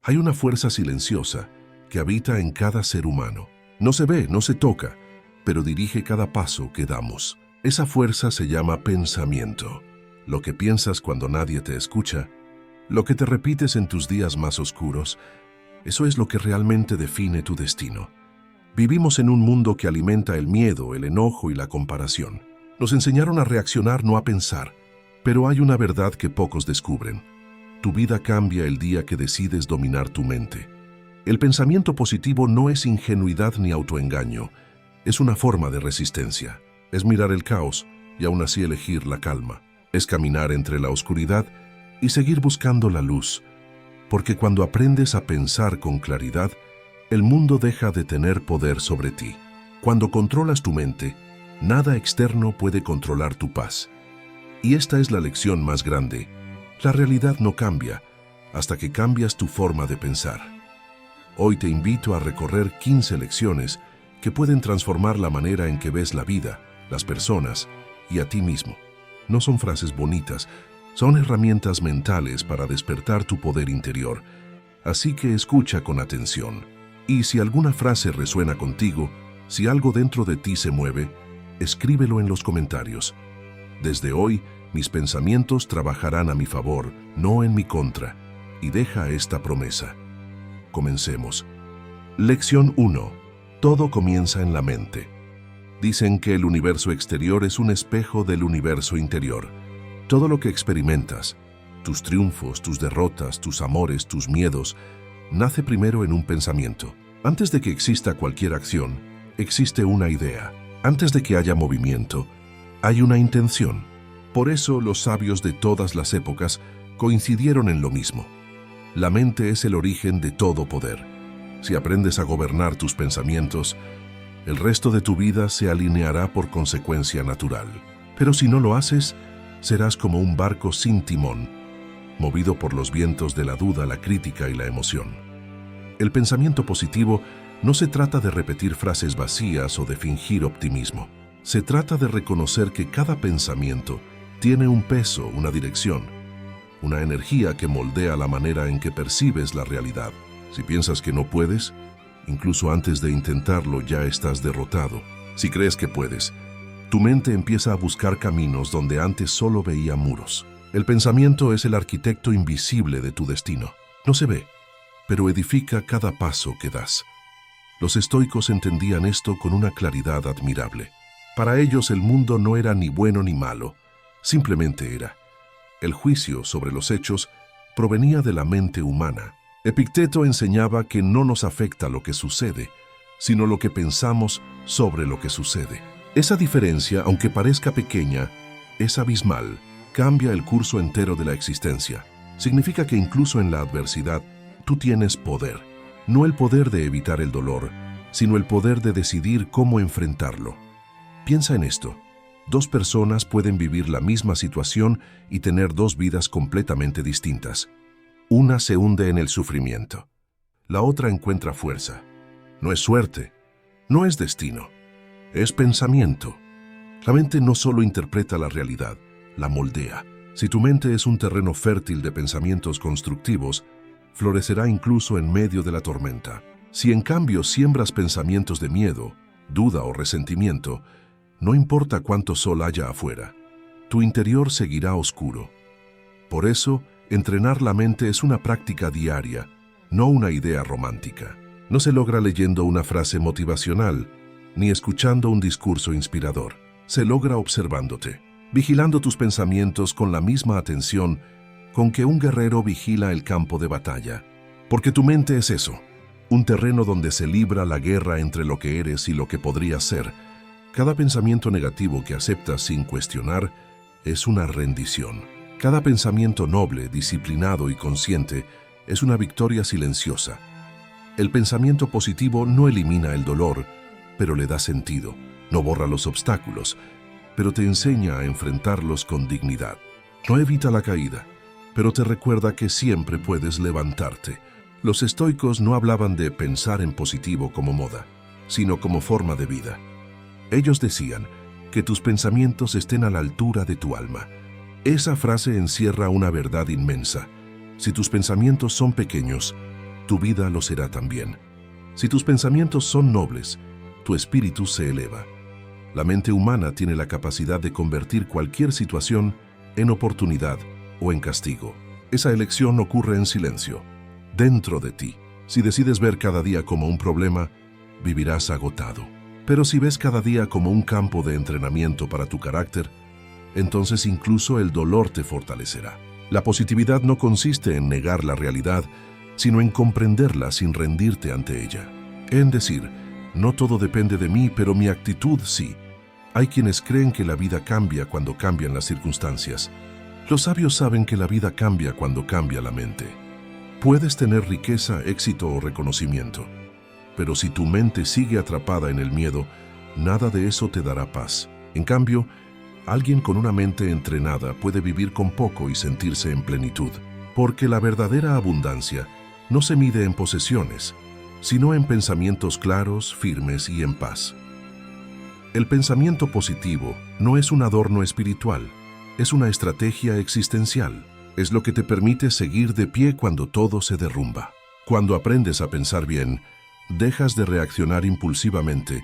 Hay una fuerza silenciosa que habita en cada ser humano. No se ve, no se toca, pero dirige cada paso que damos. Esa fuerza se llama pensamiento. Lo que piensas cuando nadie te escucha, lo que te repites en tus días más oscuros, eso es lo que realmente define tu destino. Vivimos en un mundo que alimenta el miedo, el enojo y la comparación. Nos enseñaron a reaccionar, no a pensar. Pero hay una verdad que pocos descubren. Tu vida cambia el día que decides dominar tu mente. El pensamiento positivo no es ingenuidad ni autoengaño. Es una forma de resistencia. Es mirar el caos y aún así elegir la calma. Es caminar entre la oscuridad y seguir buscando la luz. Porque cuando aprendes a pensar con claridad, el mundo deja de tener poder sobre ti. Cuando controlas tu mente, nada externo puede controlar tu paz. Y esta es la lección más grande. La realidad no cambia hasta que cambias tu forma de pensar. Hoy te invito a recorrer 15 lecciones que pueden transformar la manera en que ves la vida, las personas y a ti mismo. No son frases bonitas, son herramientas mentales para despertar tu poder interior. Así que escucha con atención. Y si alguna frase resuena contigo, si algo dentro de ti se mueve, escríbelo en los comentarios. Desde hoy, mis pensamientos trabajarán a mi favor, no en mi contra. Y deja esta promesa. Comencemos. Lección 1. Todo comienza en la mente. Dicen que el universo exterior es un espejo del universo interior. Todo lo que experimentas, tus triunfos, tus derrotas, tus amores, tus miedos, nace primero en un pensamiento. Antes de que exista cualquier acción, existe una idea. Antes de que haya movimiento, hay una intención. Por eso los sabios de todas las épocas coincidieron en lo mismo. La mente es el origen de todo poder. Si aprendes a gobernar tus pensamientos, el resto de tu vida se alineará por consecuencia natural. Pero si no lo haces, serás como un barco sin timón, movido por los vientos de la duda, la crítica y la emoción. El pensamiento positivo no se trata de repetir frases vacías o de fingir optimismo. Se trata de reconocer que cada pensamiento tiene un peso, una dirección, una energía que moldea la manera en que percibes la realidad. Si piensas que no puedes, incluso antes de intentarlo ya estás derrotado. Si crees que puedes, tu mente empieza a buscar caminos donde antes solo veía muros. El pensamiento es el arquitecto invisible de tu destino. No se ve, pero edifica cada paso que das. Los estoicos entendían esto con una claridad admirable. Para ellos el mundo no era ni bueno ni malo, simplemente era. El juicio sobre los hechos provenía de la mente humana. Epicteto enseñaba que no nos afecta lo que sucede, sino lo que pensamos sobre lo que sucede. Esa diferencia, aunque parezca pequeña, es abismal, cambia el curso entero de la existencia. Significa que incluso en la adversidad, tú tienes poder. No el poder de evitar el dolor, sino el poder de decidir cómo enfrentarlo. Piensa en esto. Dos personas pueden vivir la misma situación y tener dos vidas completamente distintas. Una se hunde en el sufrimiento. La otra encuentra fuerza. No es suerte, no es destino, es pensamiento. La mente no solo interpreta la realidad, la moldea. Si tu mente es un terreno fértil de pensamientos constructivos, florecerá incluso en medio de la tormenta. Si en cambio siembras pensamientos de miedo, duda o resentimiento, no importa cuánto sol haya afuera, tu interior seguirá oscuro. Por eso, entrenar la mente es una práctica diaria, no una idea romántica. No se logra leyendo una frase motivacional, ni escuchando un discurso inspirador. Se logra observándote, vigilando tus pensamientos con la misma atención con que un guerrero vigila el campo de batalla. Porque tu mente es eso, un terreno donde se libra la guerra entre lo que eres y lo que podrías ser. Cada pensamiento negativo que aceptas sin cuestionar es una rendición. Cada pensamiento noble, disciplinado y consciente es una victoria silenciosa. El pensamiento positivo no elimina el dolor, pero le da sentido. No borra los obstáculos, pero te enseña a enfrentarlos con dignidad. No evita la caída, pero te recuerda que siempre puedes levantarte. Los estoicos no hablaban de pensar en positivo como moda, sino como forma de vida. Ellos decían que tus pensamientos estén a la altura de tu alma. Esa frase encierra una verdad inmensa. Si tus pensamientos son pequeños, tu vida lo será también. Si tus pensamientos son nobles, tu espíritu se eleva. La mente humana tiene la capacidad de convertir cualquier situación en oportunidad o en castigo. Esa elección ocurre en silencio, dentro de ti. Si decides ver cada día como un problema, vivirás agotado. Pero si ves cada día como un campo de entrenamiento para tu carácter, entonces incluso el dolor te fortalecerá. La positividad no consiste en negar la realidad, sino en comprenderla sin rendirte ante ella. En decir, no todo depende de mí, pero mi actitud sí. Hay quienes creen que la vida cambia cuando cambian las circunstancias. Los sabios saben que la vida cambia cuando cambia la mente. Puedes tener riqueza, éxito o reconocimiento, pero si tu mente sigue atrapada en el miedo, nada de eso te dará paz. En cambio, alguien con una mente entrenada puede vivir con poco y sentirse en plenitud, porque la verdadera abundancia no se mide en posesiones, sino en pensamientos claros, firmes y en paz. El pensamiento positivo no es un adorno espiritual, es una estrategia existencial. Es lo que te permite seguir de pie cuando todo se derrumba. Cuando aprendes a pensar bien, dejas de reaccionar impulsivamente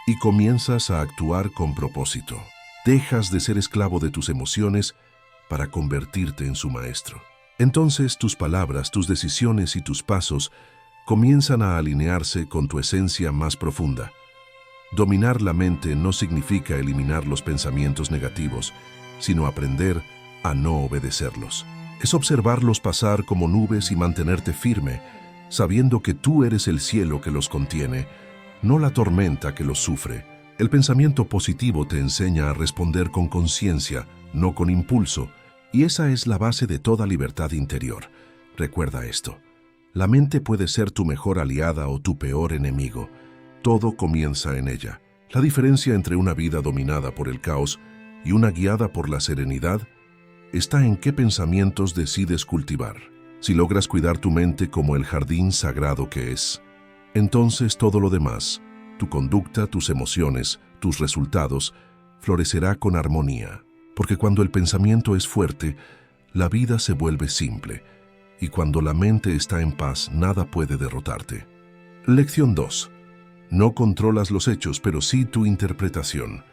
y comienzas a actuar con propósito. Dejas de ser esclavo de tus emociones para convertirte en su maestro. Entonces tus palabras, tus decisiones y tus pasos comienzan a alinearse con tu esencia más profunda. Dominar la mente no significa eliminar los pensamientos negativos, sino aprender a no obedecerlos. Es observarlos pasar como nubes y mantenerte firme, sabiendo que tú eres el cielo que los contiene, no la tormenta que los sufre. El pensamiento positivo te enseña a responder con conciencia, no con impulso, y esa es la base de toda libertad interior. Recuerda esto. La mente puede ser tu mejor aliada o tu peor enemigo. Todo comienza en ella. La diferencia entre una vida dominada por el caos y una guiada por la serenidad está en qué pensamientos decides cultivar. Si logras cuidar tu mente como el jardín sagrado que es, entonces todo lo demás, tu conducta, tus emociones, tus resultados, florecerá con armonía. Porque cuando el pensamiento es fuerte, la vida se vuelve simple, y cuando la mente está en paz, nada puede derrotarte. Lección 2. No controlas los hechos, pero sí tu interpretación.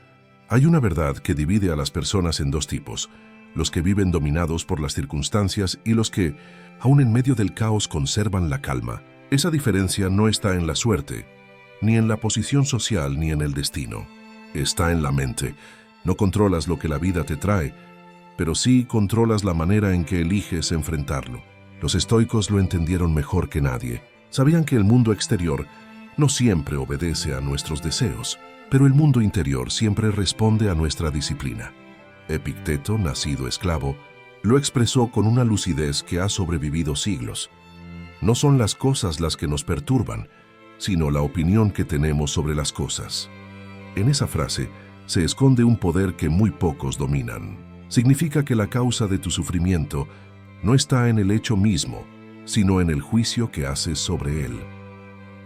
Hay una verdad que divide a las personas en dos tipos: los que viven dominados por las circunstancias y los que, aun en medio del caos, conservan la calma. Esa diferencia no está en la suerte, ni en la posición social, ni en el destino. Está en la mente. No controlas lo que la vida te trae, pero sí controlas la manera en que eliges enfrentarlo. Los estoicos lo entendieron mejor que nadie. Sabían que el mundo exterior no siempre obedece a nuestros deseos, pero el mundo interior siempre responde a nuestra disciplina. Epicteto, nacido esclavo, lo expresó con una lucidez que ha sobrevivido siglos. No son las cosas las que nos perturban, sino la opinión que tenemos sobre las cosas. En esa frase se esconde un poder que muy pocos dominan. Significa que la causa de tu sufrimiento no está en el hecho mismo, sino en el juicio que haces sobre él.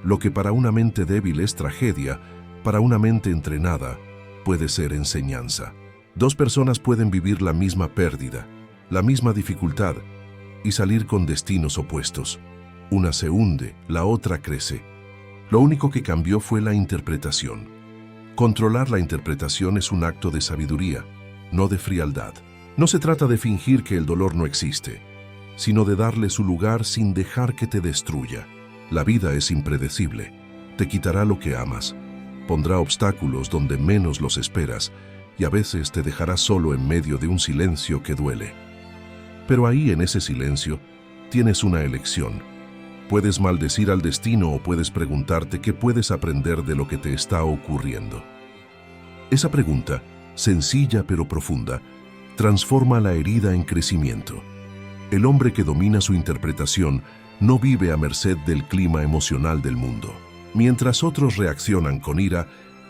Lo que para una mente débil es tragedia, para una mente entrenada puede ser enseñanza. Dos personas pueden vivir la misma pérdida, la misma dificultad, y salir con destinos opuestos. Una se hunde, la otra crece. Lo único que cambió fue la interpretación. Controlar la interpretación es un acto de sabiduría, no de frialdad. No se trata de fingir que el dolor no existe, sino de darle su lugar sin dejar que te destruya. La vida es impredecible. Te quitará lo que amas, pondrá obstáculos donde menos los esperas, y a veces te dejará solo en medio de un silencio que duele. Pero ahí, en ese silencio, tienes una elección. Puedes maldecir al destino o puedes preguntarte qué puedes aprender de lo que te está ocurriendo. Esa pregunta, sencilla pero profunda, transforma la herida en crecimiento. El hombre que domina su interpretación no vive a merced del clima emocional del mundo. Mientras otros reaccionan con ira,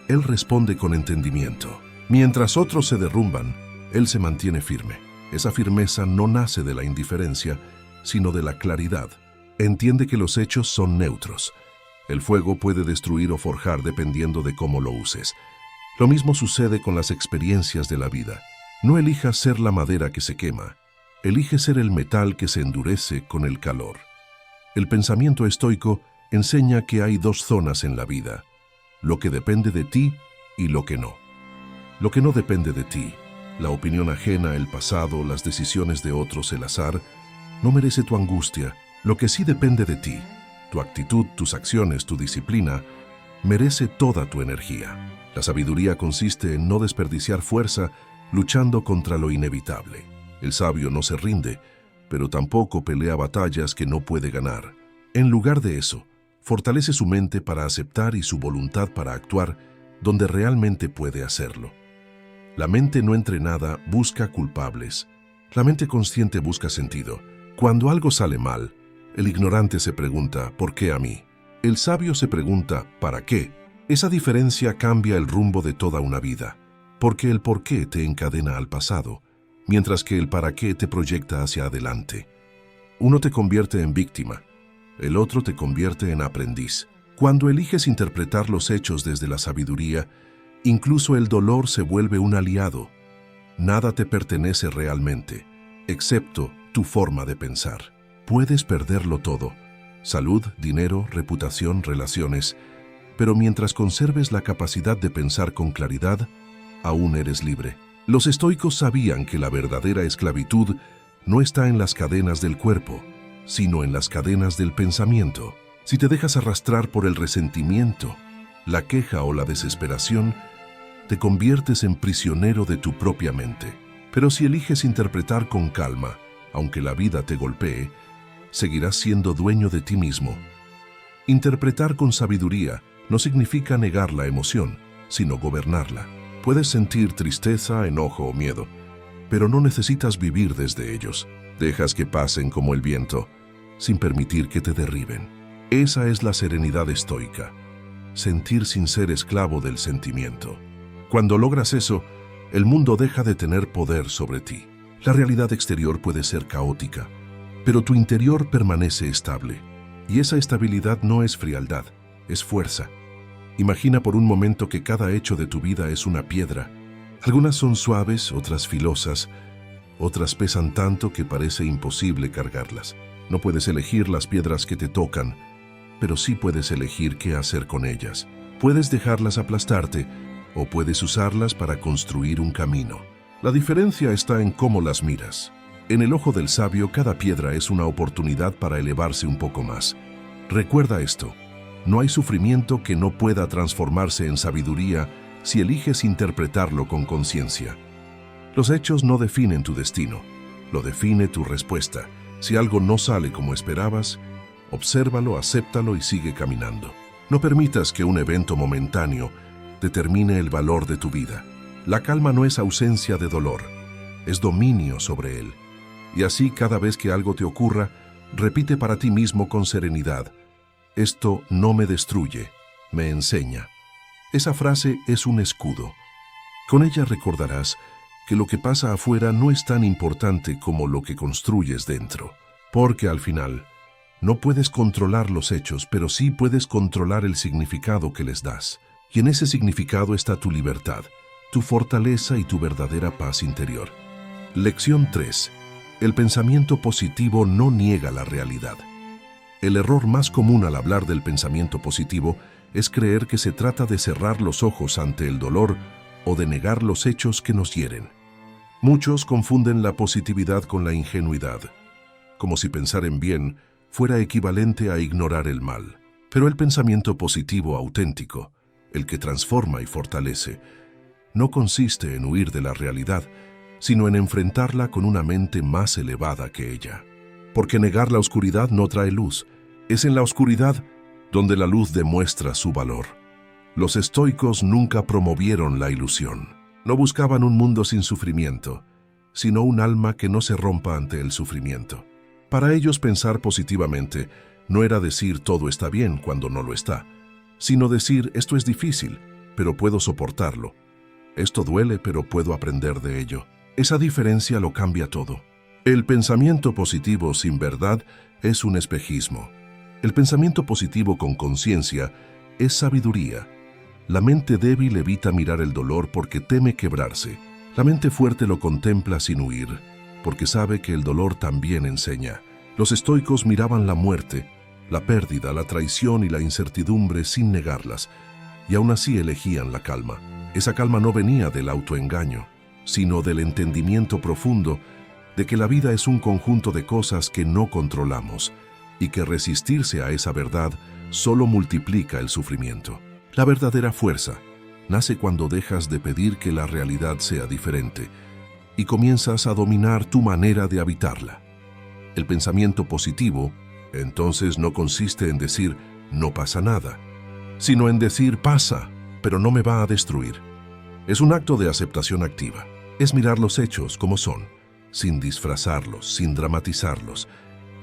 él responde con entendimiento. Mientras otros se derrumban, él se mantiene firme. Esa firmeza no nace de la indiferencia, sino de la claridad. Entiende que los hechos son neutros. El fuego puede destruir o forjar dependiendo de cómo lo uses. Lo mismo sucede con las experiencias de la vida. No elijas ser la madera que se quema. Elige ser el metal que se endurece con el calor. El pensamiento estoico enseña que hay dos zonas en la vida: lo que depende de ti y lo que no. Lo que no depende de ti, la opinión ajena, el pasado, las decisiones de otros, el azar, no merece tu angustia. Lo que sí depende de ti, tu actitud, tus acciones, tu disciplina, merece toda tu energía. La sabiduría consiste en no desperdiciar fuerza luchando contra lo inevitable. El sabio no se rinde, pero tampoco pelea batallas que no puede ganar. En lugar de eso, fortalece su mente para aceptar y su voluntad para actuar donde realmente puede hacerlo. La mente no entrenada busca culpables. La mente consciente busca sentido. Cuando algo sale mal, el ignorante se pregunta, ¿por qué a mí? El sabio se pregunta, ¿para qué? Esa diferencia cambia el rumbo de toda una vida, porque el por qué te encadena al pasado, mientras que el para qué te proyecta hacia adelante. Uno te convierte en víctima, el otro te convierte en aprendiz. Cuando eliges interpretar los hechos desde la sabiduría, incluso el dolor se vuelve un aliado. Nada te pertenece realmente, excepto tu forma de pensar. Puedes perderlo todo: salud, dinero, reputación, relaciones, pero mientras conserves la capacidad de pensar con claridad, aún eres libre. Los estoicos sabían que la verdadera esclavitud no está en las cadenas del cuerpo, sino en las cadenas del pensamiento. Si te dejas arrastrar por el resentimiento, la queja o la desesperación, te conviertes en prisionero de tu propia mente. Pero si eliges interpretar con calma, aunque la vida te golpee, seguirás siendo dueño de ti mismo. Interpretar con sabiduría no significa negar la emoción, sino gobernarla. Puedes sentir tristeza, enojo o miedo, pero no necesitas vivir desde ellos. Dejas que pasen como el viento, sin permitir que te derriben. Esa es la serenidad estoica, sentir sin ser esclavo del sentimiento. Cuando logras eso, el mundo deja de tener poder sobre ti. La realidad exterior puede ser caótica, pero tu interior permanece estable. Y esa estabilidad no es frialdad, es fuerza. Imagina por un momento que cada hecho de tu vida es una piedra. Algunas son suaves, otras filosas, otras pesan tanto que parece imposible cargarlas. No puedes elegir las piedras que te tocan, pero sí puedes elegir qué hacer con ellas. Puedes dejarlas aplastarte o puedes usarlas para construir un camino. La diferencia está en cómo las miras. En el ojo del sabio, cada piedra es una oportunidad para elevarse un poco más. Recuerda esto: no hay sufrimiento que no pueda transformarse en sabiduría si eliges interpretarlo con conciencia. Los hechos no definen tu destino, lo define tu respuesta. Si algo no sale como esperabas, obsérvalo, acéptalo y sigue caminando. No permitas que un evento momentáneo determine el valor de tu vida. La calma no es ausencia de dolor, es dominio sobre él. Y así, cada vez que algo te ocurra, repite para ti mismo con serenidad: esto no me destruye, me enseña. Esa frase es un escudo. Con ella recordarás que lo que pasa afuera no es tan importante como lo que construyes dentro. Porque al final, no puedes controlar los hechos, pero sí puedes controlar el significado que les das. Y en ese significado está tu libertad, tu fortaleza y tu verdadera paz interior. Lección 3. El pensamiento positivo no niega la realidad. El error más común al hablar del pensamiento positivo es creer que se trata de cerrar los ojos ante el dolor o de negar los hechos que nos hieren. Muchos confunden la positividad con la ingenuidad, como si pensar en bien fuera equivalente a ignorar el mal. Pero el pensamiento positivo auténtico, el que transforma y fortalece, no consiste en huir de la realidad, sino en enfrentarla con una mente más elevada que ella. Porque negar la oscuridad no trae luz. Es en la oscuridad donde la luz demuestra su valor. Los estoicos nunca promovieron la ilusión. No buscaban un mundo sin sufrimiento, sino un alma que no se rompa ante el sufrimiento. Para ellos, pensar positivamente no era decir todo está bien cuando no lo está, sino decir esto es difícil, pero puedo soportarlo. Esto duele, pero puedo aprender de ello. Esa diferencia lo cambia todo. El pensamiento positivo sin verdad es un espejismo. El pensamiento positivo con conciencia es sabiduría. La mente débil evita mirar el dolor porque teme quebrarse. La mente fuerte lo contempla sin huir, porque sabe que el dolor también enseña. Los estoicos miraban la muerte, la pérdida, la traición y la incertidumbre sin negarlas, y aún así elegían la calma. Esa calma no venía del autoengaño, sino del entendimiento profundo de que la vida es un conjunto de cosas que no controlamos y que resistirse a esa verdad solo multiplica el sufrimiento. La verdadera fuerza nace cuando dejas de pedir que la realidad sea diferente y comienzas a dominar tu manera de habitarla. El pensamiento positivo, entonces, no consiste en decir «no pasa nada», sino en decir «pasa, pero no me va a destruir». Es un acto de aceptación activa. Es mirar los hechos como son, sin disfrazarlos, sin dramatizarlos,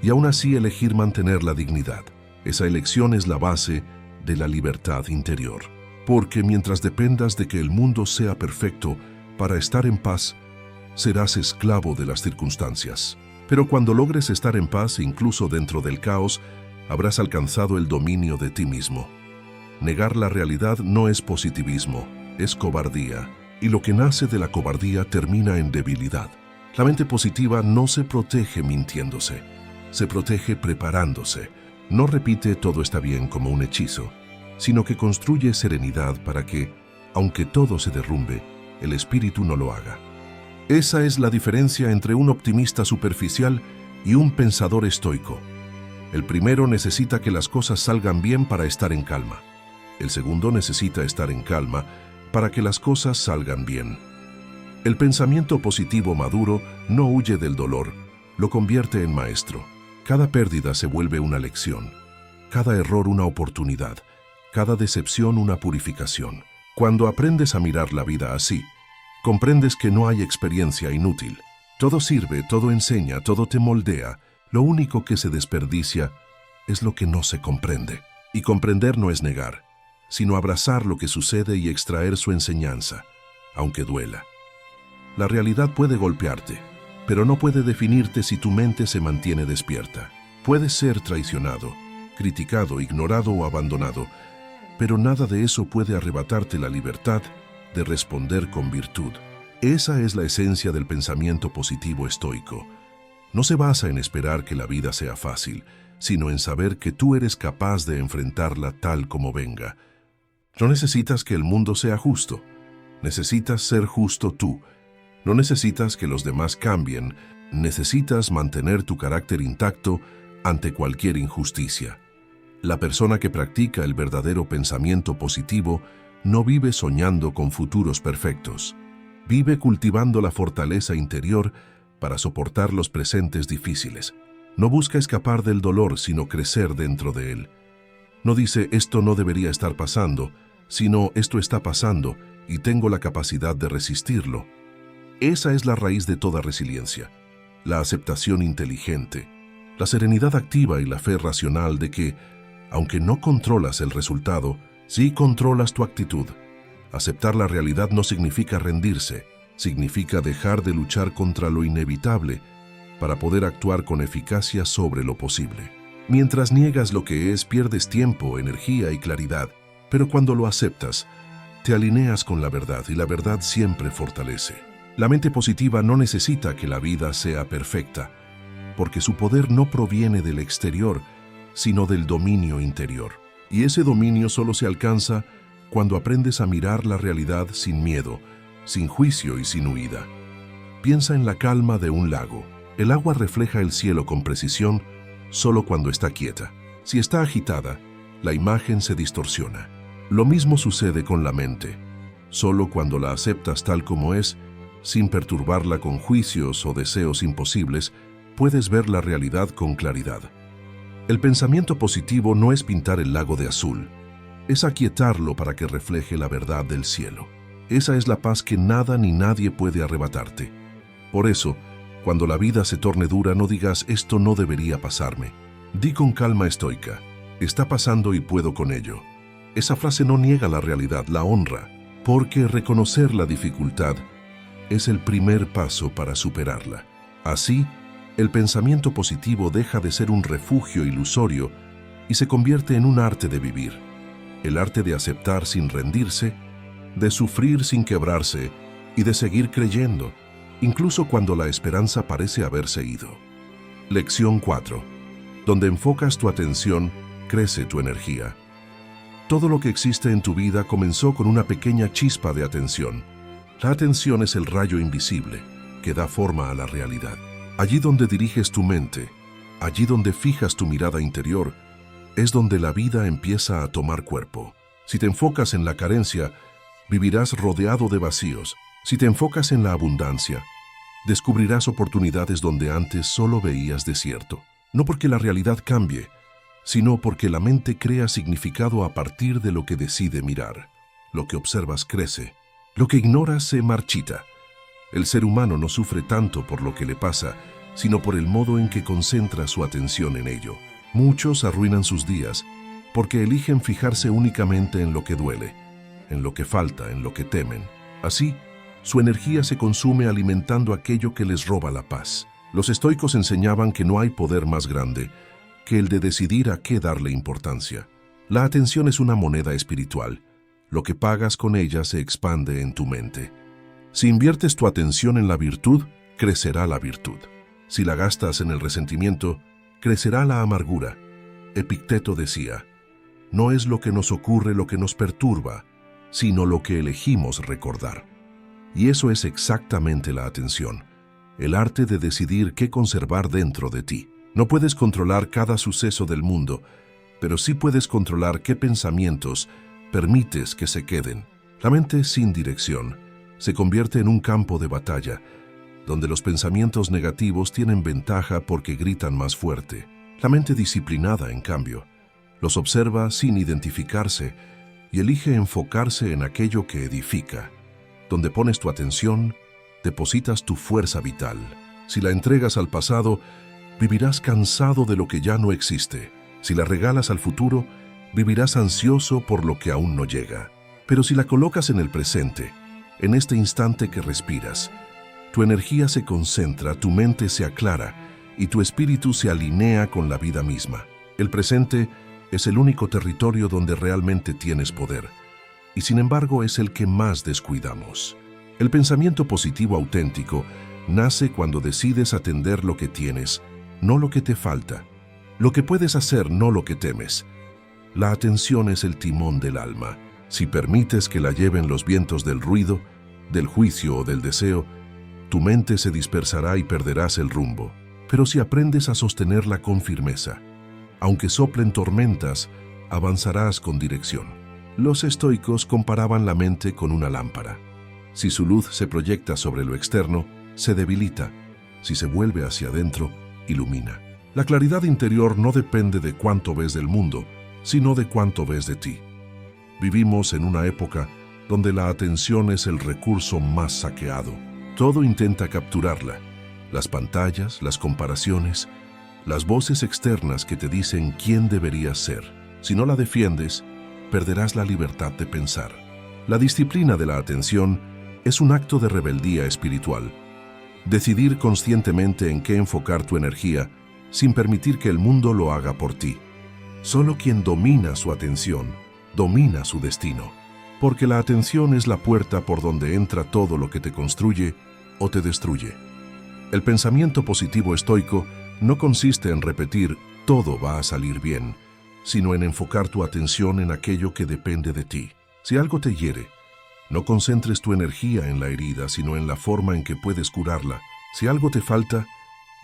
y aún así elegir mantener la dignidad. Esa elección es la base de la libertad interior. Porque mientras dependas de que el mundo sea perfecto para estar en paz, serás esclavo de las circunstancias. Pero cuando logres estar en paz, incluso dentro del caos, habrás alcanzado el dominio de ti mismo. Negar la realidad no es positivismo, es cobardía. Y lo que nace de la cobardía termina en debilidad. La mente positiva no se protege mintiéndose, se protege preparándose. No repite «todo está bien» como un hechizo, sino que construye serenidad para que, aunque todo se derrumbe, el espíritu no lo haga. Esa es la diferencia entre un optimista superficial y un pensador estoico. El primero necesita que las cosas salgan bien para estar en calma. El segundo necesita estar en calma para que las cosas salgan bien. El pensamiento positivo maduro no huye del dolor, lo convierte en maestro. Cada pérdida se vuelve una lección, cada error una oportunidad, cada decepción una purificación. Cuando aprendes a mirar la vida así, comprendes que no hay experiencia inútil. Todo sirve, todo enseña, todo te moldea. Lo único que se desperdicia es lo que no se comprende. Y comprender no es negar, sino abrazar lo que sucede y extraer su enseñanza, aunque duela. La realidad puede golpearte, pero no puede definirte si tu mente se mantiene despierta. Puedes ser traicionado, criticado, ignorado o abandonado, pero nada de eso puede arrebatarte la libertad de responder con virtud. Esa es la esencia del pensamiento positivo estoico. No se basa en esperar que la vida sea fácil, sino en saber que tú eres capaz de enfrentarla tal como venga. No necesitas que el mundo sea justo, necesitas ser justo tú. No necesitas que los demás cambien, necesitas mantener tu carácter intacto ante cualquier injusticia. La persona que practica el verdadero pensamiento positivo no vive soñando con futuros perfectos. Vive cultivando la fortaleza interior para soportar los presentes difíciles. No busca escapar del dolor, sino crecer dentro de él. No dice «esto no debería estar pasando», sino «esto está pasando y tengo la capacidad de resistirlo». Esa es la raíz de toda resiliencia, la aceptación inteligente, la serenidad activa y la fe racional de que, aunque no controlas el resultado, sí controlas tu actitud. Aceptar la realidad no significa rendirse, significa dejar de luchar contra lo inevitable para poder actuar con eficacia sobre lo posible. Mientras niegas lo que es, pierdes tiempo, energía y claridad, pero cuando lo aceptas, te alineas con la verdad y la verdad siempre fortalece. La mente positiva no necesita que la vida sea perfecta, porque su poder no proviene del exterior, sino del dominio interior. Y ese dominio solo se alcanza cuando aprendes a mirar la realidad sin miedo, sin juicio y sin huida. Piensa en la calma de un lago. El agua refleja el cielo con precisión solo cuando está quieta. Si está agitada, la imagen se distorsiona. Lo mismo sucede con la mente. Solo cuando la aceptas tal como es, sin perturbarla con juicios o deseos imposibles, puedes ver la realidad con claridad. El pensamiento positivo no es pintar el lago de azul, es aquietarlo para que refleje la verdad del cielo. Esa es la paz que nada ni nadie puede arrebatarte. Por eso, cuando la vida se torne dura, no digas «esto no debería pasarme». Di con calma estoica «está pasando y puedo con ello». Esa frase no niega la realidad, la honra, porque reconocer la dificultad es el primer paso para superarla. Así, el pensamiento positivo deja de ser un refugio ilusorio y se convierte en un arte de vivir. El arte de aceptar sin rendirse, de sufrir sin quebrarse y de seguir creyendo, incluso cuando la esperanza parece haberse ido. Lección 4. Donde enfocas tu atención, crece tu energía. Todo lo que existe en tu vida comenzó con una pequeña chispa de atención. La atención es el rayo invisible que da forma a la realidad. Allí donde diriges tu mente, allí donde fijas tu mirada interior, es donde la vida empieza a tomar cuerpo. Si te enfocas en la carencia, vivirás rodeado de vacíos. Si te enfocas en la abundancia, descubrirás oportunidades donde antes solo veías desierto. No porque la realidad cambie, sino porque la mente crea significado a partir de lo que decide mirar. Lo que observas crece, lo que ignoras se marchita. El ser humano no sufre tanto por lo que le pasa, sino por el modo en que concentra su atención en ello. Muchos arruinan sus días porque eligen fijarse únicamente en lo que duele, en lo que falta, en lo que temen. Así, su energía se consume alimentando aquello que les roba la paz. Los estoicos enseñaban que no hay poder más grande que el de decidir a qué darle importancia. La atención es una moneda espiritual. Lo que pagas con ella se expande en tu mente. Si inviertes tu atención en la virtud, crecerá la virtud. Si la gastas en el resentimiento, crecerá la amargura. Epicteto decía, no es lo que nos ocurre lo que nos perturba, sino lo que elegimos recordar. Y eso es exactamente la atención, el arte de decidir qué conservar dentro de ti. No puedes controlar cada suceso del mundo, pero sí puedes controlar qué pensamientos permites que se queden. La mente sin dirección se convierte en un campo de batalla, donde los pensamientos negativos tienen ventaja porque gritan más fuerte. La mente disciplinada, en cambio, los observa sin identificarse y elige enfocarse en aquello que edifica. Donde pones tu atención, depositas tu fuerza vital. Si la entregas al pasado, vivirás cansado de lo que ya no existe. Si la regalas al futuro, vivirás ansioso por lo que aún no llega. Pero si la colocas en el presente, en este instante que respiras, tu energía se concentra, tu mente se aclara y tu espíritu se alinea con la vida misma. El presente es el único territorio donde realmente tienes poder, y sin embargo es el que más descuidamos. El pensamiento positivo auténtico nace cuando decides atender lo que tienes, no lo que te falta, lo que puedes hacer, no lo que temes. La atención es el timón del alma. Si permites que la lleven los vientos del ruido, del juicio o del deseo, tu mente se dispersará y perderás el rumbo. Pero si aprendes a sostenerla con firmeza, aunque soplen tormentas, avanzarás con dirección. Los estoicos comparaban la mente con una lámpara. Si su luz se proyecta sobre lo externo, se debilita. Si se vuelve hacia adentro, ilumina. La claridad interior no depende de cuánto ves del mundo, sino de cuánto ves de ti. Vivimos en una época donde la atención es el recurso más saqueado. Todo intenta capturarla. Las pantallas, las comparaciones, las voces externas que te dicen quién deberías ser. Si no la defiendes, perderás la libertad de pensar. La disciplina de la atención es un acto de rebeldía espiritual. Decidir conscientemente en qué enfocar tu energía sin permitir que el mundo lo haga por ti. Solo quien domina su atención, domina su destino. Porque la atención es la puerta por donde entra todo lo que te construye o te destruye. El pensamiento positivo estoico no consiste en repetir «todo va a salir bien», sino en enfocar tu atención en aquello que depende de ti. Si algo te hiere, no concentres tu energía en la herida, sino en la forma en que puedes curarla. Si algo te falta,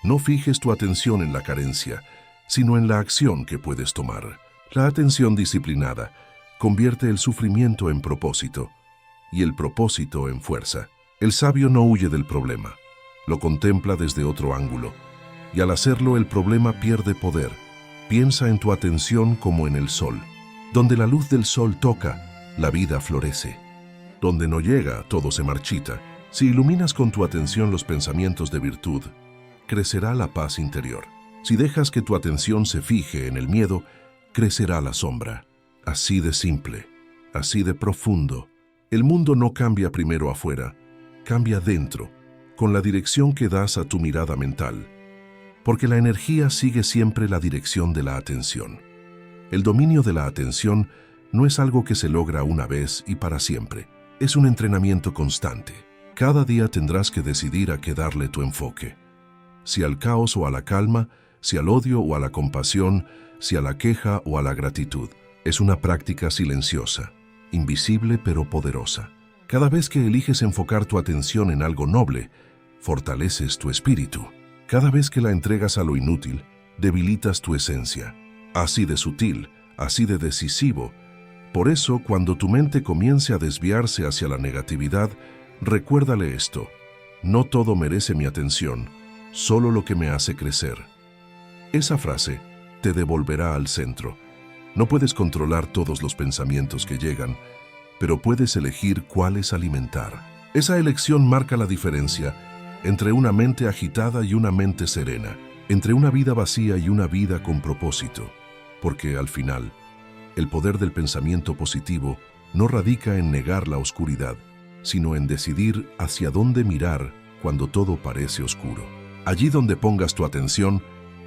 no fijes tu atención en la carencia, sino en la acción que puedes tomar. La atención disciplinada convierte el sufrimiento en propósito y el propósito en fuerza. El sabio no huye del problema, lo contempla desde otro ángulo, y al hacerlo el problema pierde poder. Piensa en tu atención como en el sol. Donde la luz del sol toca, la vida florece. Donde no llega, todo se marchita. Si iluminas con tu atención los pensamientos de virtud, crecerá la paz interior. Si dejas que tu atención se fije en el miedo, crecerá la sombra. Así de simple, así de profundo. El mundo no cambia primero afuera, cambia dentro, con la dirección que das a tu mirada mental. Porque la energía sigue siempre la dirección de la atención. El dominio de la atención no es algo que se logra una vez y para siempre. Es un entrenamiento constante. Cada día tendrás que decidir a qué darle tu enfoque. Si al caos o a la calma, si al odio o a la compasión, si a la queja o a la gratitud. Es una práctica silenciosa, invisible pero poderosa. Cada vez que eliges enfocar tu atención en algo noble, fortaleces tu espíritu. Cada vez que la entregas a lo inútil, debilitas tu esencia. Así de sutil, así de decisivo. Por eso, cuando tu mente comience a desviarse hacia la negatividad, recuérdale esto: no todo merece mi atención, solo lo que me hace crecer. Esa frase te devolverá al centro. No puedes controlar todos los pensamientos que llegan, pero puedes elegir cuáles alimentar. Esa elección marca la diferencia entre una mente agitada y una mente serena, entre una vida vacía y una vida con propósito. Porque al final, el poder del pensamiento positivo no radica en negar la oscuridad, sino en decidir hacia dónde mirar cuando todo parece oscuro. Allí donde pongas tu atención,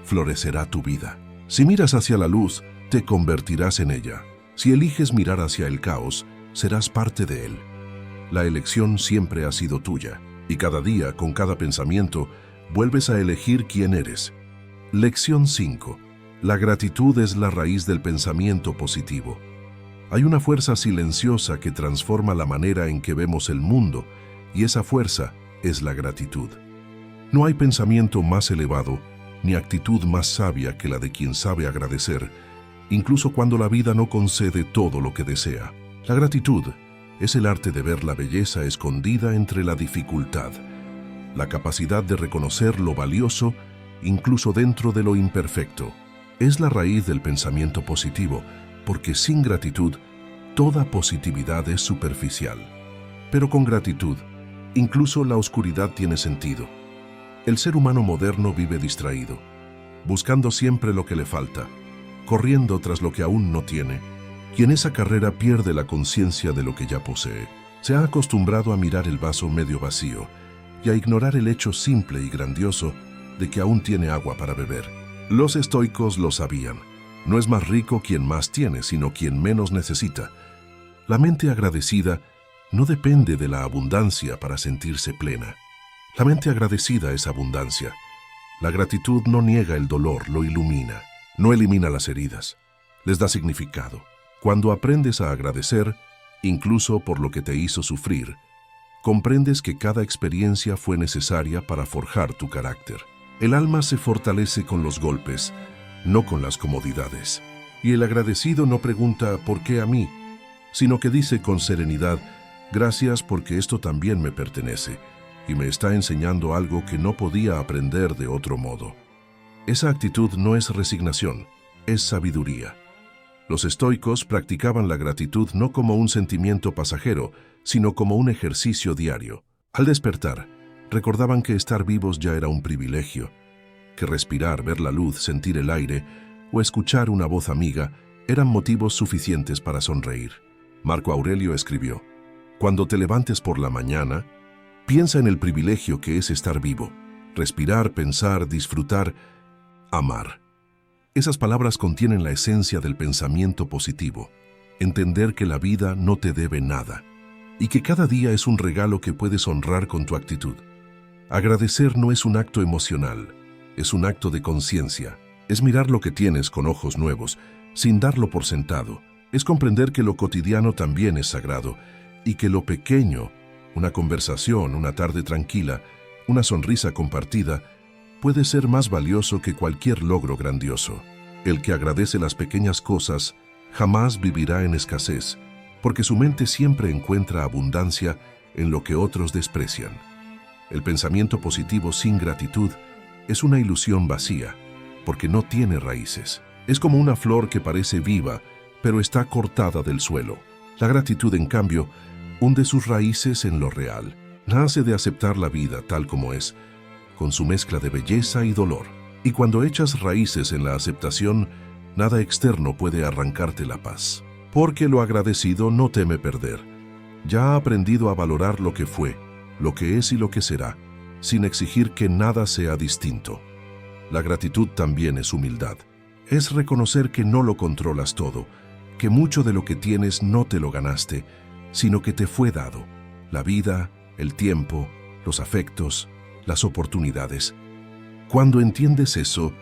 florecerá tu vida. Si miras hacia la luz, te convertirás en ella. Si eliges mirar hacia el caos, serás parte de él. La elección siempre ha sido tuya, y cada día, con cada pensamiento, vuelves a elegir quién eres. Lección 5. La gratitud es la raíz del pensamiento positivo. Hay una fuerza silenciosa que transforma la manera en que vemos el mundo, y esa fuerza es la gratitud. No hay pensamiento más elevado, ni actitud más sabia que la de quien sabe agradecer, incluso cuando la vida no concede todo lo que desea. La gratitud es el arte de ver la belleza escondida entre la dificultad, la capacidad de reconocer lo valioso incluso dentro de lo imperfecto. Es la raíz del pensamiento positivo, porque sin gratitud, toda positividad es superficial. Pero con gratitud, incluso la oscuridad tiene sentido. El ser humano moderno vive distraído, buscando siempre lo que le falta, corriendo tras lo que aún no tiene, y en esa carrera pierde la conciencia de lo que ya posee. Se ha acostumbrado a mirar el vaso medio vacío y a ignorar el hecho simple y grandioso de que aún tiene agua para beber. Los estoicos lo sabían. No es más rico quien más tiene, sino quien menos necesita. La mente agradecida no depende de la abundancia para sentirse plena. La mente agradecida es abundancia. La gratitud no niega el dolor, lo ilumina. No elimina las heridas, les da significado. Cuando aprendes a agradecer, incluso por lo que te hizo sufrir, comprendes que cada experiencia fue necesaria para forjar tu carácter. El alma se fortalece con los golpes, no con las comodidades. Y el agradecido no pregunta ¿por qué a mí?, sino que dice con serenidad: gracias porque esto también me pertenece y me está enseñando algo que no podía aprender de otro modo. Esa actitud no es resignación, es sabiduría. Los estoicos practicaban la gratitud no como un sentimiento pasajero, sino como un ejercicio diario. Al despertar, recordaban que estar vivos ya era un privilegio, que respirar, ver la luz, sentir el aire o escuchar una voz amiga eran motivos suficientes para sonreír. Marco Aurelio escribió: cuando te levantes por la mañana, piensa en el privilegio que es estar vivo, respirar, pensar, disfrutar, amar. Esas palabras contienen la esencia del pensamiento positivo. Entender que la vida no te debe nada y que cada día es un regalo que puedes honrar con tu actitud. Agradecer no es un acto emocional, es un acto de conciencia. Es mirar lo que tienes con ojos nuevos, sin darlo por sentado. Es comprender que lo cotidiano también es sagrado y que lo pequeño, una conversación, una tarde tranquila, una sonrisa compartida, puede ser más valioso que cualquier logro grandioso. El que agradece las pequeñas cosas jamás vivirá en escasez, porque su mente siempre encuentra abundancia en lo que otros desprecian. El pensamiento positivo sin gratitud es una ilusión vacía, porque no tiene raíces. Es como una flor que parece viva, pero está cortada del suelo. La gratitud, en cambio, hunde sus raíces en lo real. Nace de aceptar la vida tal como es, con su mezcla de belleza y dolor. Y cuando echas raíces en la aceptación, nada externo puede arrancarte la paz. Porque lo agradecido no teme perder. Ya ha aprendido a valorar lo que fue, lo que es y lo que será, sin exigir que nada sea distinto. La gratitud también es humildad. Es reconocer que no lo controlas todo, que mucho de lo que tienes no te lo ganaste, sino que te fue dado. La vida, el tiempo, los afectos, las oportunidades. Cuando entiendes eso,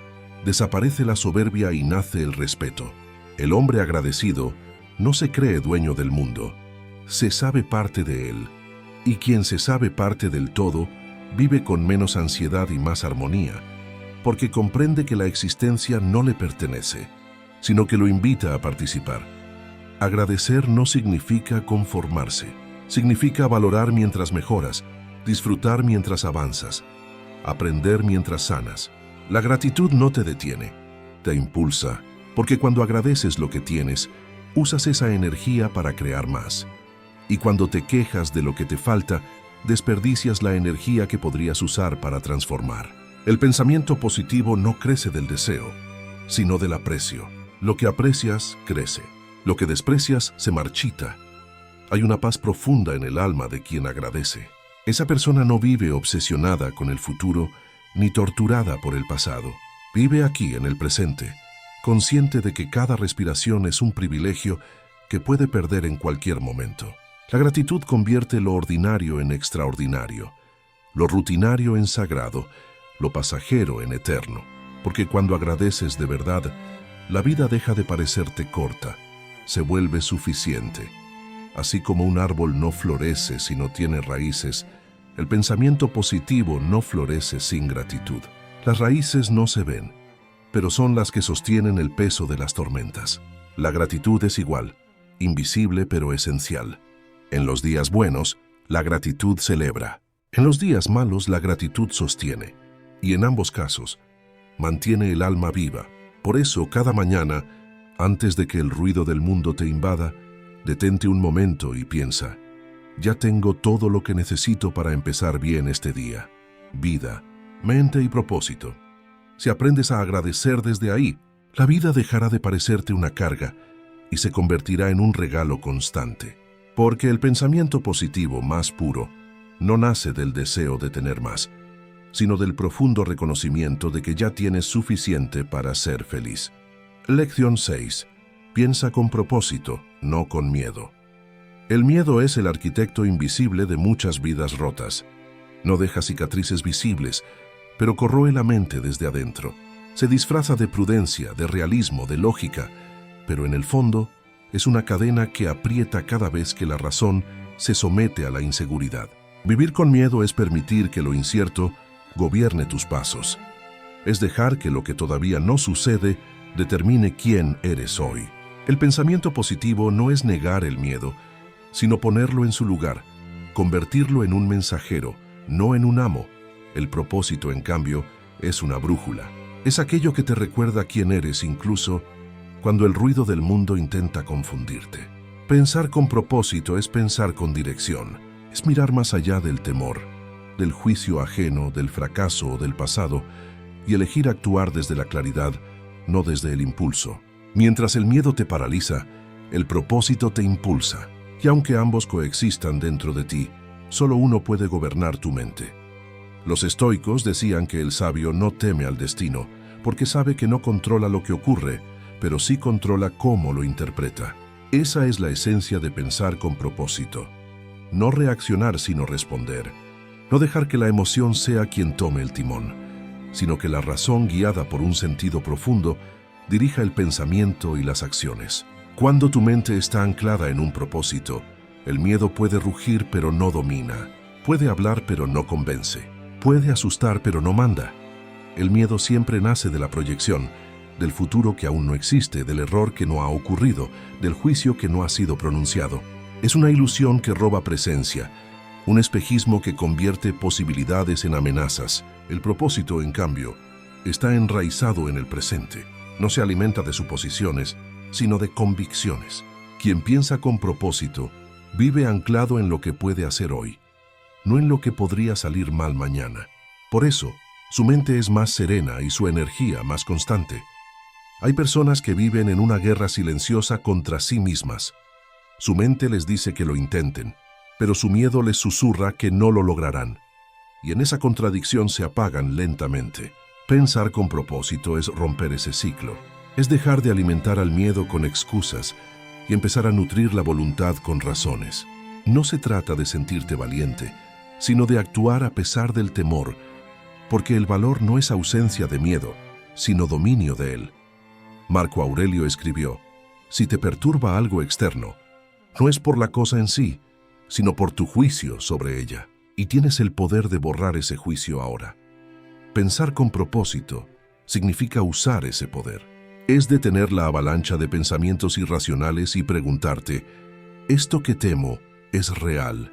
desaparece la soberbia y nace el respeto. El hombre agradecido no se cree dueño del mundo, se sabe parte de él. Y quien se sabe parte del todo, vive con menos ansiedad y más armonía, porque comprende que la existencia no le pertenece, sino que lo invita a participar. Agradecer no significa conformarse, significa valorar mientras mejoras, disfrutar mientras avanzas, aprender mientras sanas. La gratitud no te detiene, te impulsa, porque cuando agradeces lo que tienes, usas esa energía para crear más. Y cuando te quejas de lo que te falta, desperdicias la energía que podrías usar para transformar. El pensamiento positivo no crece del deseo, sino del aprecio. Lo que aprecias, crece. Lo que desprecias, se marchita. Hay una paz profunda en el alma de quien agradece. Esa persona no vive obsesionada con el futuro, ni torturada por el pasado. Vive aquí en el presente, consciente de que cada respiración es un privilegio que puede perder en cualquier momento. La gratitud convierte lo ordinario en extraordinario, lo rutinario en sagrado, lo pasajero en eterno. Porque cuando agradeces de verdad, la vida deja de parecerte corta, se vuelve suficiente. Así como un árbol no florece si no tiene raíces, el pensamiento positivo no florece sin gratitud. Las raíces no se ven, pero son las que sostienen el peso de las tormentas. La gratitud es igual, invisible pero esencial. En los días buenos, la gratitud celebra. En los días malos, la gratitud sostiene. Y en ambos casos, mantiene el alma viva. Por eso, cada mañana, antes de que el ruido del mundo te invada, detente un momento y piensa: ya tengo todo lo que necesito para empezar bien este día. Vida, mente y propósito. Si aprendes a agradecer desde ahí, la vida dejará de parecerte una carga y se convertirá en un regalo constante. Porque el pensamiento positivo más puro no nace del deseo de tener más, sino del profundo reconocimiento de que ya tienes suficiente para ser feliz. Lección 6. Piensa con propósito, no con miedo. El miedo es el arquitecto invisible de muchas vidas rotas. No deja cicatrices visibles, pero corroe la mente desde adentro. Se disfraza de prudencia, de realismo, de lógica, pero en el fondo es una cadena que aprieta cada vez que la razón se somete a la inseguridad. Vivir con miedo es permitir que lo incierto gobierne tus pasos. Es dejar que lo que todavía no sucede determine quién eres hoy. El pensamiento positivo no es negar el miedo, sino ponerlo en su lugar, convertirlo en un mensajero, no en un amo. El propósito, en cambio, es una brújula. Es aquello que te recuerda quién eres incluso cuando el ruido del mundo intenta confundirte. Pensar con propósito es pensar con dirección, es mirar más allá del temor, del juicio ajeno, del fracaso o del pasado, y elegir actuar desde la claridad, no desde el impulso. Mientras el miedo te paraliza, el propósito te impulsa, y aunque ambos coexistan dentro de ti, solo uno puede gobernar tu mente. Los estoicos decían que el sabio no teme al destino, porque sabe que no controla lo que ocurre, pero sí controla cómo lo interpreta. Esa es la esencia de pensar con propósito. No reaccionar sino responder. No dejar que la emoción sea quien tome el timón, sino que la razón, guiada por un sentido profundo, dirija el pensamiento y las acciones. Cuando tu mente está anclada en un propósito, el miedo puede rugir pero no domina, puede hablar pero no convence, puede asustar pero no manda. El miedo siempre nace de la proyección, del futuro que aún no existe, del error que no ha ocurrido, del juicio que no ha sido pronunciado. Es una ilusión que roba presencia, un espejismo que convierte posibilidades en amenazas. El propósito, en cambio, está enraizado en el presente. No se alimenta de suposiciones, sino de convicciones. Quien piensa con propósito, vive anclado en lo que puede hacer hoy, no en lo que podría salir mal mañana. Por eso, su mente es más serena y su energía más constante. Hay personas que viven en una guerra silenciosa contra sí mismas. Su mente les dice que lo intenten, pero su miedo les susurra que no lo lograrán. Y en esa contradicción se apagan lentamente. Pensar con propósito es romper ese ciclo. Es dejar de alimentar al miedo con excusas y empezar a nutrir la voluntad con razones. No se trata de sentirte valiente, sino de actuar a pesar del temor, porque el valor no es ausencia de miedo, sino dominio de él. Marco Aurelio escribió: si te perturba algo externo, no es por la cosa en sí, sino por tu juicio sobre ella, y tienes el poder de borrar ese juicio ahora. Pensar con propósito significa usar ese poder. Es detener la avalancha de pensamientos irracionales y preguntarte: ¿esto que temo es real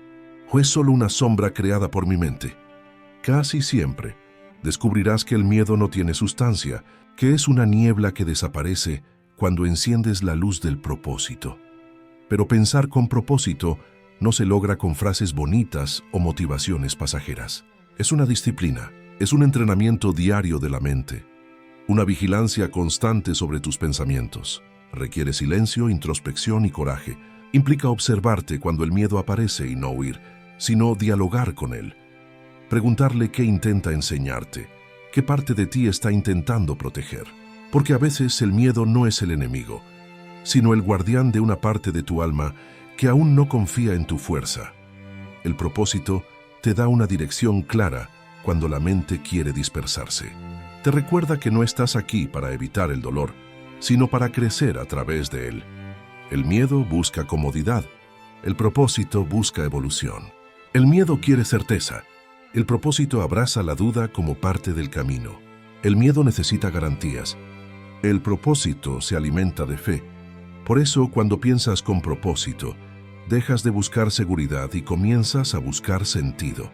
o es solo una sombra creada por mi mente? Casi siempre descubrirás que el miedo no tiene sustancia, que es una niebla que desaparece cuando enciendes la luz del propósito. Pero pensar con propósito no se logra con frases bonitas o motivaciones pasajeras. Es una disciplina, es un entrenamiento diario de la mente, una vigilancia constante sobre tus pensamientos. Requiere silencio, introspección y coraje. Implica observarte cuando el miedo aparece y no huir, sino dialogar con él. Preguntarle qué intenta enseñarte, qué parte de ti está intentando proteger. Porque a veces el miedo no es el enemigo, sino el guardián de una parte de tu alma que aún no confía en tu fuerza. El propósito te da una dirección clara cuando la mente quiere dispersarse. Te recuerda que no estás aquí para evitar el dolor, sino para crecer a través de él. El miedo busca comodidad, el propósito busca evolución. El miedo quiere certeza, el propósito abraza la duda como parte del camino. El miedo necesita garantías, el propósito se alimenta de fe. Por eso, cuando piensas con propósito, dejas de buscar seguridad y comienzas a buscar sentido.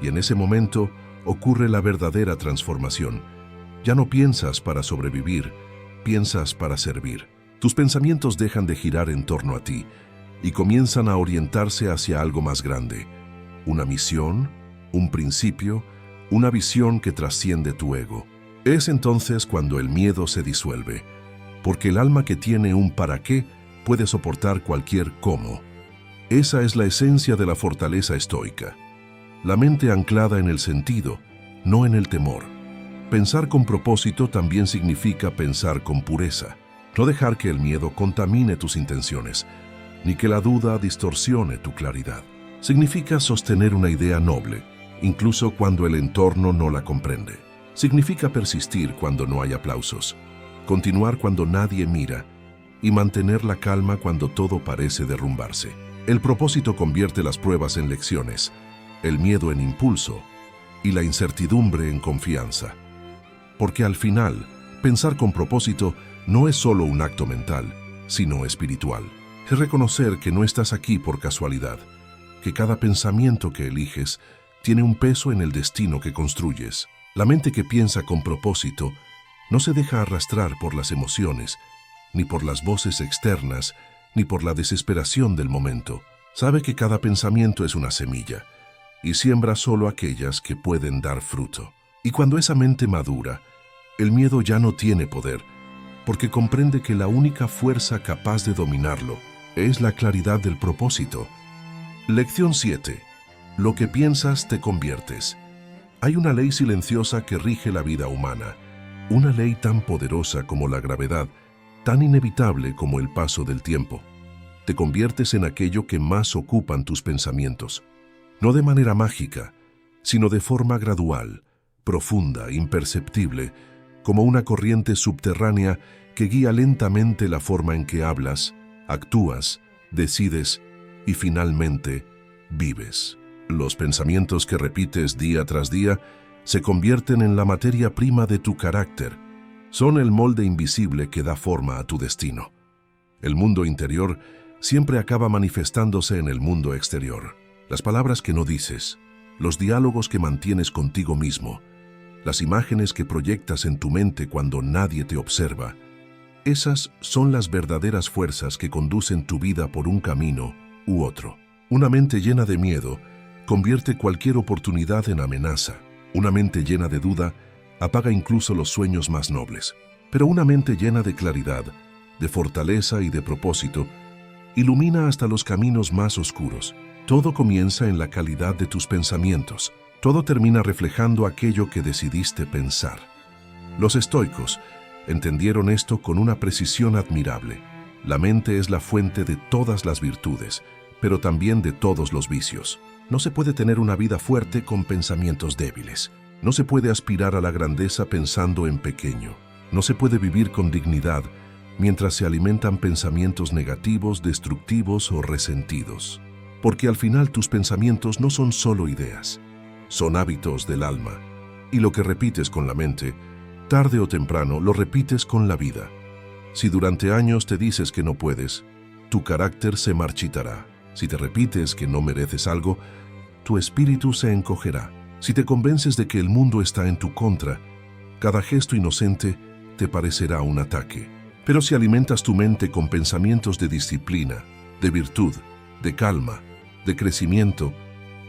Y en ese momento ocurre la verdadera transformación. Ya no piensas para sobrevivir, piensas para servir. Tus pensamientos dejan de girar en torno a ti y comienzan a orientarse hacia algo más grande. Una misión, un principio, una visión que trasciende tu ego. Es entonces cuando el miedo se disuelve, porque el alma que tiene un para qué puede soportar cualquier cómo. Esa es la esencia de la fortaleza estoica. La mente anclada en el sentido, no en el temor. Pensar con propósito también significa pensar con pureza. No dejar que el miedo contamine tus intenciones, ni que la duda distorsione tu claridad. Significa sostener una idea noble, incluso cuando el entorno no la comprende. Significa persistir cuando no hay aplausos, continuar cuando nadie mira y mantener la calma cuando todo parece derrumbarse. El propósito convierte las pruebas en lecciones, el miedo en impulso y la incertidumbre en confianza. Porque al final, pensar con propósito no es solo un acto mental, sino espiritual. Es reconocer que no estás aquí por casualidad, que cada pensamiento que eliges tiene un peso en el destino que construyes. La mente que piensa con propósito no se deja arrastrar por las emociones, ni por las voces externas, ni por la desesperación del momento. Sabe que cada pensamiento es una semilla, y siembra solo aquellas que pueden dar fruto. Y cuando esa mente madura, el miedo ya no tiene poder, porque comprende que la única fuerza capaz de dominarlo es la claridad del propósito. Lección 7. Lo que piensas te conviertes. Hay una ley silenciosa que rige la vida humana, una ley tan poderosa como la gravedad, tan inevitable como el paso del tiempo. Te conviertes en aquello que más ocupan tus pensamientos, no de manera mágica, sino de forma gradual, profunda, imperceptible, como una corriente subterránea que guía lentamente la forma en que hablas, actúas, decides y finalmente vives. Los pensamientos que repites día tras día se convierten en la materia prima de tu carácter. Son el molde invisible que da forma a tu destino. El mundo interior siempre acaba manifestándose en el mundo exterior. Las palabras que no dices, los diálogos que mantienes contigo mismo, las imágenes que proyectas en tu mente cuando nadie te observa, esas son las verdaderas fuerzas que conducen tu vida por un camino u otro. Una mente llena de miedo convierte cualquier oportunidad en amenaza. Una mente llena de duda apaga incluso los sueños más nobles. Pero una mente llena de claridad, de fortaleza y de propósito, ilumina hasta los caminos más oscuros. Todo comienza en la calidad de tus pensamientos. Todo termina reflejando aquello que decidiste pensar. Los estoicos entendieron esto con una precisión admirable. La mente es la fuente de todas las virtudes, pero también de todos los vicios. No se puede tener una vida fuerte con pensamientos débiles. No se puede aspirar a la grandeza pensando en pequeño. No se puede vivir con dignidad mientras se alimentan pensamientos negativos, destructivos o resentidos. Porque al final tus pensamientos no son solo ideas, son hábitos del alma. Y lo que repites con la mente, tarde o temprano lo repites con la vida. Si durante años te dices que no puedes, tu carácter se marchitará. Si te repites que no mereces algo, tu espíritu se encogerá. Si te convences de que el mundo está en tu contra, cada gesto inocente te parecerá un ataque. Pero si alimentas tu mente con pensamientos de disciplina, de virtud, de calma, de crecimiento,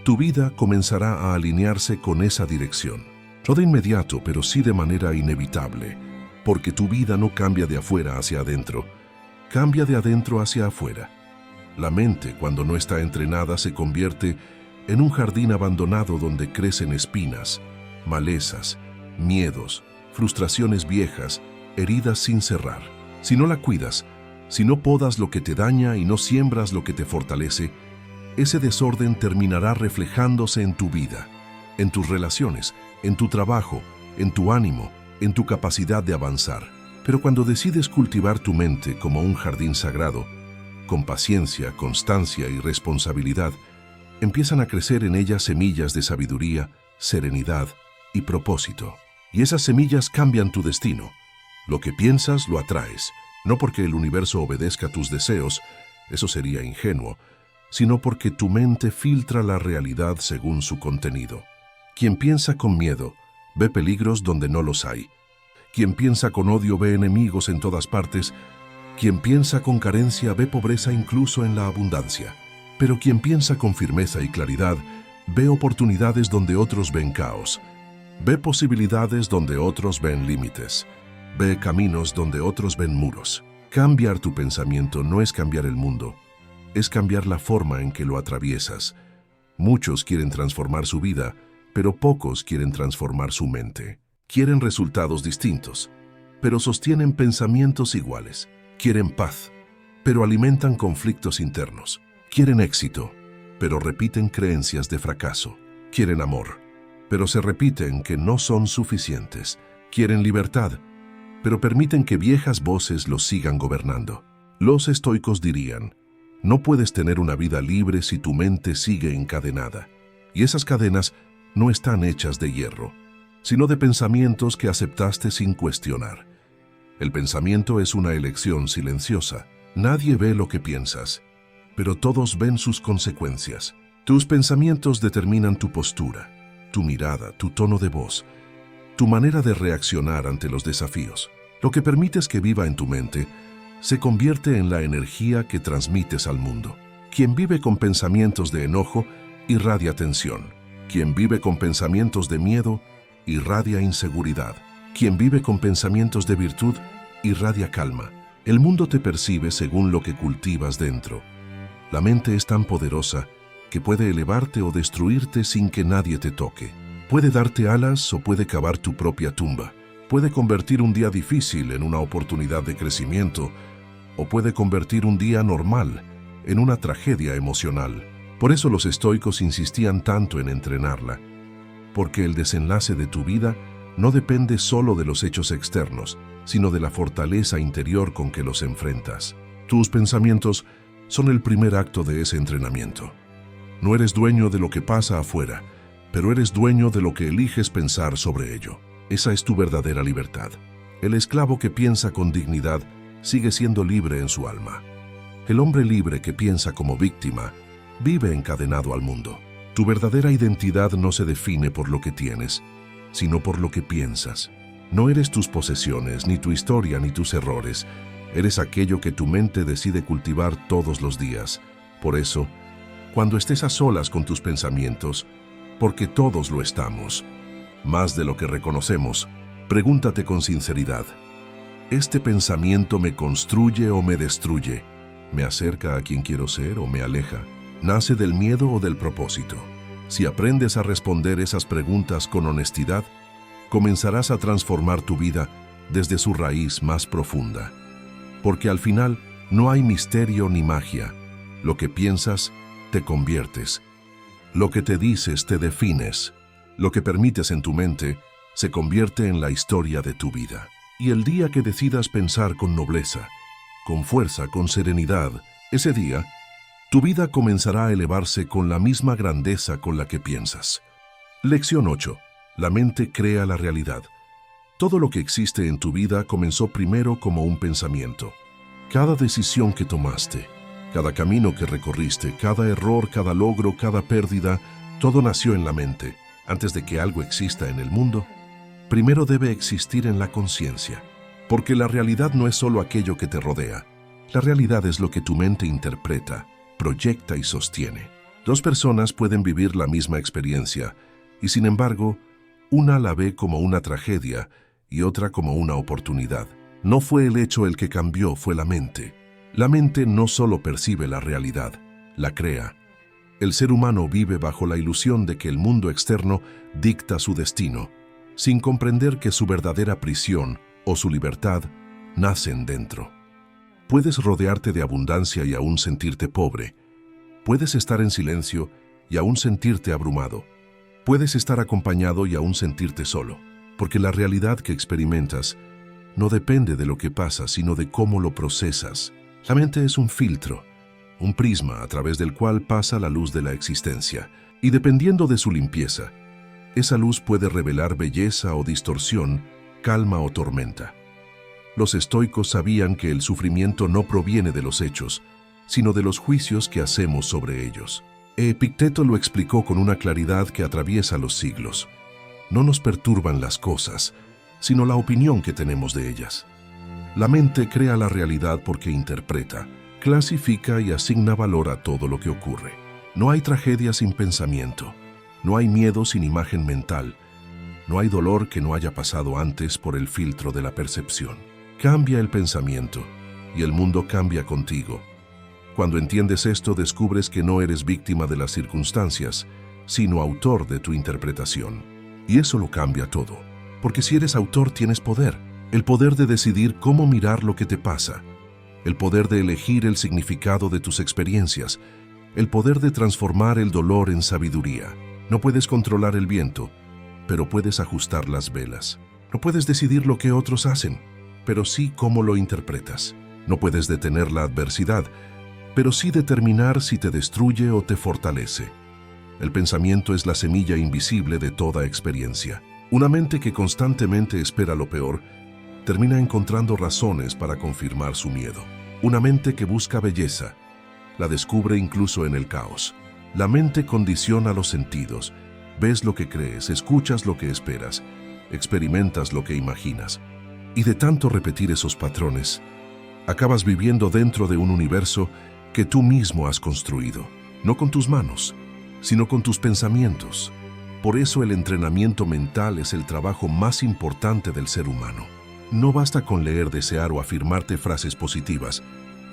tu vida comenzará a alinearse con esa dirección. No de inmediato, pero sí de manera inevitable, porque tu vida no cambia de afuera hacia adentro, cambia de adentro hacia afuera. La mente, cuando no está entrenada, se convierte en un jardín abandonado donde crecen espinas, malezas, miedos, frustraciones viejas, heridas sin cerrar. Si no la cuidas, si no podas lo que te daña y no siembras lo que te fortalece, ese desorden terminará reflejándose en tu vida, en tus relaciones, en tu trabajo, en tu ánimo, en tu capacidad de avanzar. Pero cuando decides cultivar tu mente como un jardín sagrado, con paciencia, constancia y responsabilidad, empiezan a crecer en ella semillas de sabiduría, serenidad y propósito. Y esas semillas cambian tu destino. Lo que piensas lo atraes, no porque el universo obedezca tus deseos, eso sería ingenuo, sino porque tu mente filtra la realidad según su contenido. Quien piensa con miedo, ve peligros donde no los hay. Quien piensa con odio ve enemigos en todas partes. Quien piensa con carencia ve pobreza incluso en la abundancia. Pero quien piensa con firmeza y claridad ve oportunidades donde otros ven caos. Ve posibilidades donde otros ven límites. Ve caminos donde otros ven muros. Cambiar tu pensamiento no es cambiar el mundo, es cambiar la forma en que lo atraviesas. Muchos quieren transformar su vida, pero pocos quieren transformar su mente. Quieren resultados distintos, pero sostienen pensamientos iguales. Quieren paz, pero alimentan conflictos internos. Quieren éxito, pero repiten creencias de fracaso. Quieren amor, pero se repiten que no son suficientes. Quieren libertad, pero permiten que viejas voces los sigan gobernando. Los estoicos dirían: no puedes tener una vida libre si tu mente sigue encadenada. Y esas cadenas no están hechas de hierro, sino de pensamientos que aceptaste sin cuestionar. El pensamiento es una elección silenciosa. Nadie ve lo que piensas, pero todos ven sus consecuencias. Tus pensamientos determinan tu postura, tu mirada, tu tono de voz, tu manera de reaccionar ante los desafíos. Lo que permites que viva en tu mente se convierte en la energía que transmites al mundo. Quien vive con pensamientos de enojo irradia tensión. Quien vive con pensamientos de miedo irradia inseguridad. Quien vive con pensamientos de virtud irradia calma. El mundo te percibe según lo que cultivas dentro. La mente es tan poderosa que puede elevarte o destruirte sin que nadie te toque. Puede darte alas o puede cavar tu propia tumba. Puede convertir un día difícil en una oportunidad de crecimiento, o puede convertir un día normal en una tragedia emocional. Por eso los estoicos insistían tanto en entrenarla, porque el desenlace de tu vida no depende solo de los hechos externos, sino de la fortaleza interior con que los enfrentas. Tus pensamientos son el primer acto de ese entrenamiento. No eres dueño de lo que pasa afuera, pero eres dueño de lo que eliges pensar sobre ello. Esa es tu verdadera libertad. El esclavo que piensa con dignidad sigue siendo libre en su alma. El hombre libre que piensa como víctima vive encadenado al mundo. Tu verdadera identidad no se define por lo que tienes, sino por lo que piensas. No eres tus posesiones, ni tu historia, ni tus errores. Eres aquello que tu mente decide cultivar todos los días. Por eso, cuando estés a solas con tus pensamientos, porque todos lo estamos, más de lo que reconocemos, pregúntate con sinceridad: ¿este pensamiento me construye o me destruye? ¿Me acerca a quien quiero ser o me aleja? ¿Nace del miedo o del propósito? Si aprendes a responder esas preguntas con honestidad, comenzarás a transformar tu vida desde su raíz más profunda. Porque al final no hay misterio ni magia. Lo que piensas, te conviertes. Lo que te dices, te defines. Lo que permites en tu mente se convierte en la historia de tu vida. Y el día que decidas pensar con nobleza, con fuerza, con serenidad, ese día, tu vida comenzará a elevarse con la misma grandeza con la que piensas. Lección 8. La mente crea la realidad. Todo lo que existe en tu vida comenzó primero como un pensamiento. Cada decisión que tomaste, cada camino que recorriste, cada error, cada logro, cada pérdida, todo nació en la mente. Antes de que algo exista en el mundo, primero debe existir en la conciencia. Porque la realidad no es solo aquello que te rodea. La realidad es lo que tu mente interpreta, proyecta y sostiene. Dos personas pueden vivir la misma experiencia, y sin embargo, una la ve como una tragedia y otra como una oportunidad. No fue el hecho el que cambió, fue la mente. La mente no solo percibe la realidad, la crea. El ser humano vive bajo la ilusión de que el mundo externo dicta su destino, sin comprender que su verdadera prisión o su libertad nacen dentro. Puedes rodearte de abundancia y aún sentirte pobre. Puedes estar en silencio y aún sentirte abrumado. Puedes estar acompañado y aún sentirte solo, porque la realidad que experimentas no depende de lo que pasa, sino de cómo lo procesas. La mente es un filtro, un prisma a través del cual pasa la luz de la existencia, y dependiendo de su limpieza, esa luz puede revelar belleza o distorsión, calma o tormenta. Los estoicos sabían que el sufrimiento no proviene de los hechos, sino de los juicios que hacemos sobre ellos. Epicteto lo explicó con una claridad que atraviesa los siglos. No nos perturban las cosas, sino la opinión que tenemos de ellas. La mente crea la realidad porque interpreta, clasifica y asigna valor a todo lo que ocurre. No hay tragedia sin pensamiento, no hay miedo sin imagen mental, no hay dolor que no haya pasado antes por el filtro de la percepción. Cambia el pensamiento y el mundo cambia contigo. Cuando entiendes esto, descubres que no eres víctima de las circunstancias, sino autor de tu interpretación. Y eso lo cambia todo, porque si eres autor tienes poder, el poder de decidir cómo mirar lo que te pasa, el poder de elegir el significado de tus experiencias, el poder de transformar el dolor en sabiduría. No puedes controlar el viento, pero puedes ajustar las velas. No puedes decidir lo que otros hacen, pero sí cómo lo interpretas. No puedes detener la adversidad, pero sí determinar si te destruye o te fortalece. El pensamiento es la semilla invisible de toda experiencia. Una mente que constantemente espera lo peor, termina encontrando razones para confirmar su miedo. Una mente que busca belleza, la descubre incluso en el caos. La mente condiciona los sentidos. Ves lo que crees, escuchas lo que esperas, experimentas lo que imaginas. Y de tanto repetir esos patrones, acabas viviendo dentro de un universo que tú mismo has construido, no con tus manos, sino con tus pensamientos. Por eso el entrenamiento mental es el trabajo más importante del ser humano. No basta con leer, desear o afirmarte frases positivas.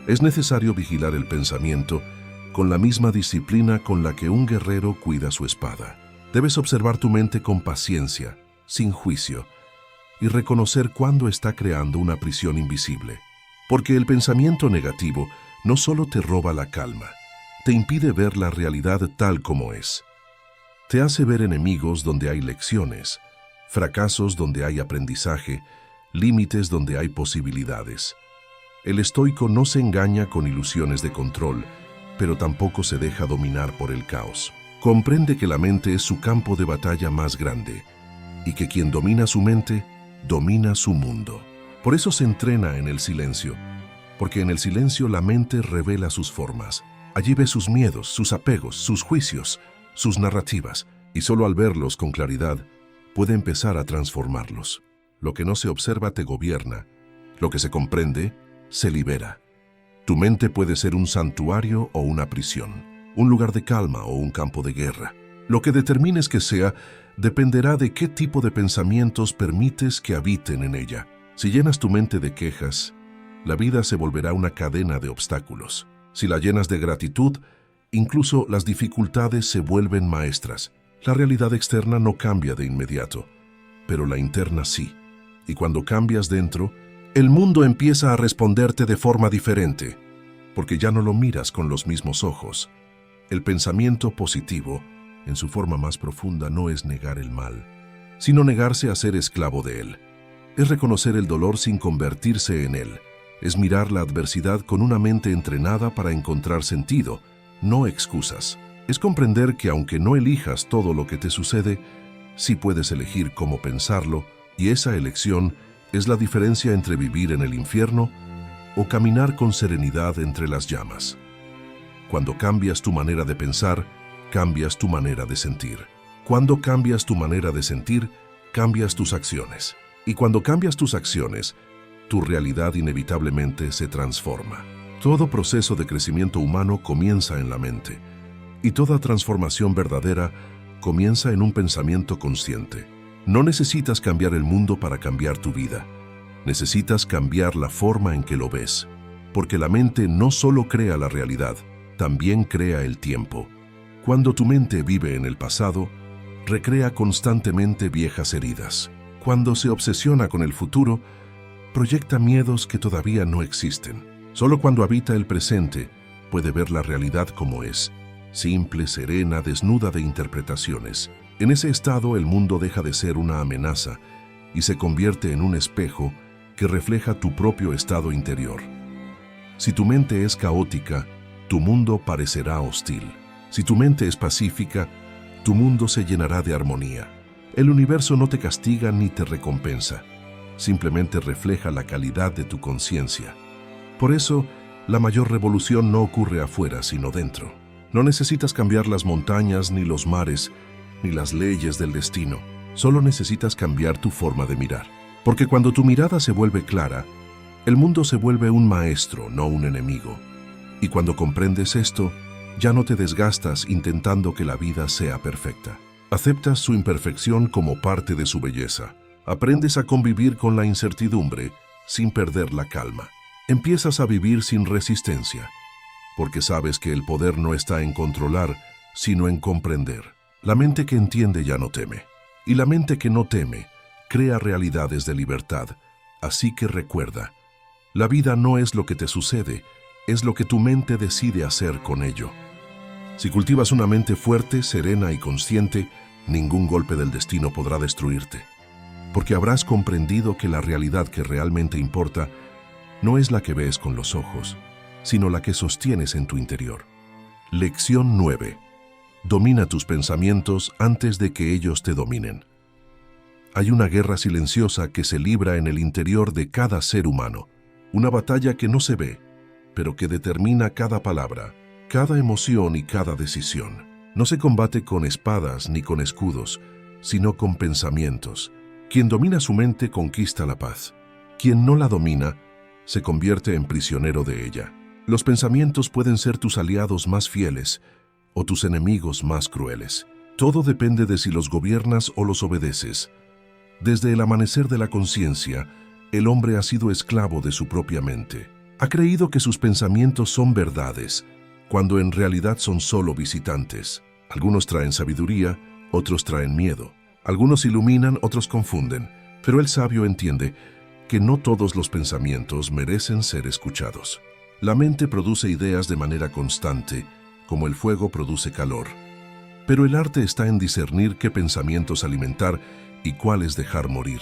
Es necesario vigilar el pensamiento con la misma disciplina con la que un guerrero cuida su espada. Debes observar tu mente con paciencia, sin juicio, y reconocer cuándo está creando una prisión invisible. Porque el pensamiento negativo no solo te roba la calma, te impide ver la realidad tal como es. Te hace ver enemigos donde hay lecciones, fracasos donde hay aprendizaje, límites donde hay posibilidades. El estoico no se engaña con ilusiones de control, pero tampoco se deja dominar por el caos. Comprende que la mente es su campo de batalla más grande y que quien domina su mente, domina su mundo. Por eso se entrena en el silencio, porque en el silencio la mente revela sus formas. Allí ve sus miedos, sus apegos, sus juicios, sus narrativas, y solo al verlos con claridad puede empezar a transformarlos. Lo que no se observa te gobierna, lo que se comprende se libera. Tu mente puede ser un santuario o una prisión, un lugar de calma o un campo de guerra. Lo que determines que sea dependerá de qué tipo de pensamientos permites que habiten en ella. Si llenas tu mente de quejas, la vida se volverá una cadena de obstáculos. Si la llenas de gratitud, incluso las dificultades se vuelven maestras. La realidad externa no cambia de inmediato, pero la interna sí. Y cuando cambias dentro, el mundo empieza a responderte de forma diferente, porque ya no lo miras con los mismos ojos. El pensamiento positivo en su forma más profunda, no es negar el mal, sino negarse a ser esclavo de él. Es reconocer el dolor sin convertirse en él. Es mirar la adversidad con una mente entrenada para encontrar sentido, no excusas. Es comprender que aunque no elijas todo lo que te sucede, sí puedes elegir cómo pensarlo, y esa elección es la diferencia entre vivir en el infierno o caminar con serenidad entre las llamas. Cuando cambias tu manera de pensar, cambias tu manera de sentir. Cuando cambias tu manera de sentir, cambias tus acciones. Y cuando cambias tus acciones, tu realidad inevitablemente se transforma. Todo proceso de crecimiento humano comienza en la mente, y toda transformación verdadera comienza en un pensamiento consciente. No necesitas cambiar el mundo para cambiar tu vida. Necesitas cambiar la forma en que lo ves, porque la mente no solo crea la realidad, también crea el tiempo. Cuando tu mente vive en el pasado, recrea constantemente viejas heridas. Cuando se obsesiona con el futuro, proyecta miedos que todavía no existen. Solo cuando habita el presente, puede ver la realidad como es, simple, serena, desnuda de interpretaciones. En ese estado, el mundo deja de ser una amenaza y se convierte en un espejo que refleja tu propio estado interior. Si tu mente es caótica, tu mundo parecerá hostil. Si tu mente es pacífica, tu mundo se llenará de armonía. El universo no te castiga ni te recompensa, simplemente refleja la calidad de tu conciencia. Por eso, la mayor revolución no ocurre afuera, sino dentro. No necesitas cambiar las montañas, ni los mares, ni las leyes del destino. Solo necesitas cambiar tu forma de mirar. Porque cuando tu mirada se vuelve clara, el mundo se vuelve un maestro, no un enemigo. Y cuando comprendes esto, ya no te desgastas intentando que la vida sea perfecta. Aceptas su imperfección como parte de su belleza. Aprendes a convivir con la incertidumbre sin perder la calma. Empiezas a vivir sin resistencia, porque sabes que el poder no está en controlar, sino en comprender. La mente que entiende ya no teme, y la mente que no teme crea realidades de libertad. Así que recuerda, la vida no es lo que te sucede, es lo que tu mente decide hacer con ello. Si cultivas una mente fuerte, serena y consciente, ningún golpe del destino podrá destruirte, porque habrás comprendido que la realidad que realmente importa no es la que ves con los ojos, sino la que sostienes en tu interior. Lección 9. Domina tus pensamientos antes de que ellos te dominen. Hay una guerra silenciosa que se libra en el interior de cada ser humano, una batalla que no se ve, pero que determina cada palabra, cada emoción y cada decisión. No se combate con espadas ni con escudos, sino con pensamientos. Quien domina su mente conquista la paz. Quien no la domina, se convierte en prisionero de ella. Los pensamientos pueden ser tus aliados más fieles o tus enemigos más crueles. Todo depende de si los gobiernas o los obedeces. Desde el amanecer de la conciencia, el hombre ha sido esclavo de su propia mente. Ha creído que sus pensamientos son verdades, cuando en realidad son solo visitantes. Algunos traen sabiduría, otros traen miedo. Algunos iluminan, otros confunden. Pero el sabio entiende que no todos los pensamientos merecen ser escuchados. La mente produce ideas de manera constante, como el fuego produce calor. Pero el arte está en discernir qué pensamientos alimentar y cuáles dejar morir.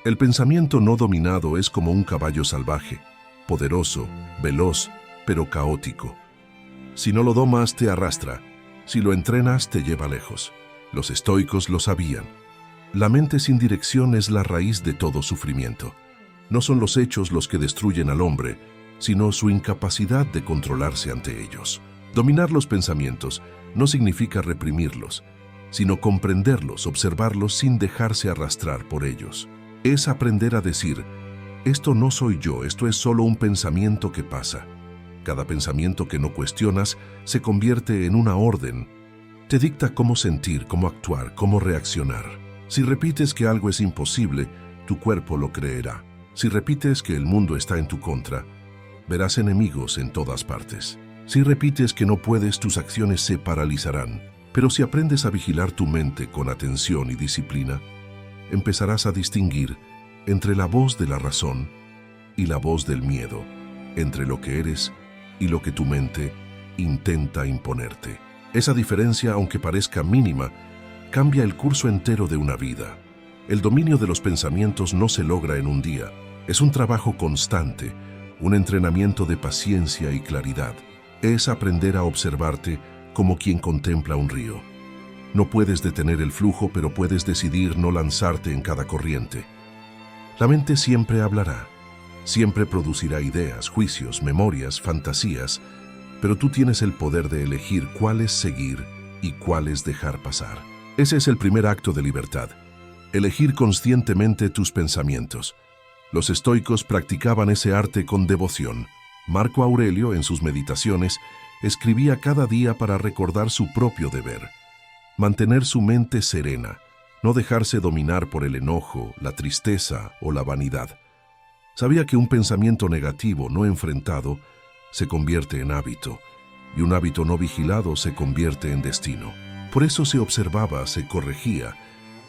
El pensamiento no dominado es como un caballo salvaje, poderoso, veloz, pero caótico. Si no lo domas, te arrastra. Si lo entrenas, te lleva lejos. Los estoicos lo sabían. La mente sin dirección es la raíz de todo sufrimiento. No son los hechos los que destruyen al hombre, sino su incapacidad de controlarse ante ellos. Dominar los pensamientos no significa reprimirlos, sino comprenderlos, observarlos sin dejarse arrastrar por ellos. Es aprender a decir, esto no soy yo, esto es solo un pensamiento que pasa. Cada pensamiento que no cuestionas se convierte en una orden. Te dicta cómo sentir, cómo actuar, cómo reaccionar. Si repites que algo es imposible, tu cuerpo lo creerá. Si repites que el mundo está en tu contra, verás enemigos en todas partes. Si repites que no puedes, tus acciones se paralizarán. Pero si aprendes a vigilar tu mente con atención y disciplina, empezarás a distinguir entre la voz de la razón y la voz del miedo, entre lo que eres y lo que tu mente intenta imponerte. Esa diferencia, aunque parezca mínima, cambia el curso entero de una vida. El dominio de los pensamientos no se logra en un día. Es un trabajo constante, un entrenamiento de paciencia y claridad. Es aprender a observarte como quien contempla un río. No puedes detener el flujo, pero puedes decidir no lanzarte en cada corriente. La mente siempre hablará, siempre producirá ideas, juicios, memorias, fantasías, pero tú tienes el poder de elegir cuáles seguir y cuáles dejar pasar. Ese es el primer acto de libertad, elegir conscientemente tus pensamientos. Los estoicos practicaban ese arte con devoción. Marco Aurelio, en sus meditaciones, escribía cada día para recordar su propio deber. Mantener su mente serena, no dejarse dominar por el enojo, la tristeza o la vanidad. Sabía que un pensamiento negativo no enfrentado se convierte en hábito, y un hábito no vigilado se convierte en destino. Por eso se observaba, se corregía,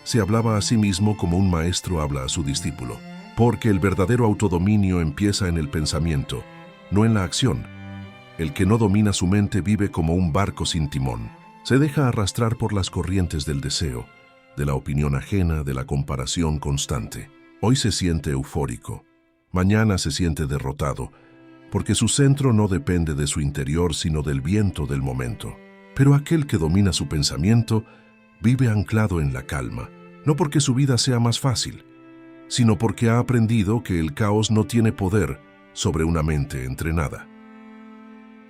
se hablaba a sí mismo como un maestro habla a su discípulo. Porque el verdadero autodominio empieza en el pensamiento, no en la acción. El que no domina su mente vive como un barco sin timón. Se deja arrastrar por las corrientes del deseo, de la opinión ajena, de la comparación constante. Hoy se siente eufórico, mañana se siente derrotado, porque su centro no depende de su interior sino del viento del momento. Pero aquel que domina su pensamiento vive anclado en la calma, no porque su vida sea más fácil, sino porque ha aprendido que el caos no tiene poder sobre una mente entrenada.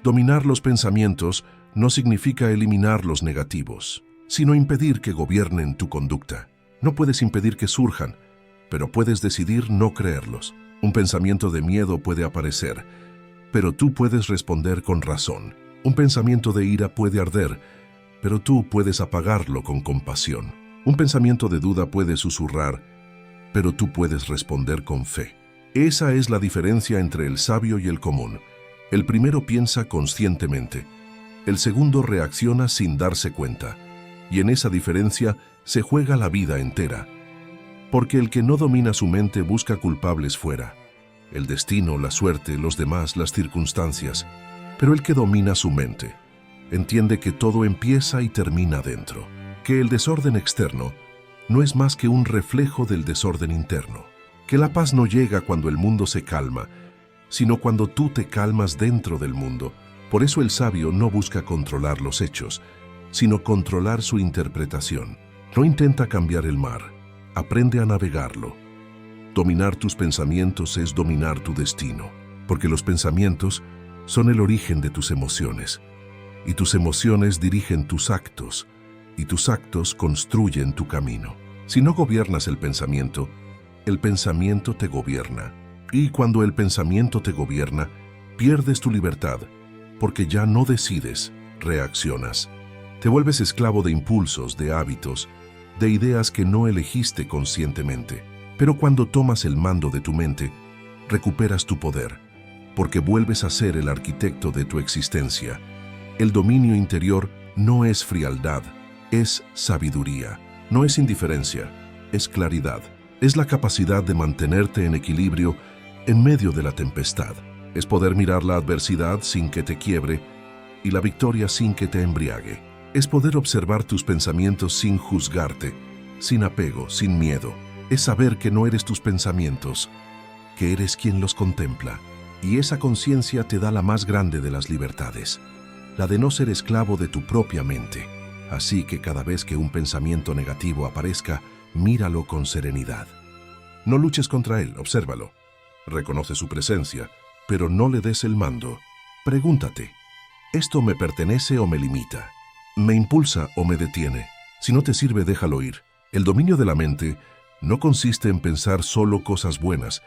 Dominar los pensamientos no significa eliminar los negativos, sino impedir que gobiernen tu conducta. No puedes impedir que surjan, pero puedes decidir no creerlos. Un pensamiento de miedo puede aparecer, pero tú puedes responder con razón. Un pensamiento de ira puede arder, pero tú puedes apagarlo con compasión. Un pensamiento de duda puede susurrar, pero tú puedes responder con fe. Esa es la diferencia entre el sabio y el común. El primero piensa conscientemente, el segundo reacciona sin darse cuenta, y en esa diferencia se juega la vida entera. Porque el que no domina su mente busca culpables fuera, el destino, la suerte, los demás, las circunstancias, pero el que domina su mente entiende que todo empieza y termina dentro, que el desorden externo no es más que un reflejo del desorden interno, que la paz no llega cuando el mundo se calma, sino cuando tú te calmas dentro del mundo. Por eso el sabio no busca controlar los hechos, sino controlar su interpretación. No intenta cambiar el mar, aprende a navegarlo. Dominar tus pensamientos es dominar tu destino, porque los pensamientos son el origen de tus emociones, y tus emociones dirigen tus actos, y tus actos construyen tu camino. Si no gobiernas el pensamiento te gobierna. Y cuando el pensamiento te gobierna, pierdes tu libertad, porque ya no decides, reaccionas. Te vuelves esclavo de impulsos, de hábitos, de ideas que no elegiste conscientemente. Pero cuando tomas el mando de tu mente, recuperas tu poder, porque vuelves a ser el arquitecto de tu existencia. El dominio interior no es frialdad, es sabiduría. No es indiferencia, es claridad. Es la capacidad de mantenerte en equilibrio en medio de la tempestad. Es poder mirar la adversidad sin que te quiebre y la victoria sin que te embriague. Es poder observar tus pensamientos sin juzgarte, sin apego, sin miedo. Es saber que no eres tus pensamientos, que eres quien los contempla. Y esa conciencia te da la más grande de las libertades, la de no ser esclavo de tu propia mente. Así que cada vez que un pensamiento negativo aparezca, míralo con serenidad. No luches contra él, obsérvalo. Reconoce su presencia, pero no le des el mando. Pregúntate, ¿esto me pertenece o me limita? ¿Me impulsa o me detiene? Si no te sirve, déjalo ir. El dominio de la mente no consiste en pensar solo cosas buenas,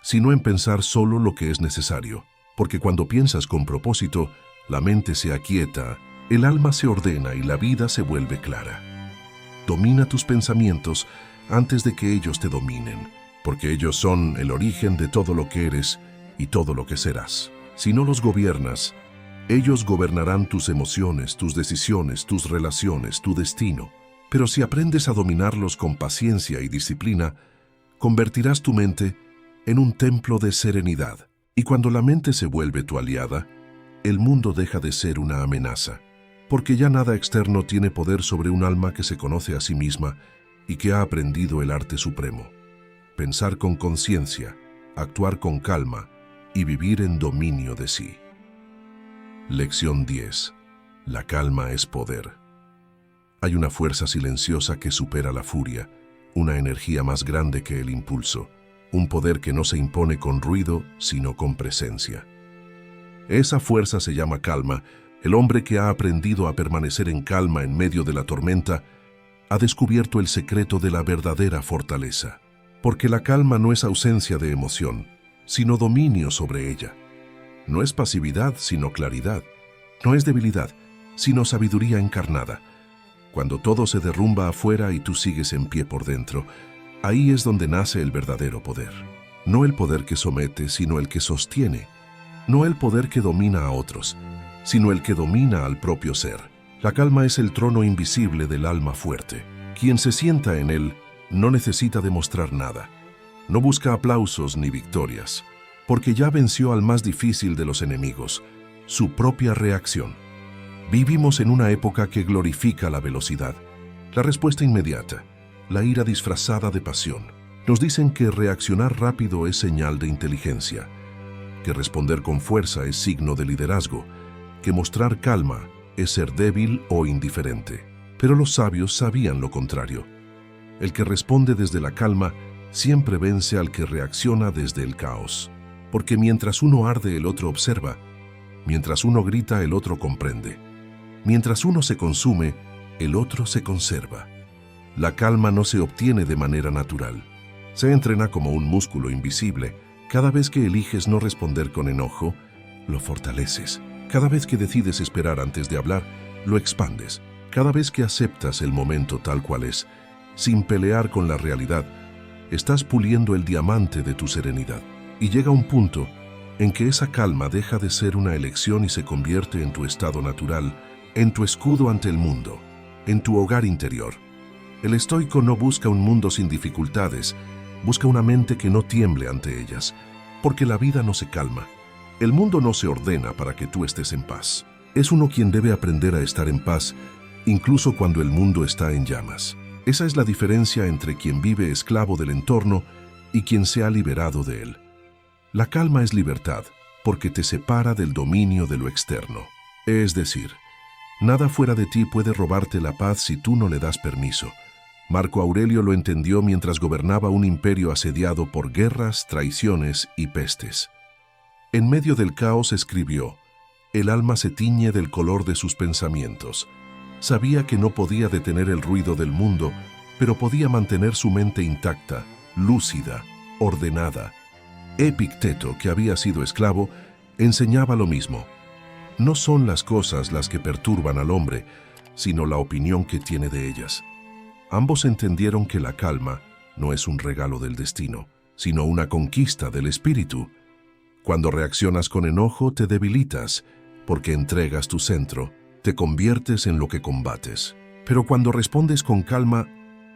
sino en pensar solo lo que es necesario. Porque cuando piensas con propósito, la mente se aquieta, el alma se ordena y la vida se vuelve clara. Domina tus pensamientos antes de que ellos te dominen, porque ellos son el origen de todo lo que eres y todo lo que serás. Si no los gobiernas, ellos gobernarán tus emociones, tus decisiones, tus relaciones, tu destino. Pero si aprendes a dominarlos con paciencia y disciplina, convertirás tu mente en un templo de serenidad. Y cuando la mente se vuelve tu aliada, el mundo deja de ser una amenaza, porque ya nada externo tiene poder sobre un alma que se conoce a sí misma y que ha aprendido el arte supremo: pensar con conciencia, actuar con calma y vivir en dominio de sí. Lección 10. La calma es poder. Hay una fuerza silenciosa que supera la furia, una energía más grande que el impulso, un poder que no se impone con ruido, sino con presencia. Esa fuerza se llama calma. El hombre que ha aprendido a permanecer en calma en medio de la tormenta ha descubierto el secreto de la verdadera fortaleza. Porque la calma no es ausencia de emoción, sino dominio sobre ella. No es pasividad, sino claridad. No es debilidad, sino sabiduría encarnada. Cuando todo se derrumba afuera y tú sigues en pie por dentro, ahí es donde nace el verdadero poder. No el poder que somete, sino el que sostiene. No el poder que domina a otros, sino el que domina al propio ser. La calma es el trono invisible del alma fuerte. Quien se sienta en él no necesita demostrar nada. No busca aplausos ni victorias, porque ya venció al más difícil de los enemigos, su propia reacción. Vivimos en una época que glorifica la velocidad, la respuesta inmediata, la ira disfrazada de pasión. Nos dicen que reaccionar rápido es señal de inteligencia, que responder con fuerza es signo de liderazgo, que mostrar calma es ser débil o indiferente. Pero los sabios sabían lo contrario. El que responde desde la calma siempre vence al que reacciona desde el caos. Porque mientras uno arde, el otro observa. Mientras uno grita, el otro comprende. Mientras uno se consume, el otro se conserva. La calma no se obtiene de manera natural. Se entrena como un músculo invisible. Cada vez que eliges no responder con enojo, lo fortaleces. Cada vez que decides esperar antes de hablar, lo expandes. Cada vez que aceptas el momento tal cual es, sin pelear con la realidad, estás puliendo el diamante de tu serenidad. Y llega un punto en que esa calma deja de ser una elección y se convierte en tu estado natural, en tu escudo ante el mundo, en tu hogar interior. El estoico no busca un mundo sin dificultades, busca una mente que no tiemble ante ellas, porque la vida no se calma. El mundo no se ordena para que tú estés en paz. Es uno quien debe aprender a estar en paz, incluso cuando el mundo está en llamas. Esa es la diferencia entre quien vive esclavo del entorno y quien se ha liberado de él. La calma es libertad, porque te separa del dominio de lo externo. Es decir, nada fuera de ti puede robarte la paz si tú no le das permiso. Marco Aurelio lo entendió mientras gobernaba un imperio asediado por guerras, traiciones y pestes. En medio del caos escribió: el alma se tiñe del color de sus pensamientos. Sabía que no podía detener el ruido del mundo, pero podía mantener su mente intacta, lúcida, ordenada. Epicteto, que había sido esclavo, enseñaba lo mismo. No son las cosas las que perturban al hombre, sino la opinión que tiene de ellas. Ambos entendieron que la calma no es un regalo del destino, sino una conquista del espíritu. Cuando reaccionas con enojo, te debilitas, porque entregas tu centro, te conviertes en lo que combates. Pero cuando respondes con calma,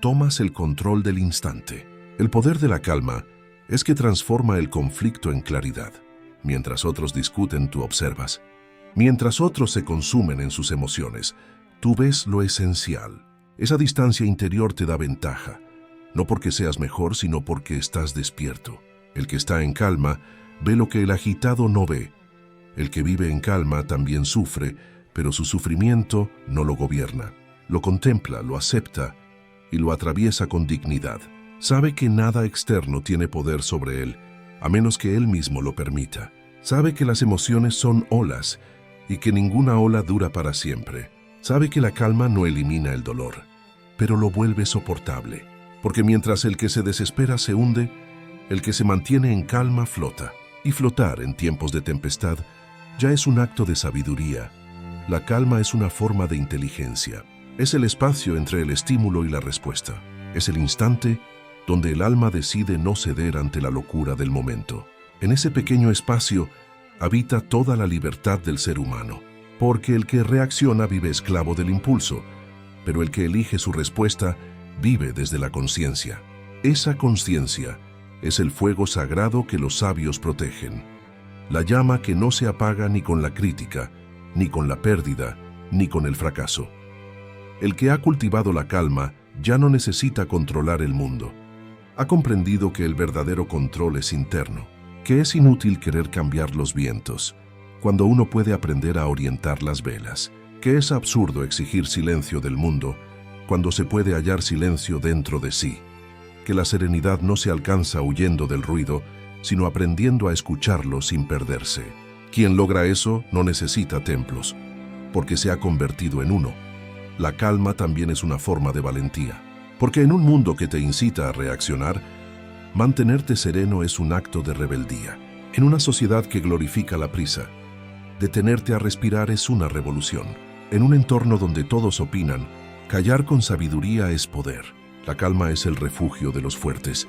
tomas el control del instante. El poder de la calma es que transforma el conflicto en claridad. Mientras otros discuten, tú observas. Mientras otros se consumen en sus emociones, tú ves lo esencial. Esa distancia interior te da ventaja, no porque seas mejor, sino porque estás despierto. El que está en calma ve lo que el agitado no ve. El que vive en calma también sufre, pero su sufrimiento no lo gobierna. Lo contempla, lo acepta y lo atraviesa con dignidad. Sabe que nada externo tiene poder sobre él, a menos que él mismo lo permita. Sabe que las emociones son olas y que ninguna ola dura para siempre. Sabe que la calma no elimina el dolor, pero lo vuelve soportable. Porque mientras el que se desespera se hunde, el que se mantiene en calma flota. Y flotar en tiempos de tempestad ya es un acto de sabiduría. La calma es una forma de inteligencia. Es el espacio entre el estímulo y la respuesta. Es el instante donde el alma decide no ceder ante la locura del momento. En ese pequeño espacio habita toda la libertad del ser humano. Porque el que reacciona vive esclavo del impulso, pero el que elige su respuesta vive desde la conciencia. Esa conciencia es el fuego sagrado que los sabios protegen. La llama que no se apaga ni con la crítica, ni con la pérdida, ni con el fracaso. El que ha cultivado la calma ya no necesita controlar el mundo. Ha comprendido que el verdadero control es interno, que es inútil querer cambiar los vientos, cuando uno puede aprender a orientar las velas, que es absurdo exigir silencio del mundo, cuando se puede hallar silencio dentro de sí, que la serenidad no se alcanza huyendo del ruido, sino aprendiendo a escucharlo sin perderse. Quien logra eso no necesita templos, porque se ha convertido en uno. La calma también es una forma de valentía, porque en un mundo que te incita a reaccionar, mantenerte sereno es un acto de rebeldía. En una sociedad que glorifica la prisa, detenerte a respirar es una revolución. En un entorno donde todos opinan, callar con sabiduría es poder. La calma es el refugio de los fuertes,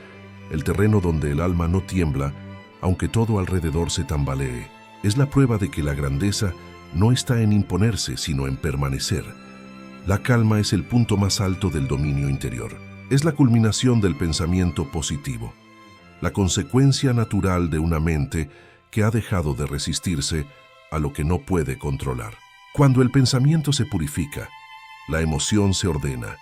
el terreno donde el alma no tiembla, aunque todo alrededor se tambalee. Es la prueba de que la grandeza no está en imponerse, sino en permanecer. La calma es el punto más alto del dominio interior. Es la culminación del pensamiento positivo, la consecuencia natural de una mente que ha dejado de resistirse a lo que no puede controlar. Cuando el pensamiento se purifica, la emoción se ordena,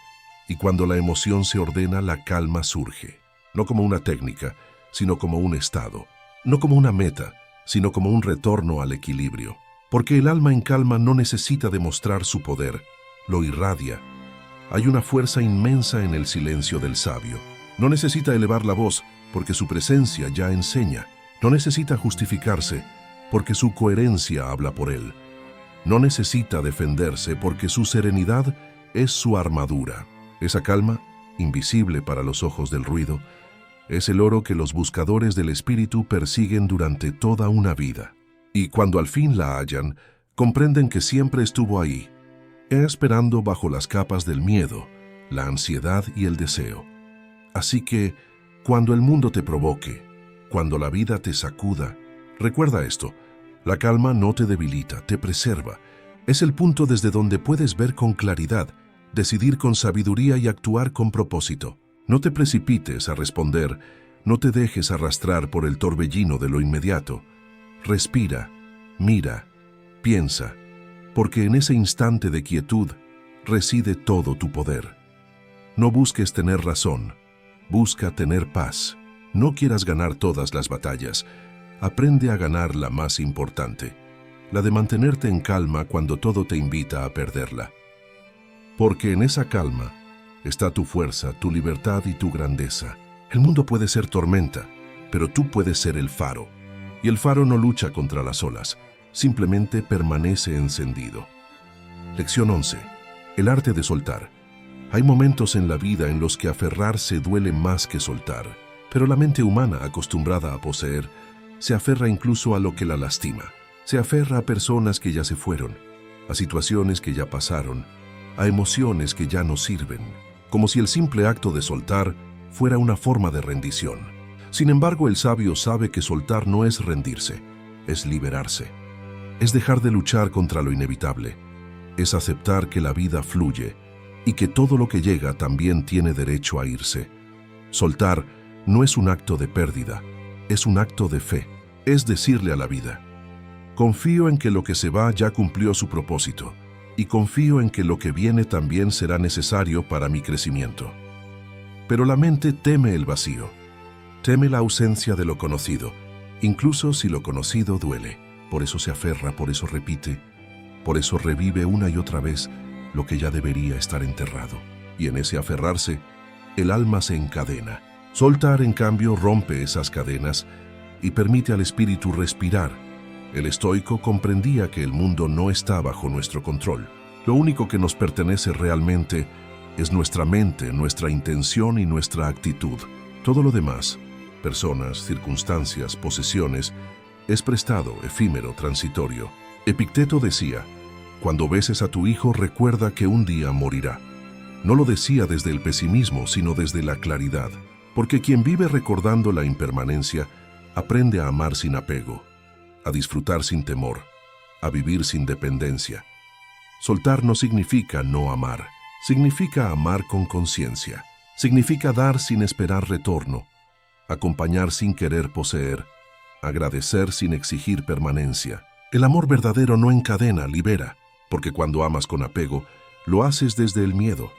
y cuando la emoción se ordena, la calma surge, no como una técnica, sino como un estado, no como una meta, sino como un retorno al equilibrio. Porque el alma en calma no necesita demostrar su poder, lo irradia. Hay una fuerza inmensa en el silencio del sabio. No necesita elevar la voz, porque su presencia ya enseña. No necesita justificarse, porque su coherencia habla por él. No necesita defenderse, porque su serenidad es su armadura. Esa calma, invisible para los ojos del ruido, es el oro que los buscadores del espíritu persiguen durante toda una vida. Y cuando al fin la hallan, comprenden que siempre estuvo ahí, esperando bajo las capas del miedo, la ansiedad y el deseo. Así que, cuando el mundo te provoque, cuando la vida te sacuda, recuerda esto: la calma no te debilita, te preserva. Es el punto desde donde puedes ver con claridad, decidir con sabiduría y actuar con propósito. No te precipites a responder, no te dejes arrastrar por el torbellino de lo inmediato. Respira, mira, piensa, porque en ese instante de quietud reside todo tu poder. No busques tener razón, busca tener paz. No quieras ganar todas las batallas, aprende a ganar la más importante, la de mantenerte en calma cuando todo te invita a perderla. Porque en esa calma está tu fuerza, tu libertad y tu grandeza. El mundo puede ser tormenta, pero tú puedes ser el faro. Y el faro no lucha contra las olas, simplemente permanece encendido. Lección 11. El arte de soltar. Hay momentos en la vida en los que aferrarse duele más que soltar, pero la mente humana, acostumbrada a poseer, se aferra incluso a lo que la lastima. Se aferra a personas que ya se fueron, a situaciones que ya pasaron, a emociones que ya no sirven, como si el simple acto de soltar fuera una forma de rendición. Sin embargo, el sabio sabe que soltar no es rendirse, es liberarse. Es dejar de luchar contra lo inevitable, es aceptar que la vida fluye y que todo lo que llega también tiene derecho a irse. Soltar no es un acto de pérdida, es un acto de fe, es decirle a la vida: confío en que lo que se va ya cumplió su propósito, y confío en que lo que viene también será necesario para mi crecimiento. Pero la mente teme el vacío, teme la ausencia de lo conocido, incluso si lo conocido duele. Por eso se aferra, por eso repite, por eso revive una y otra vez lo que ya debería estar enterrado. Y en ese aferrarse, el alma se encadena. Soltar, en cambio, rompe esas cadenas y permite al espíritu respirar. El estoico comprendía que el mundo no está bajo nuestro control. Lo único que nos pertenece realmente es nuestra mente, nuestra intención y nuestra actitud. Todo lo demás, personas, circunstancias, posesiones, es prestado, efímero, transitorio. Epicteto decía: cuando beses a tu hijo, recuerda que un día morirá. No lo decía desde el pesimismo, sino desde la claridad, porque quien vive recordando la impermanencia aprende a amar sin apego, a disfrutar sin temor, a vivir sin dependencia. Soltar no significa no amar, significa amar con conciencia, significa dar sin esperar retorno, acompañar sin querer poseer, agradecer sin exigir permanencia. El amor verdadero no encadena, libera, porque cuando amas con apego, lo haces desde el miedo.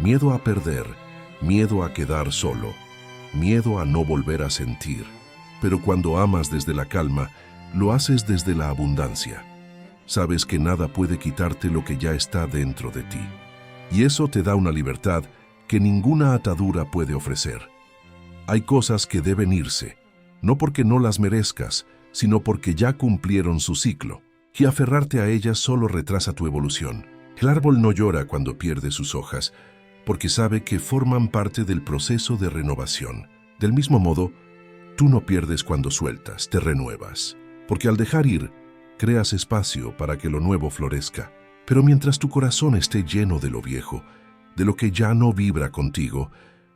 Miedo a perder, miedo a quedar solo, miedo a no volver a sentir. Pero cuando amas desde la calma, lo haces desde la abundancia. Sabes que nada puede quitarte lo que ya está dentro de ti. Y eso te da una libertad que ninguna atadura puede ofrecer. Hay cosas que deben irse, no porque no las merezcas, sino porque ya cumplieron su ciclo, y aferrarte a ellas solo retrasa tu evolución. El árbol no llora cuando pierde sus hojas, porque sabe que forman parte del proceso de renovación. Del mismo modo, tú no pierdes cuando sueltas, te renuevas, porque al dejar ir, creas espacio para que lo nuevo florezca. Pero mientras tu corazón esté lleno de lo viejo, de lo que ya no vibra contigo,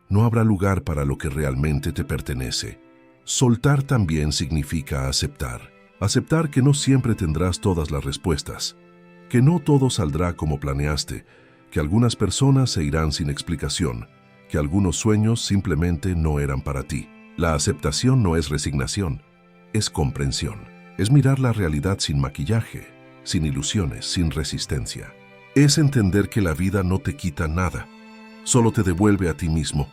no habrá lugar para lo que realmente te pertenece. Soltar también significa aceptar. Aceptar que no siempre tendrás todas las respuestas, que no todo saldrá como planeaste, que algunas personas se irán sin explicación, que algunos sueños simplemente no eran para ti. La aceptación no es resignación, es comprensión. Es mirar la realidad sin maquillaje, sin ilusiones, sin resistencia. Es entender que la vida no te quita nada, solo te devuelve a ti mismo.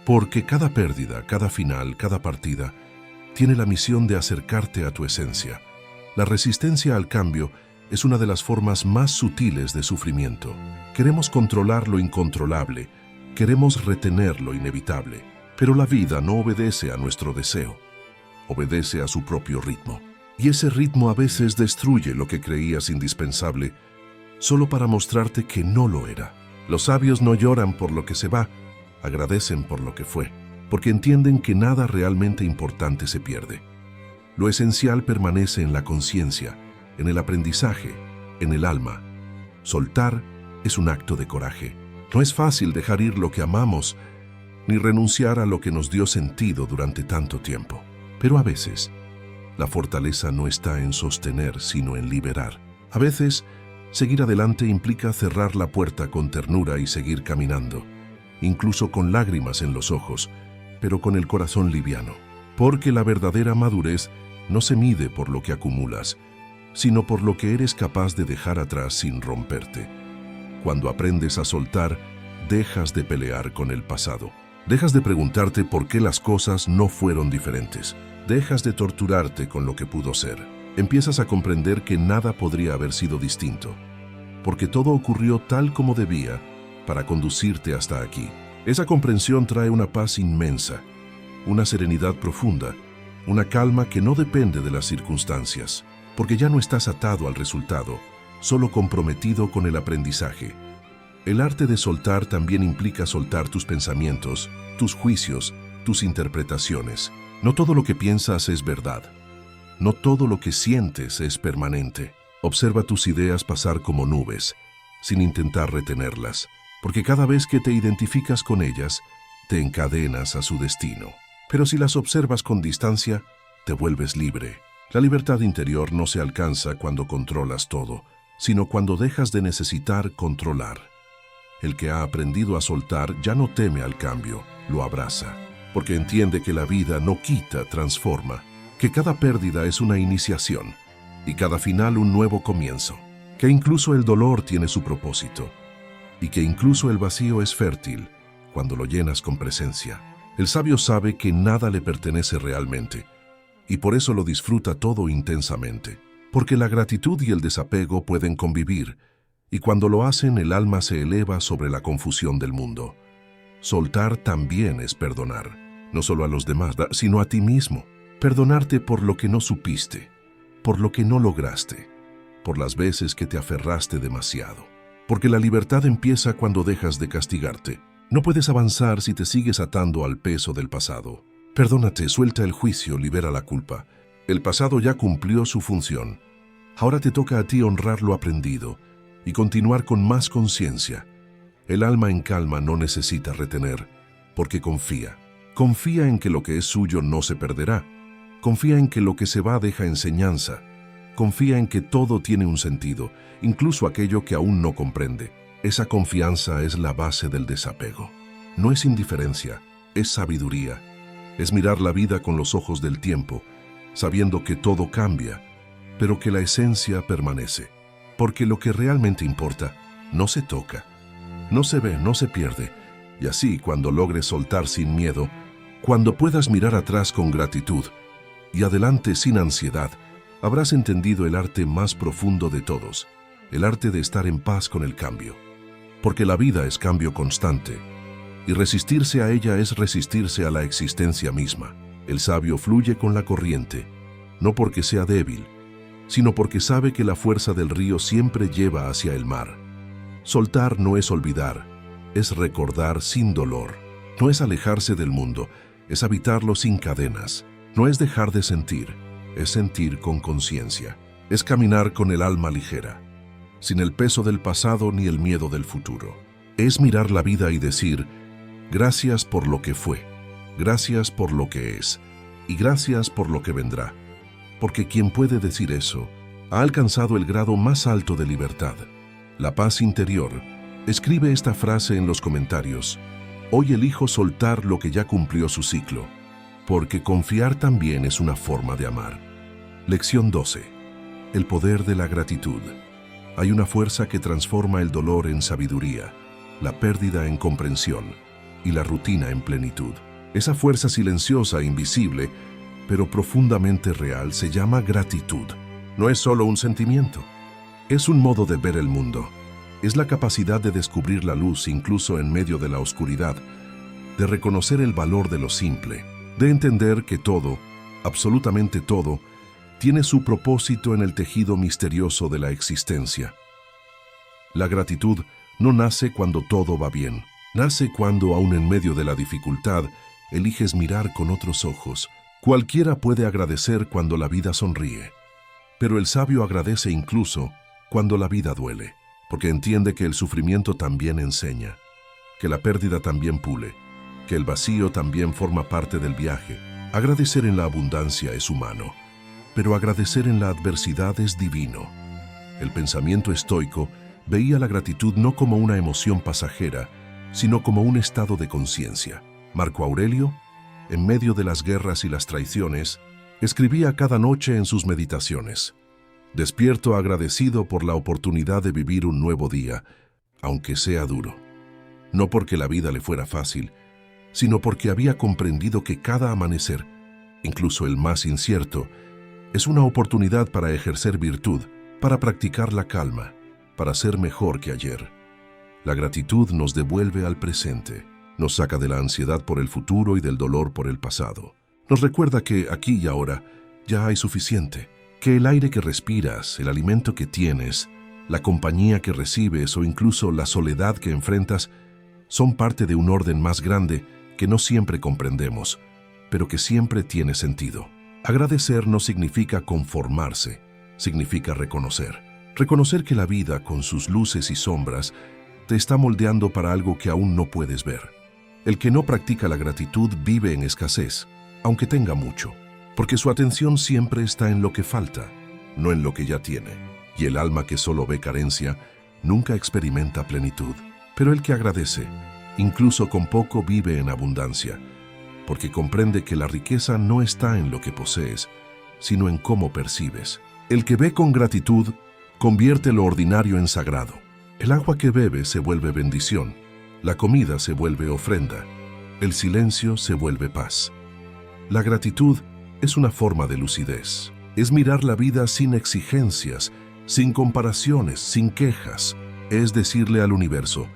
Porque cada pérdida, cada final, cada partida, tiene la misión de acercarte a tu esencia. La resistencia al cambio es una de las formas más sutiles de sufrimiento. Queremos controlar lo incontrolable, queremos retener lo inevitable, pero la vida no obedece a nuestro deseo, obedece a su propio ritmo. Y ese ritmo a veces destruye lo que creías indispensable, solo para mostrarte que no lo era. Los sabios no lloran por lo que se va, agradecen por lo que fue, porque entienden que nada realmente importante se pierde. Lo esencial permanece en la conciencia, en el aprendizaje, en el alma. Soltar es un acto de coraje. No es fácil dejar ir lo que amamos, ni renunciar a lo que nos dio sentido durante tanto tiempo. Pero a veces, la fortaleza no está en sostener, sino en liberar. A veces, seguir adelante implica cerrar la puerta con ternura y seguir caminando, incluso con lágrimas en los ojos, pero con el corazón liviano. Porque la verdadera madurez no se mide por lo que acumulas, sino por lo que eres capaz de dejar atrás sin romperte. Cuando aprendes a soltar, dejas de pelear con el pasado. Dejas de preguntarte por qué las cosas no fueron diferentes. Dejas de torturarte con lo que pudo ser. Empiezas a comprender que nada podría haber sido distinto, porque todo ocurrió tal como debía para conducirte hasta aquí. Esa comprensión trae una paz inmensa, una serenidad profunda, una calma que no depende de las circunstancias, porque ya no estás atado al resultado, solo comprometido con el aprendizaje. El arte de soltar también implica soltar tus pensamientos, tus juicios, tus interpretaciones. No todo lo que piensas es verdad. No todo lo que sientes es permanente. Observa tus ideas pasar como nubes, sin intentar retenerlas, porque cada vez que te identificas con ellas, te encadenas a su destino. Pero si las observas con distancia, te vuelves libre. La libertad interior no se alcanza cuando controlas todo, sino cuando dejas de necesitar controlar. El que ha aprendido a soltar ya no teme al cambio, lo abraza, porque entiende que la vida no quita, transforma, que cada pérdida es una iniciación y cada final un nuevo comienzo, que incluso el dolor tiene su propósito y que incluso el vacío es fértil cuando lo llenas con presencia. El sabio sabe que nada le pertenece realmente y por eso lo disfruta todo intensamente, porque la gratitud y el desapego pueden convivir y cuando lo hacen el alma se eleva sobre la confusión del mundo. Soltar también es perdonar, no solo a los demás, sino a ti mismo. Perdonarte por lo que no supiste, por lo que no lograste, por las veces que te aferraste demasiado. Porque la libertad empieza cuando dejas de castigarte. No puedes avanzar si te sigues atando al peso del pasado. Perdónate, suelta el juicio, libera la culpa. El pasado ya cumplió su función. Ahora te toca a ti honrar lo aprendido y continuar con más conciencia. El alma en calma no necesita retener, porque confía. Confía en que lo que es suyo no se perderá. Confía en que lo que se va deja enseñanza. Confía en que todo tiene un sentido, incluso aquello que aún no comprende. Esa confianza es la base del desapego. No es indiferencia, es sabiduría. Es mirar la vida con los ojos del tiempo, sabiendo que todo cambia, pero que la esencia permanece. porque lo que realmente importa no se toca, no se ve, no se pierde. Y así, cuando logres soltar sin miedo, cuando puedas mirar atrás con gratitud y adelante sin ansiedad, habrás entendido el arte más profundo de todos, el arte de estar en paz con el cambio. Porque la vida es cambio constante, y resistirse a ella es resistirse a la existencia misma. El sabio fluye con la corriente, no porque sea débil, sino porque sabe que la fuerza del río siempre lleva hacia el mar. Soltar no es olvidar, es recordar sin dolor. No es alejarse del mundo, es habitarlo sin cadenas. No es dejar de sentir, es sentir con conciencia. Es caminar con el alma ligera, sin el peso del pasado ni el miedo del futuro. Es mirar la vida y decir, gracias por lo que fue, gracias por lo que es, y gracias por lo que vendrá. Porque quien puede decir eso, ha alcanzado el grado más alto de libertad, la paz interior. Escribe esta frase en los comentarios. Hoy elijo soltar lo que ya cumplió su ciclo, porque confiar también es una forma de amar. Lección 12. El poder de la gratitud. Hay una fuerza que transforma el dolor en sabiduría, la pérdida en comprensión y la rutina en plenitud. Esa fuerza silenciosa e invisible, pero profundamente real, se llama gratitud. No es solo un sentimiento, es un modo de ver el mundo. Es la capacidad de descubrir la luz incluso en medio de la oscuridad, de reconocer el valor de lo simple, de entender que todo, absolutamente todo, tiene su propósito en el tejido misterioso de la existencia. La gratitud no nace cuando todo va bien, nace cuando, aun en medio de la dificultad, eliges mirar con otros ojos. Cualquiera puede agradecer cuando la vida sonríe, pero el sabio agradece incluso cuando la vida duele, porque entiende que el sufrimiento también enseña, que la pérdida también pule, que el vacío también forma parte del viaje. Agradecer en la abundancia es humano, pero agradecer en la adversidad es divino. El pensamiento estoico veía la gratitud no como una emoción pasajera, sino como un estado de conciencia. Marco Aurelio, en medio de las guerras y las traiciones, escribía cada noche en sus meditaciones: despierto agradecido por la oportunidad de vivir un nuevo día, aunque sea duro. No porque la vida le fuera fácil, sino porque había comprendido que cada amanecer, incluso el más incierto, es una oportunidad para ejercer virtud, para practicar la calma, para ser mejor que ayer. La gratitud nos devuelve al presente, nos saca de la ansiedad por el futuro y del dolor por el pasado. Nos recuerda que aquí y ahora ya hay suficiente, que el aire que respiras, el alimento que tienes, la compañía que recibes o incluso la soledad que enfrentas son parte de un orden más grande que no siempre comprendemos, pero que siempre tiene sentido. Agradecer no significa conformarse, significa reconocer. Reconocer que la vida, con sus luces y sombras, te está moldeando para algo que aún no puedes ver. El que no practica la gratitud vive en escasez, aunque tenga mucho, porque su atención siempre está en lo que falta, no en lo que ya tiene. Y el alma que solo ve carencia nunca experimenta plenitud. Pero el que agradece, incluso con poco, vive en abundancia, porque comprende que la riqueza no está en lo que posees, sino en cómo percibes. El que ve con gratitud convierte lo ordinario en sagrado. El agua que bebe se vuelve bendición, la comida se vuelve ofrenda, el silencio se vuelve paz. La gratitud es una forma de lucidez. Es mirar la vida sin exigencias, sin comparaciones, sin quejas. Es decirle al universo: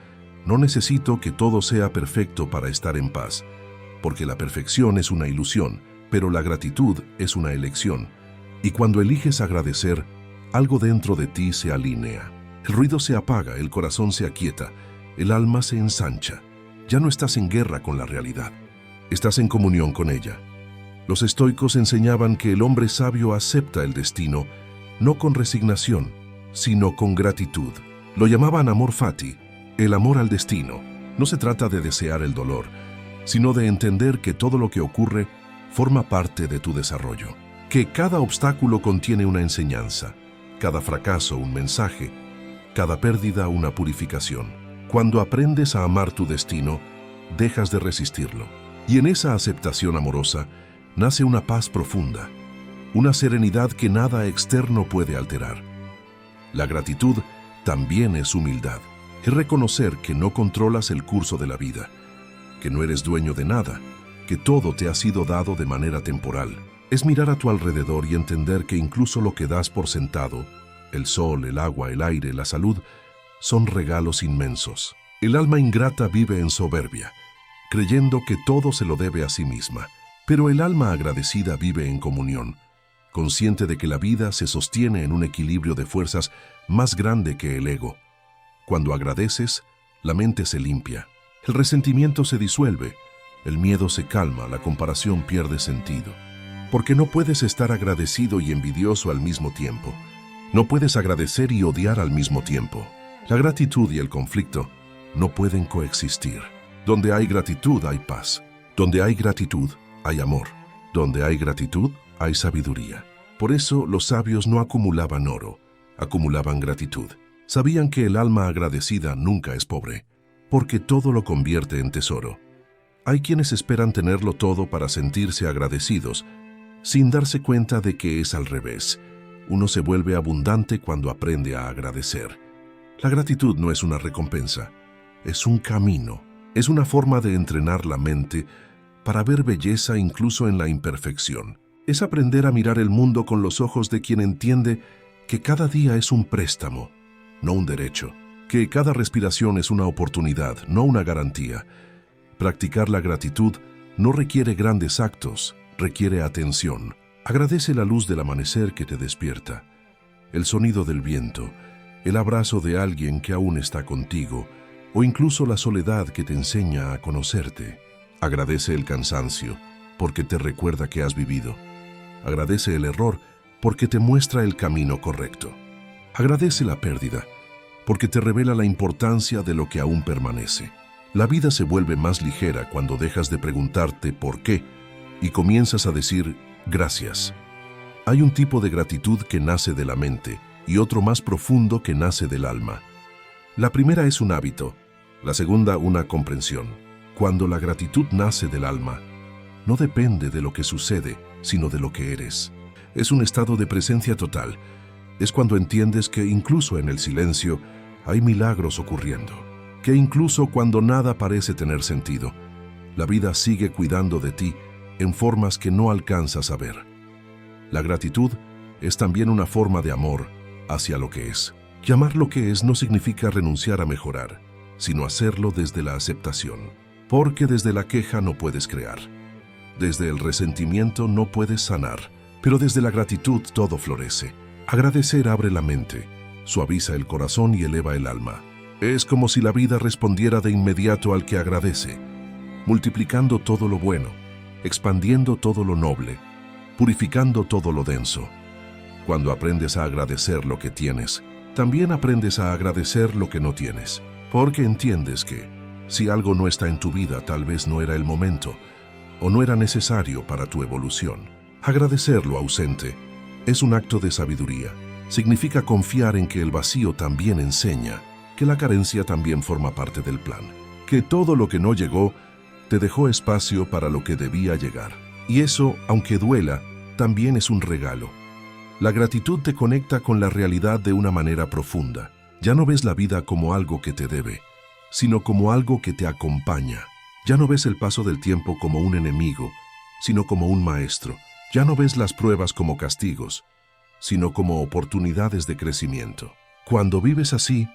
no necesito que todo sea perfecto para estar en paz, porque la perfección es una ilusión, pero la gratitud es una elección. Y cuando eliges agradecer, algo dentro de ti se alinea. El ruido se apaga, el corazón se aquieta, el alma se ensancha. Ya no estás en guerra con la realidad, estás en comunión con ella. Los estoicos enseñaban que el hombre sabio acepta el destino, no con resignación, sino con gratitud. Lo llamaban amor fati, el amor al destino. No se trata de desear el dolor, sino de entender que todo lo que ocurre forma parte de tu desarrollo, que cada obstáculo contiene una enseñanza, cada fracaso un mensaje, cada pérdida una purificación. Cuando aprendes a amar tu destino, dejas de resistirlo. Y en esa aceptación amorosa nace una paz profunda, una serenidad que nada externo puede alterar. La gratitud también es humildad. Es reconocer que no controlas el curso de la vida, que no eres dueño de nada, que todo te ha sido dado de manera temporal. Es mirar a tu alrededor y entender que incluso lo que das por sentado, el sol, el agua, el aire, la salud, son regalos inmensos. El alma ingrata vive en soberbia, creyendo que todo se lo debe a sí misma. Pero el alma agradecida vive en comunión, consciente de que la vida se sostiene en un equilibrio de fuerzas más grande que el ego. Cuando agradeces, la mente se limpia, el resentimiento se disuelve, el miedo se calma, la comparación pierde sentido. Porque no puedes estar agradecido y envidioso al mismo tiempo. No puedes agradecer y odiar al mismo tiempo. La gratitud y el conflicto no pueden coexistir. Donde hay gratitud hay paz. Donde hay gratitud hay amor. Donde hay gratitud hay sabiduría. Por eso los sabios no acumulaban oro, acumulaban gratitud. Sabían que el alma agradecida nunca es pobre, porque todo lo convierte en tesoro. Hay quienes esperan tenerlo todo para sentirse agradecidos, sin darse cuenta de que es al revés. Uno se vuelve abundante cuando aprende a agradecer. La gratitud no es una recompensa, es un camino, es una forma de entrenar la mente para ver belleza incluso en la imperfección. Es aprender a mirar el mundo con los ojos de quien entiende que cada día es un préstamo, no un derecho, que cada respiración es una oportunidad, no una garantía. Practicar la gratitud no requiere grandes actos, requiere atención. Agradece la luz del amanecer que te despierta, el sonido del viento, el abrazo de alguien que aún está contigo, o incluso la soledad que te enseña a conocerte. Agradece el cansancio, porque te recuerda que has vivido. Agradece el error, porque te muestra el camino correcto. Agradece la pérdida, porque te revela la importancia de lo que aún permanece. La vida se vuelve más ligera cuando dejas de preguntarte por qué y comienzas a decir gracias. Hay un tipo de gratitud que nace de la mente y otro más profundo que nace del alma. La primera es un hábito, la segunda una comprensión. Cuando la gratitud nace del alma, no depende de lo que sucede, sino de lo que eres. Es un estado de presencia total. Es cuando entiendes que incluso en el silencio hay milagros ocurriendo, que incluso cuando nada parece tener sentido, la vida sigue cuidando de ti en formas que no alcanzas a ver. La gratitud es también una forma de amor hacia lo que es. Llamar lo que es no significa renunciar a mejorar, sino hacerlo desde la aceptación. Porque desde la queja no puedes crear. Desde el resentimiento no puedes sanar, pero desde la gratitud todo florece. Agradecer abre la mente, suaviza el corazón y eleva el alma. Es como si la vida respondiera de inmediato al que agradece, multiplicando todo lo bueno, expandiendo todo lo noble, purificando todo lo denso. Cuando aprendes a agradecer lo que tienes, también aprendes a agradecer lo que no tienes, porque entiendes que, si algo no está en tu vida, tal vez no era el momento, o no era necesario para tu evolución. Agradecer lo ausente es un acto de sabiduría. Significa confiar en que el vacío también enseña, que la carencia también forma parte del plan, que todo lo que no llegó te dejó espacio para lo que debía llegar. Y eso, aunque duela, también es un regalo. La gratitud te conecta con la realidad de una manera profunda. Ya no ves la vida como algo que te debe, sino como algo que te acompaña. Ya no ves el paso del tiempo como un enemigo, sino como un maestro. Ya no ves las pruebas como castigos, sino como oportunidades de crecimiento. Cuando vives así,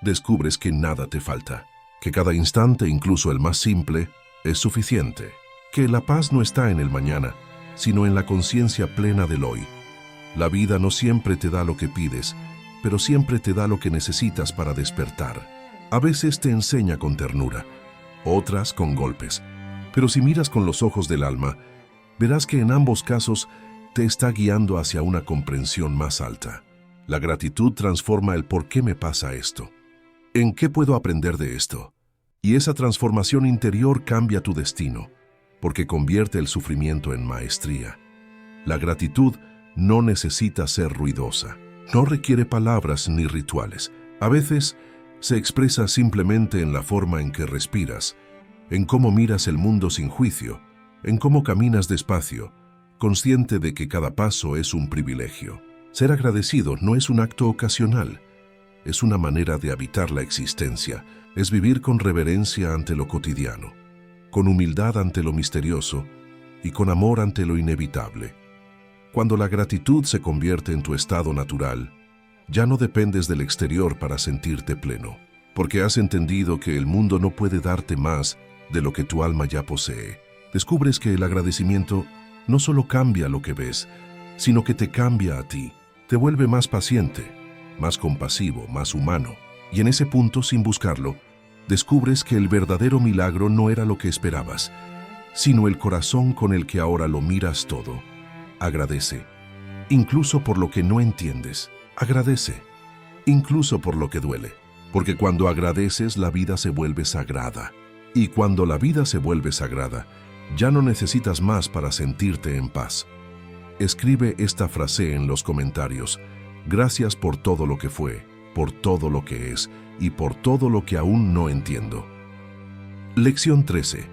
descubres que nada te falta, que cada instante, incluso el más simple, es suficiente, que la paz no está en el mañana, sino en la conciencia plena del hoy. La vida no siempre te da lo que pides, pero siempre te da lo que necesitas para despertar. A veces te enseña con ternura, otras con golpes, pero si miras con los ojos del alma, verás que en ambos casos te está guiando hacia una comprensión más alta. La gratitud transforma el ¿por qué me pasa esto? ¿En qué puedo aprender de esto? Y esa transformación interior cambia tu destino, porque convierte el sufrimiento en maestría. La gratitud no necesita ser ruidosa, no requiere palabras ni rituales. A veces se expresa simplemente en la forma en que respiras, en cómo miras el mundo sin juicio, en cómo caminas despacio, consciente de que cada paso es un privilegio. Ser agradecido no es un acto ocasional, es una manera de habitar la existencia, es vivir con reverencia ante lo cotidiano, con humildad ante lo misterioso y con amor ante lo inevitable. Cuando la gratitud se convierte en tu estado natural, ya no dependes del exterior para sentirte pleno, porque has entendido que el mundo no puede darte más de lo que tu alma ya posee. Descubres que el agradecimiento no solo cambia lo que ves, sino que te cambia a ti, te vuelve más paciente, más compasivo, más humano. Y en ese punto, sin buscarlo, descubres que el verdadero milagro no era lo que esperabas, sino el corazón con el que ahora lo miras todo. Agradece, incluso por lo que no entiendes. Agradece, incluso por lo que duele. Porque cuando agradeces, la vida se vuelve sagrada. Y cuando la vida se vuelve sagrada, ya no necesitas más para sentirte en paz. Escribe esta frase en los comentarios. Gracias por todo lo que fue, por todo lo que es y por todo lo que aún no entiendo. Lección 13.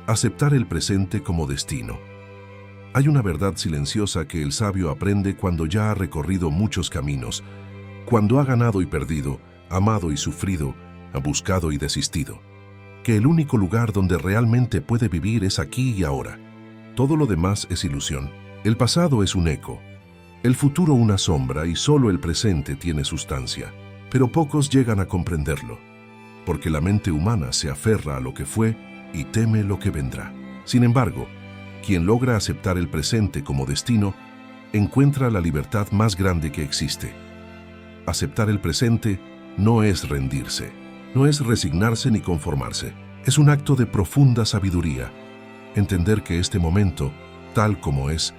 Aceptar el presente como destino. Hay una verdad silenciosa que el sabio aprende cuando ya ha recorrido muchos caminos, cuando ha ganado y perdido, amado y sufrido, ha buscado y desistido. Que el único lugar donde realmente puede vivir es aquí y ahora. Todo lo demás es ilusión. El pasado es un eco, el futuro una sombra y solo el presente tiene sustancia. Pero pocos llegan a comprenderlo, porque la mente humana se aferra a lo que fue y teme lo que vendrá. Sin embargo, quien logra aceptar el presente como destino, encuentra la libertad más grande que existe. Aceptar el presente no es rendirse, no es resignarse ni conformarse. Es un acto de profunda sabiduría. Entender que este momento, tal como es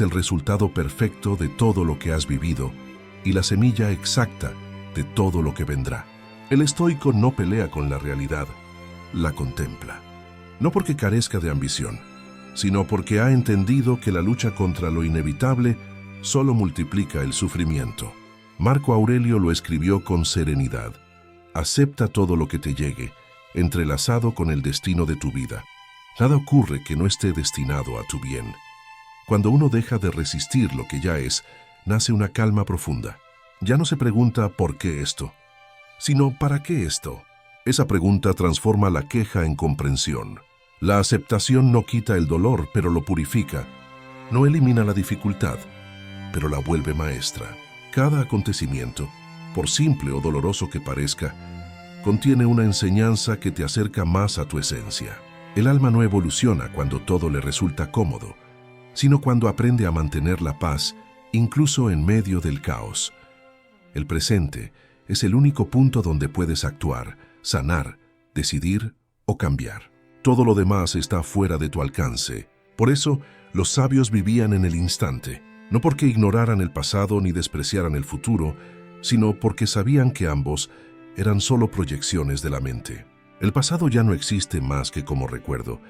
el resultado perfecto de todo lo que has vivido y la semilla exacta de todo lo que vendrá. El estoico no pelea con la realidad, la contempla. No porque carezca de ambición, sino porque ha entendido que la lucha contra lo inevitable solo multiplica el sufrimiento. Marco Aurelio lo escribió con serenidad. Acepta todo lo que te llegue, entrelazado con el destino de tu vida. Nada ocurre que no esté destinado a tu bien. Cuando uno deja de resistir lo que ya es, nace una calma profunda. Ya no se pregunta ¿por qué esto?, sino ¿para qué esto? Esa pregunta transforma la queja en comprensión. La aceptación no quita el dolor, pero lo purifica. No elimina la dificultad, pero la vuelve maestra. Cada acontecimiento, por simple o doloroso que parezca, contiene una enseñanza que te acerca más a tu esencia. El alma no evoluciona cuando todo le resulta cómodo, sino cuando aprende a mantener la paz, incluso en medio del caos. El presente es el único punto donde puedes actuar, sanar, decidir o cambiar. Todo lo demás está fuera de tu alcance. Por eso, los sabios vivían en el instante, no porque ignoraran el pasado ni despreciaran el futuro, sino porque sabían que ambos eran solo proyecciones de la mente. El pasado ya no existe más que como recuerdo,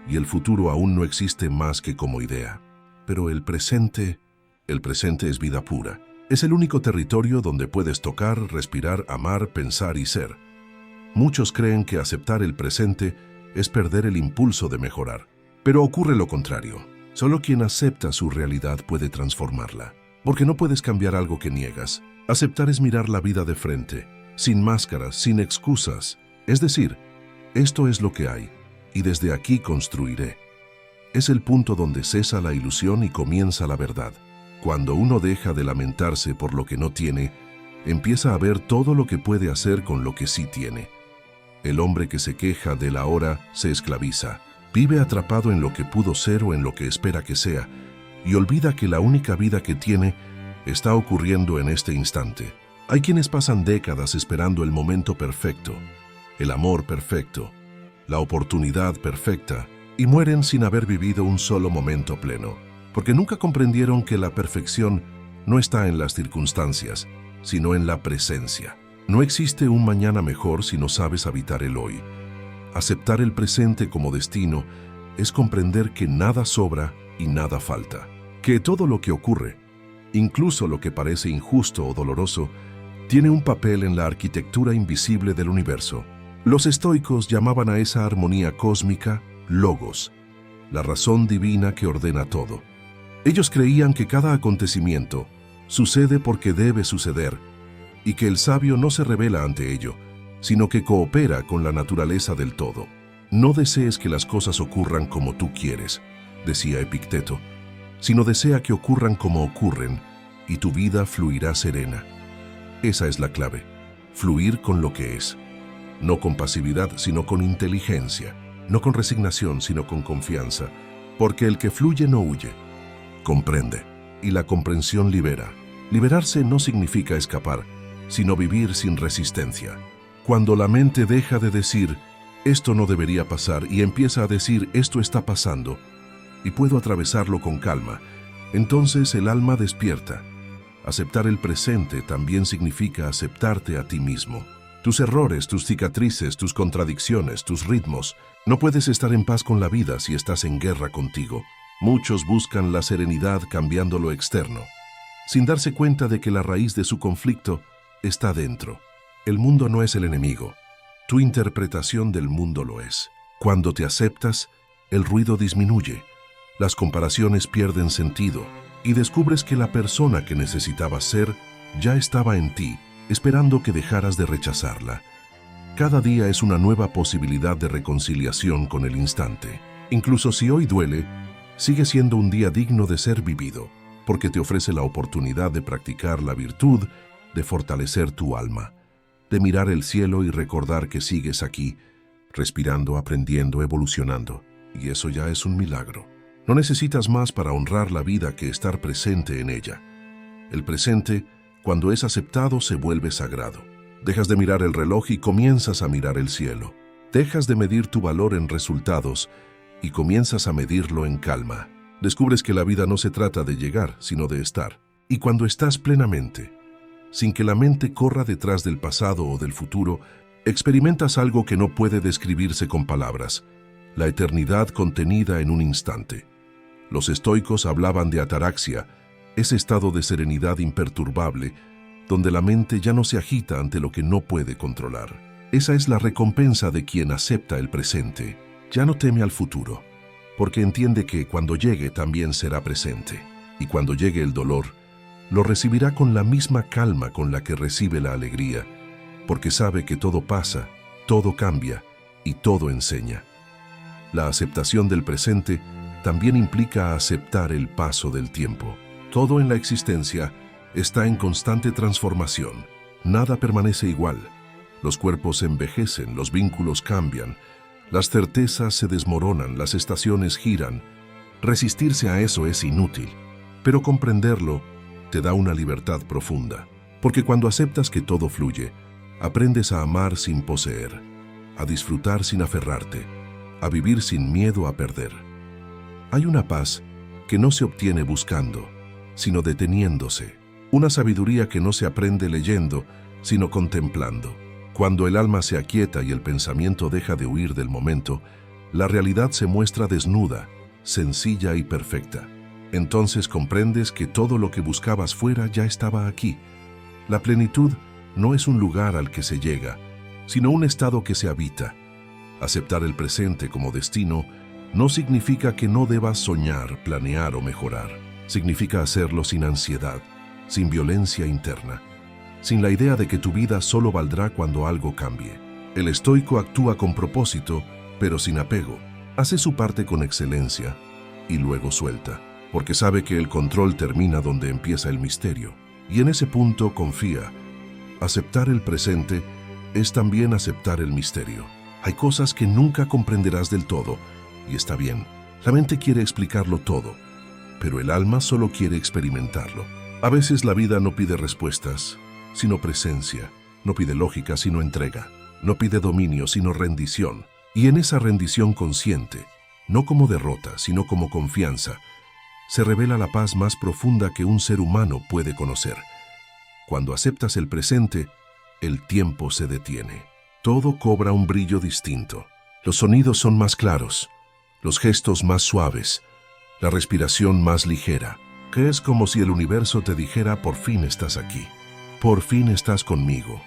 y el futuro aún no existe más que como idea. Pero el presente es vida pura. Es el único territorio donde puedes tocar, respirar, amar, pensar y ser. Muchos creen que aceptar el presente es perder el impulso de mejorar. Pero ocurre lo contrario. Solo quien acepta su realidad puede transformarla. Porque no puedes cambiar algo que niegas. Aceptar es mirar la vida de frente, sin máscaras, sin excusas. Es decir, esto es lo que hay, y desde aquí construiré. Es el punto donde cesa la ilusión y comienza la verdad. Cuando uno deja de lamentarse por lo que no tiene, empieza a ver todo lo que puede hacer con lo que sí tiene. El hombre que se queja del ahora se esclaviza, vive atrapado en lo que pudo ser o en lo que espera que sea, y olvida que la única vida que tiene está ocurriendo en este instante. Hay quienes pasan décadas esperando el momento perfecto, el amor perfecto, la oportunidad perfecta, y mueren sin haber vivido un solo momento pleno, porque nunca comprendieron que la perfección no está en las circunstancias, sino en la presencia. No existe un mañana mejor si no sabes habitar el hoy. Aceptar el presente como destino es comprender que nada sobra y nada falta, que todo lo que ocurre, incluso lo que parece injusto o doloroso, tiene un papel en la arquitectura invisible del universo. Los estoicos llamaban a esa armonía cósmica logos, la razón divina que ordena todo. Ellos creían que cada acontecimiento, sucede porque debe suceder, y que el sabio no se revela ante ello, sino que coopera con la naturaleza del todo. No desees que las cosas ocurran como tú quieres, decía Epicteto, sino desea que ocurran como ocurren, y tu vida fluirá serena. Esa es la clave, fluir con lo que es. No con pasividad, sino con inteligencia. No con resignación, sino con confianza. Porque el que fluye no huye. Comprende. Y la comprensión libera. Liberarse no significa escapar, sino vivir sin resistencia. Cuando la mente deja de decir, esto no debería pasar, y empieza a decir, esto está pasando, y puedo atravesarlo con calma, entonces el alma despierta. Aceptar el presente también significa aceptarte a ti mismo. Tus errores, tus cicatrices, tus contradicciones, tus ritmos. No puedes estar en paz con la vida si estás en guerra contigo. Muchos buscan la serenidad cambiando lo externo, sin darse cuenta de que la raíz de su conflicto está dentro. El mundo no es el enemigo. Tu interpretación del mundo lo es. Cuando te aceptas, el ruido disminuye, las comparaciones pierden sentido y descubres que la persona que necesitabas ser ya estaba en ti, esperando que dejaras de rechazarla. Cada día es una nueva posibilidad de reconciliación con el instante. Incluso si hoy duele, sigue siendo un día digno de ser vivido, porque te ofrece la oportunidad de practicar la virtud, de fortalecer tu alma, de mirar el cielo y recordar que sigues aquí, respirando, aprendiendo, evolucionando. Y eso ya es un milagro. No necesitas más para honrar la vida que estar presente en ella. El presente, cuando es aceptado, se vuelve sagrado. Dejas de mirar el reloj y comienzas a mirar el cielo. Dejas de medir tu valor en resultados y comienzas a medirlo en calma. Descubres que la vida no se trata de llegar, sino de estar. Y cuando estás plenamente, sin que la mente corra detrás del pasado o del futuro, experimentas algo que no puede describirse con palabras: la eternidad contenida en un instante. Los estoicos hablaban de ataraxia, ese estado de serenidad imperturbable, donde la mente ya no se agita ante lo que no puede controlar. Esa es la recompensa de quien acepta el presente. Ya no teme al futuro, porque entiende que cuando llegue también será presente. Y cuando llegue el dolor, lo recibirá con la misma calma con la que recibe la alegría, porque sabe que todo pasa, todo cambia y todo enseña. La aceptación del presente también implica aceptar el paso del tiempo. Todo en la existencia está en constante transformación. Nada permanece igual. Los cuerpos envejecen, los vínculos cambian, las certezas se desmoronan, las estaciones giran. Resistirse a eso es inútil, pero comprenderlo te da una libertad profunda. Porque cuando aceptas que todo fluye, aprendes a amar sin poseer, a disfrutar sin aferrarte, a vivir sin miedo a perder. Hay una paz que no se obtiene buscando, sino deteniéndose. Una sabiduría que no se aprende leyendo, sino contemplando. Cuando el alma se aquieta y el pensamiento deja de huir del momento, la realidad se muestra desnuda, sencilla y perfecta. Entonces comprendes que todo lo que buscabas fuera ya estaba aquí. La plenitud no es un lugar al que se llega, sino un estado que se habita. Aceptar el presente como destino no significa que no debas soñar, planear o mejorar. Significa hacerlo sin ansiedad, sin violencia interna, sin la idea de que tu vida solo valdrá cuando algo cambie. El estoico actúa con propósito, pero sin apego. Hace su parte con excelencia y luego suelta, porque sabe que el control termina donde empieza el misterio. Y en ese punto confía. Aceptar el presente es también aceptar el misterio. Hay cosas que nunca comprenderás del todo, y está bien. La mente quiere explicarlo todo, pero el alma solo quiere experimentarlo. A veces la vida no pide respuestas, sino presencia. No pide lógica, sino entrega. No pide dominio, sino rendición. Y en esa rendición consciente, no como derrota, sino como confianza, se revela la paz más profunda que un ser humano puede conocer. Cuando aceptas el presente, el tiempo se detiene. Todo cobra un brillo distinto. Los sonidos son más claros, los gestos más suaves, la respiración más ligera, que es como si el universo te dijera: por fin estás aquí, por fin estás conmigo,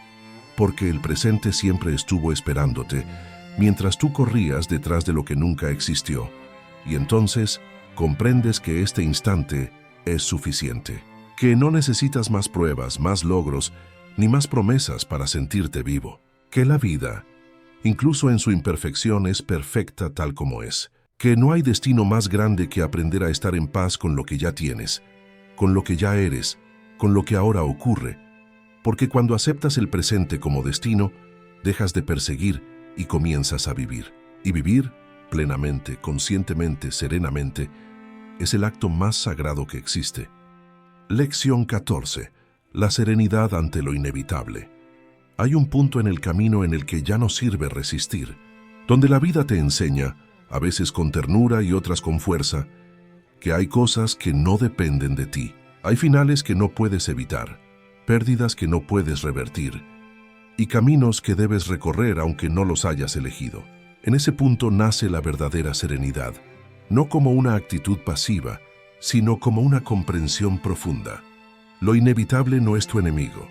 porque el presente siempre estuvo esperándote, mientras tú corrías detrás de lo que nunca existió, y entonces comprendes que este instante es suficiente. que no necesitas más pruebas, más logros, ni más promesas para sentirte vivo, que la vida, incluso en su imperfección, es perfecta tal como es, que no hay destino más grande que aprender a estar en paz con lo que ya tienes, con lo que ya eres, con lo que ahora ocurre, porque cuando aceptas el presente como destino, dejas de perseguir y comienzas a vivir. Y vivir plenamente, conscientemente, serenamente, es el acto más sagrado que existe. Lección 14. La serenidad ante lo inevitable. Hay un punto en el camino en el que ya no sirve resistir, donde la vida te enseña, a veces con ternura y otras con fuerza, que hay cosas que no dependen de ti. Hay finales que no puedes evitar, pérdidas que no puedes revertir, y caminos que debes recorrer aunque no los hayas elegido. En ese punto nace la verdadera serenidad, no como una actitud pasiva, sino como una comprensión profunda. Lo inevitable no es tu enemigo,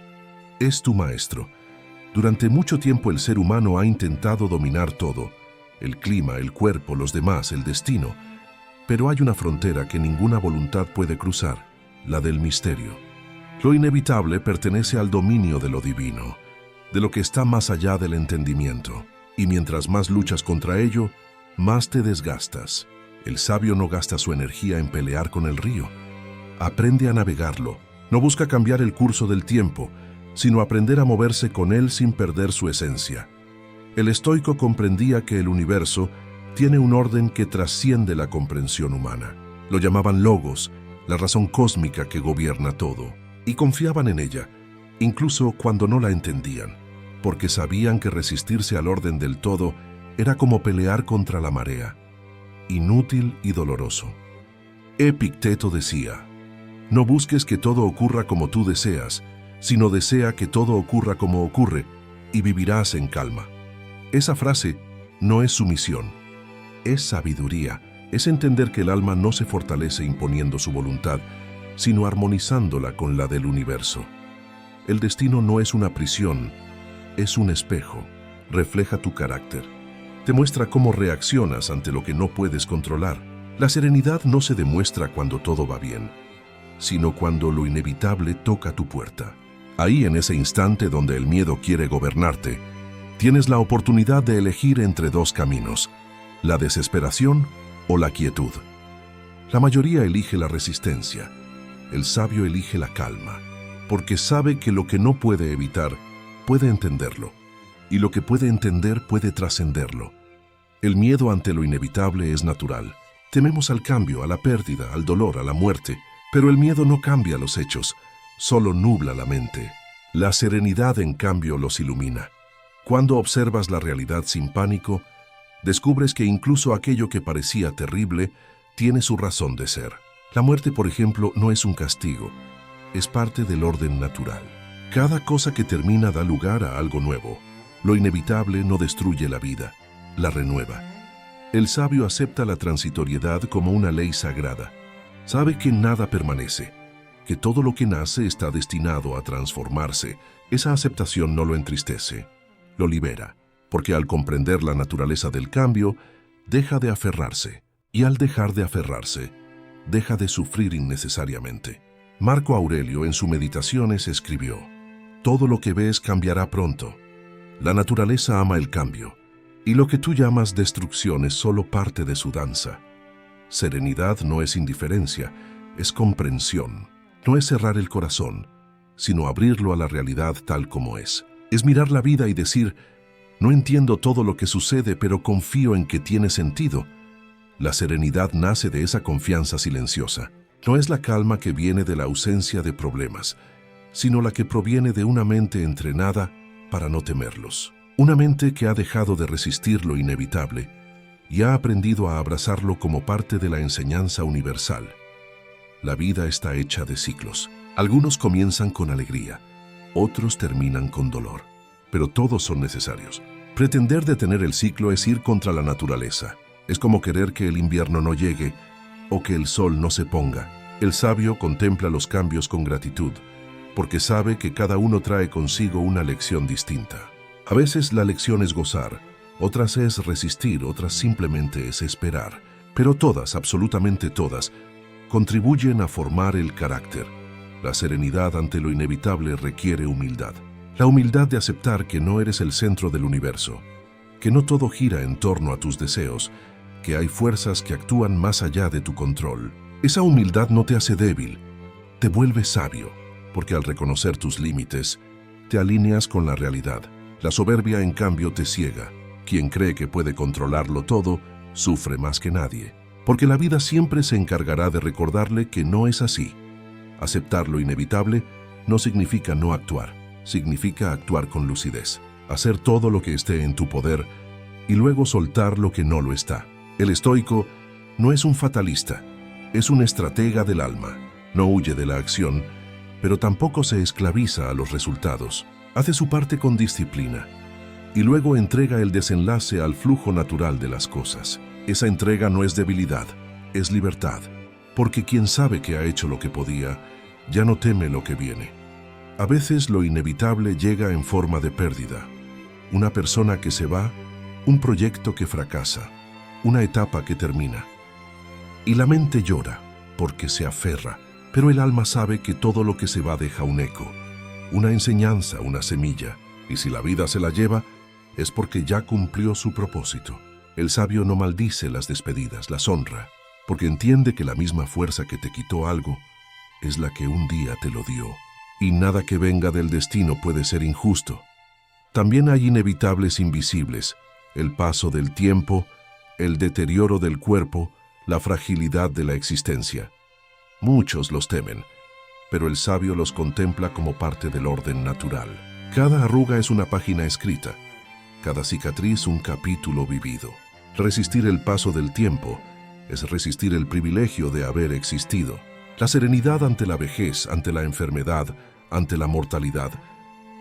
es tu maestro. Durante mucho tiempo el ser humano ha intentado dominar todo, el clima, el cuerpo, los demás, el destino, pero hay una frontera que ninguna voluntad puede cruzar, la del misterio. Lo inevitable pertenece al dominio de lo divino, de lo que está más allá del entendimiento, y mientras más luchas contra ello, más te desgastas. El sabio no gasta su energía en pelear con el río. Aprende a navegarlo. No busca cambiar el curso del tiempo, sino aprender a moverse con él sin perder su esencia. El estoico comprendía que el universo tiene un orden que trasciende la comprensión humana. Lo llamaban logos, la razón cósmica que gobierna todo, y confiaban en ella, incluso cuando no la entendían, porque sabían que resistirse al orden del todo era como pelear contra la marea, inútil y doloroso. Epicteto decía: no busques que todo ocurra como tú deseas, sino desea que todo ocurra como ocurre, y vivirás en calma. Esa frase no es sumisión, es sabiduría, es entender que el alma no se fortalece imponiendo su voluntad, sino armonizándola con la del universo. El destino no es una prisión, es un espejo, refleja tu carácter. Te muestra cómo reaccionas ante lo que no puedes controlar. La serenidad no se demuestra cuando todo va bien, sino cuando lo inevitable toca tu puerta. Ahí, en ese instante donde el miedo quiere gobernarte, tienes la oportunidad de elegir entre dos caminos: la desesperación o la quietud. La mayoría elige la resistencia. El sabio elige la calma, porque sabe que lo que no puede evitar, puede entenderlo, y lo que puede entender puede trascenderlo. El miedo ante lo inevitable es natural. Tememos al cambio, a la pérdida, al dolor, a la muerte, pero el miedo no cambia los hechos, solo nubla la mente. La serenidad, en cambio, los ilumina. Cuando observas la realidad sin pánico, descubres que incluso aquello que parecía terrible tiene su razón de ser. La muerte, por ejemplo, no es un castigo, es parte del orden natural. Cada cosa que termina da lugar a algo nuevo. Lo inevitable no destruye la vida, la renueva. El sabio acepta la transitoriedad como una ley sagrada. Sabe que nada permanece, que todo lo que nace está destinado a transformarse. Esa aceptación no lo entristece, lo libera, porque al comprender la naturaleza del cambio, deja de aferrarse, y al dejar de aferrarse, deja de sufrir innecesariamente. Marco Aurelio, en sus Meditaciones, escribió: todo lo que ves cambiará pronto. La naturaleza ama el cambio, y lo que tú llamas destrucción es solo parte de su danza. Serenidad no es indiferencia, es comprensión. No es cerrar el corazón, sino abrirlo a la realidad tal como es. Es mirar la vida y decir: no entiendo todo lo que sucede, pero confío en que tiene sentido. La serenidad nace de esa confianza silenciosa. No es la calma que viene de la ausencia de problemas, sino la que proviene de una mente entrenada para no temerlos. Una mente que ha dejado de resistir lo inevitable y ha aprendido a abrazarlo como parte de la enseñanza universal. La vida está hecha de ciclos. Algunos comienzan con alegría, otros terminan con dolor, pero todos son necesarios. Pretender detener el ciclo es ir contra la naturaleza. Es como querer que el invierno no llegue o que el sol no se ponga. El sabio contempla los cambios con gratitud, porque sabe que cada uno trae consigo una lección distinta. A veces la lección es gozar, otras es resistir, otras simplemente es esperar. Pero todas, absolutamente todas, contribuyen a formar el carácter. La serenidad ante lo inevitable requiere humildad. La humildad de aceptar que no eres el centro del universo, que no todo gira en torno a tus deseos, que hay fuerzas que actúan más allá de tu control. Esa humildad no te hace débil, te vuelve sabio, porque al reconocer tus límites, te alineas con la realidad. La soberbia, en cambio, te ciega. Quien cree que puede controlarlo todo, sufre más que nadie, porque la vida siempre se encargará de recordarle que no es así. Aceptar lo inevitable no significa no actuar, significa actuar con lucidez, hacer todo lo que esté en tu poder y luego soltar lo que no lo está. El estoico no es un fatalista, es un estratega del alma. No huye de la acción, pero tampoco se esclaviza a los resultados. Hace su parte con disciplina y luego entrega el desenlace al flujo natural de las cosas. Esa entrega no es debilidad, es libertad, porque quien sabe que ha hecho lo que podía, ya no teme lo que viene. A veces lo inevitable llega en forma de pérdida. Una persona que se va, un proyecto que fracasa, una etapa que termina. Y la mente llora, porque se aferra, pero el alma sabe que todo lo que se va deja un eco, una enseñanza, una semilla, y si la vida se la lleva, es porque ya cumplió su propósito. El sabio no maldice las despedidas, las honra, porque entiende que la misma fuerza que te quitó algo es la que un día te lo dio, y nada que venga del destino puede ser injusto. También hay inevitables invisibles, el paso del tiempo, el deterioro del cuerpo, la fragilidad de la existencia. Muchos los temen, pero el sabio los contempla como parte del orden natural. Cada arruga es una página escrita, cada cicatriz un capítulo vivido. Resistir el paso del tiempo es resistir el privilegio de haber existido. La serenidad ante la vejez, ante la enfermedad, ante la mortalidad,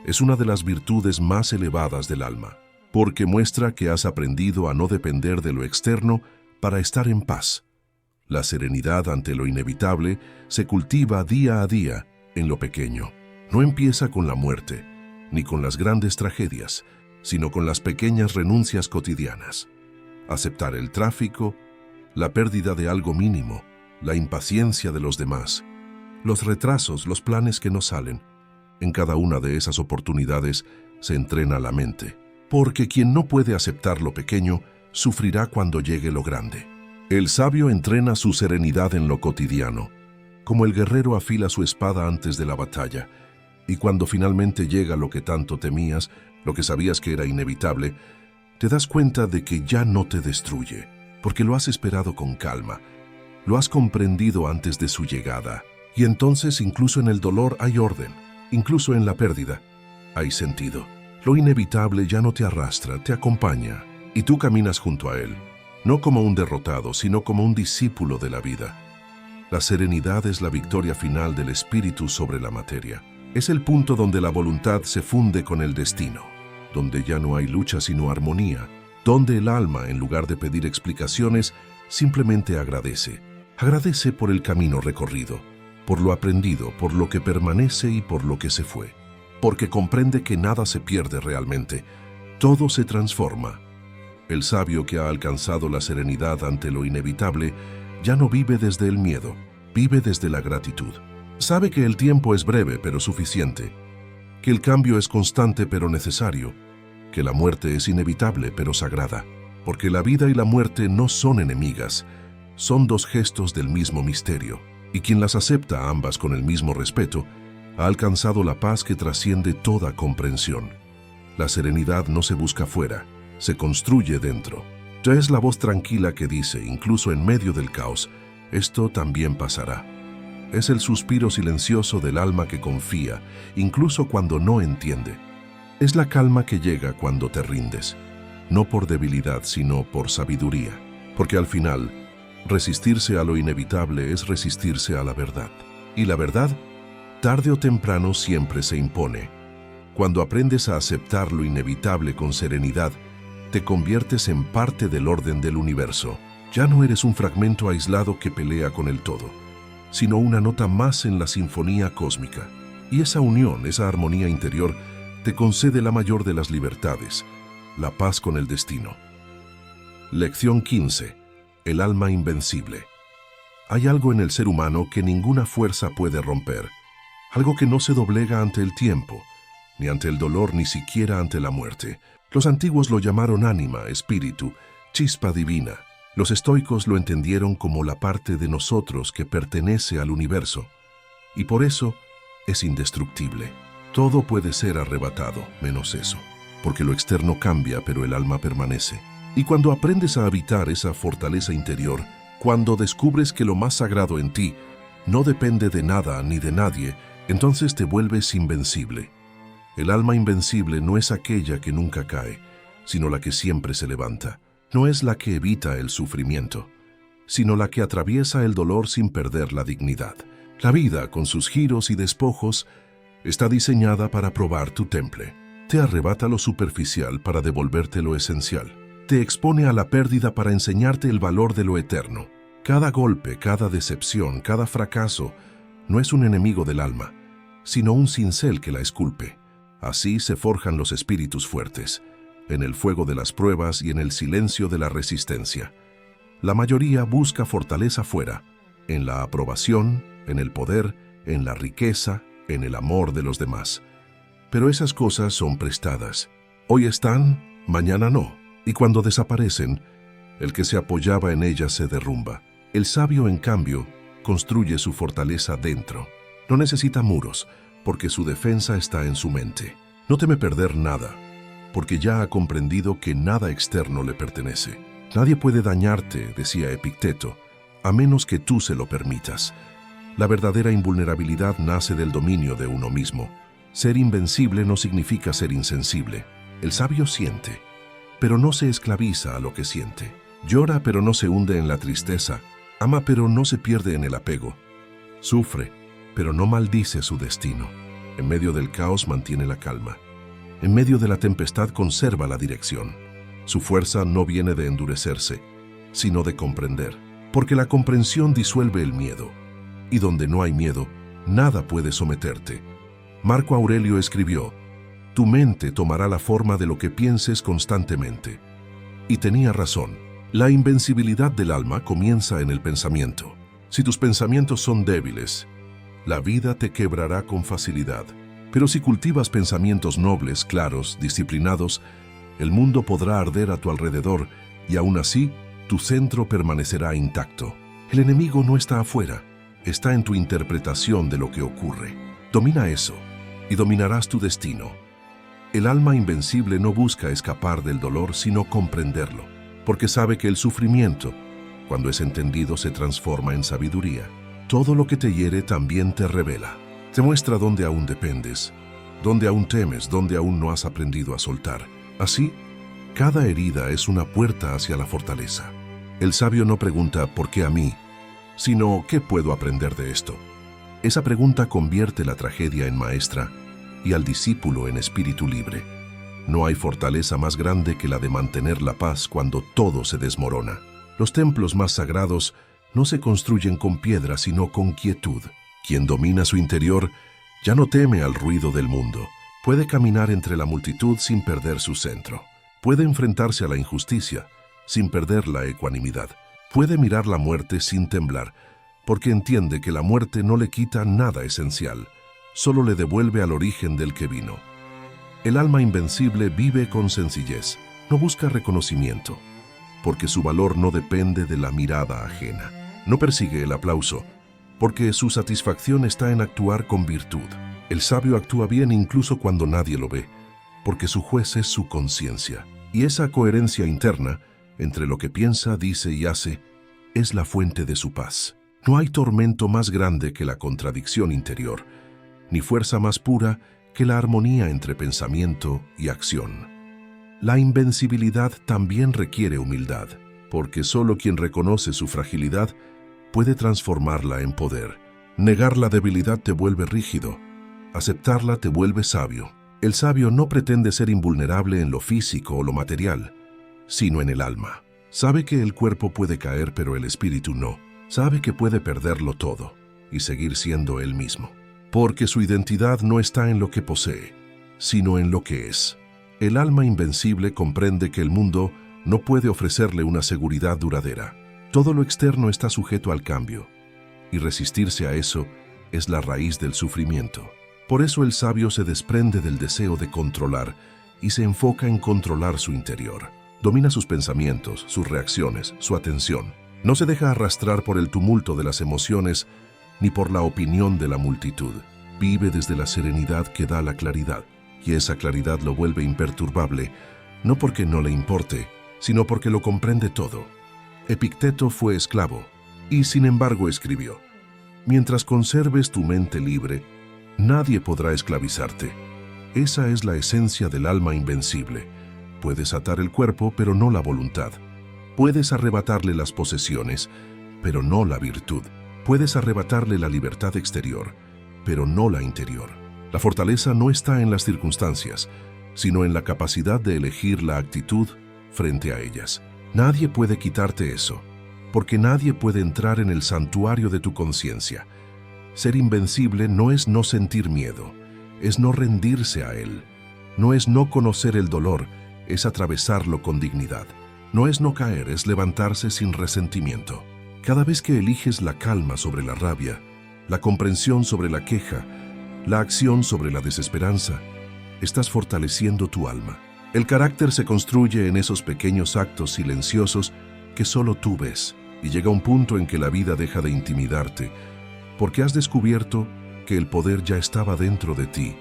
es una de las virtudes más elevadas del alma, porque muestra que has aprendido a no depender de lo externo para estar en paz. La serenidad ante lo inevitable se cultiva día a día en lo pequeño. No empieza con la muerte, ni con las grandes tragedias, sino con las pequeñas renuncias cotidianas. Aceptar el tráfico, la pérdida de algo mínimo, la impaciencia de los demás, los retrasos, los planes que no salen. En cada una de esas oportunidades se entrena la mente, porque quien no puede aceptar lo pequeño, sufrirá cuando llegue lo grande. El sabio entrena su serenidad en lo cotidiano, como el guerrero afila su espada antes de la batalla, y cuando finalmente llega lo que tanto temías, lo que sabías que era inevitable, te das cuenta de que ya no te destruye, porque lo has esperado con calma, lo has comprendido antes de su llegada, y entonces incluso en el dolor hay orden, incluso en la pérdida hay sentido. Lo inevitable ya no te arrastra, te acompaña, y tú caminas junto a él, no como un derrotado, sino como un discípulo de la vida. La serenidad es la victoria final del espíritu sobre la materia. Es el punto donde la voluntad se funde con el destino, donde ya no hay lucha sino armonía, donde el alma, en lugar de pedir explicaciones, simplemente agradece. Agradece por el camino recorrido, por lo aprendido, por lo que permanece y por lo que se fue, porque comprende que nada se pierde realmente, todo se transforma. El sabio que ha alcanzado la serenidad ante lo inevitable ya no vive desde el miedo, vive desde la gratitud. Sabe que el tiempo es breve pero suficiente, que el cambio es constante pero necesario, que la muerte es inevitable pero sagrada, porque la vida y la muerte no son enemigas, son dos gestos del mismo misterio, y quien las acepta ambas con el mismo respeto, ha alcanzado la paz que trasciende toda comprensión. La serenidad no se busca fuera, se construye dentro. Ya es la voz tranquila que dice, incluso en medio del caos, esto también pasará. Es el suspiro silencioso del alma que confía, incluso cuando no entiende. Es la calma que llega cuando te rindes, no por debilidad, sino por sabiduría, porque al final, resistirse a lo inevitable es resistirse a la verdad. Y la verdad, tarde o temprano, siempre se impone. Cuando aprendes a aceptar lo inevitable con serenidad, te conviertes en parte del orden del universo. Ya no eres un fragmento aislado que pelea con el todo, sino una nota más en la sinfonía cósmica. Y esa unión, esa armonía interior, te concede la mayor de las libertades, la paz con el destino. Lección 15. El alma invencible. Hay algo en el ser humano que ninguna fuerza puede romper. algo que no se doblega ante el tiempo, ni ante el dolor, ni siquiera ante la muerte. Los antiguos lo llamaron ánima, espíritu, chispa divina. Los estoicos lo entendieron como la parte de nosotros que pertenece al universo, y por eso es indestructible. Todo puede ser arrebatado, menos eso, porque lo externo cambia, pero el alma permanece. Y cuando aprendes a habitar esa fortaleza interior, cuando descubres que lo más sagrado en ti no depende de nada ni de nadie, entonces te vuelves invencible. El alma invencible no es aquella que nunca cae, sino la que siempre se levanta. No es la que evita el sufrimiento, sino la que atraviesa el dolor sin perder la dignidad. La vida, con sus giros y despojos, está diseñada para probar tu temple. Te arrebata lo superficial para devolverte lo esencial. Te expone a la pérdida para enseñarte el valor de lo eterno. Cada golpe, cada decepción, cada fracaso no es un enemigo del alma, sino un cincel que la esculpe. Así se forjan los espíritus fuertes, en el fuego de las pruebas y en el silencio de la resistencia. La mayoría busca fortaleza fuera, en la aprobación, en el poder, en la riqueza, en el amor de los demás. Pero esas cosas son prestadas. Hoy están, mañana no. Y cuando desaparecen, el que se apoyaba en ellas se derrumba. El sabio, en cambio, construye su fortaleza dentro. No necesita muros, porque su defensa está en su mente. No teme perder nada, porque ya ha comprendido que nada externo le pertenece. Nadie puede dañarte, decía Epicteto, a menos que tú se lo permitas. La verdadera invulnerabilidad nace del dominio de uno mismo. Ser invencible no significa ser insensible. El sabio siente, pero no se esclaviza a lo que siente. Llora, pero no se hunde en la tristeza. Ama, pero no se pierde en el apego. Sufre, pero no maldice su destino. En medio del caos mantiene la calma. En medio de la tempestad conserva la dirección. Su fuerza no viene de endurecerse, sino de comprender. Porque la comprensión disuelve el miedo. Y donde no hay miedo, nada puede someterte. Marco Aurelio escribió: «Tu mente tomará la forma de lo que pienses constantemente». Y tenía razón. La invencibilidad del alma comienza en el pensamiento. Si tus pensamientos son débiles, la vida te quebrará con facilidad. Pero si cultivas pensamientos nobles, claros, disciplinados, el mundo podrá arder a tu alrededor y aún así tu centro permanecerá intacto. El enemigo no está afuera, está en tu interpretación de lo que ocurre. Domina eso y dominarás tu destino. El alma invencible no busca escapar del dolor, sino comprenderlo, porque sabe que el sufrimiento, cuando es entendido, se transforma en sabiduría. Todo lo que te hiere también te revela. Te muestra dónde aún dependes, dónde aún temes, dónde aún no has aprendido a soltar. Así, cada herida es una puerta hacia la fortaleza. El sabio no pregunta ¿por qué a mí?, sino ¿qué puedo aprender de esto? Esa pregunta convierte la tragedia en maestra y al discípulo en espíritu libre. No hay fortaleza más grande que la de mantener la paz cuando todo se desmorona. Los templos más sagrados no se construyen con piedra, sino con quietud. Quien domina su interior ya no teme al ruido del mundo. Puede caminar entre la multitud sin perder su centro. Puede enfrentarse a la injusticia sin perder la ecuanimidad. Puede mirar la muerte sin temblar, porque entiende que la muerte no le quita nada esencial, solo le devuelve al origen del que vino. El alma invencible vive con sencillez, no busca reconocimiento, porque su valor no depende de la mirada ajena. No persigue el aplauso, porque su satisfacción está en actuar con virtud. El sabio actúa bien incluso cuando nadie lo ve, porque su juez es su conciencia. Y esa coherencia interna, entre lo que piensa, dice y hace, es la fuente de su paz. No hay tormento más grande que la contradicción interior, ni fuerza más pura que la armonía entre pensamiento y acción. La invencibilidad también requiere humildad, porque solo quien reconoce su fragilidad puede transformarla en poder. Negar la debilidad te vuelve rígido, aceptarla te vuelve sabio. El sabio no pretende ser invulnerable en lo físico o lo material, sino en el alma. Sabe que el cuerpo puede caer, pero el espíritu no. Sabe que puede perderlo todo y seguir siendo él mismo, porque su identidad no está en lo que posee, sino en lo que es. El alma invencible comprende que el mundo no puede ofrecerle una seguridad duradera. Todo lo externo está sujeto al cambio, y resistirse a eso es la raíz del sufrimiento. Por eso el sabio se desprende del deseo de controlar y se enfoca en controlar su interior. Domina sus pensamientos, sus reacciones, su atención. No se deja arrastrar por el tumulto de las emociones ni por la opinión de la multitud. Vive desde la serenidad que da la claridad, y esa claridad lo vuelve imperturbable, no porque no le importe, sino porque lo comprende todo. Epicteto fue esclavo, y sin embargo escribió: «Mientras conserves tu mente libre, nadie podrá esclavizarte». Esa es la esencia del alma invencible. Puedes atar el cuerpo, pero no la voluntad. Puedes arrebatarle las posesiones, pero no la virtud. Puedes arrebatarle la libertad exterior, pero no la interior. La fortaleza no está en las circunstancias, sino en la capacidad de elegir la actitud frente a ellas. Nadie puede quitarte eso, porque nadie puede entrar en el santuario de tu conciencia. Ser invencible no es no sentir miedo, es no rendirse a él. No es no conocer el dolor, es atravesarlo con dignidad. No es no caer, es levantarse sin resentimiento. Cada vez que eliges la calma sobre la rabia, la comprensión sobre la queja, la acción sobre la desesperanza, estás fortaleciendo tu alma. El carácter se construye en esos pequeños actos silenciosos que solo tú ves, y llega un punto en que la vida deja de intimidarte, porque has descubierto que el poder ya estaba dentro de ti.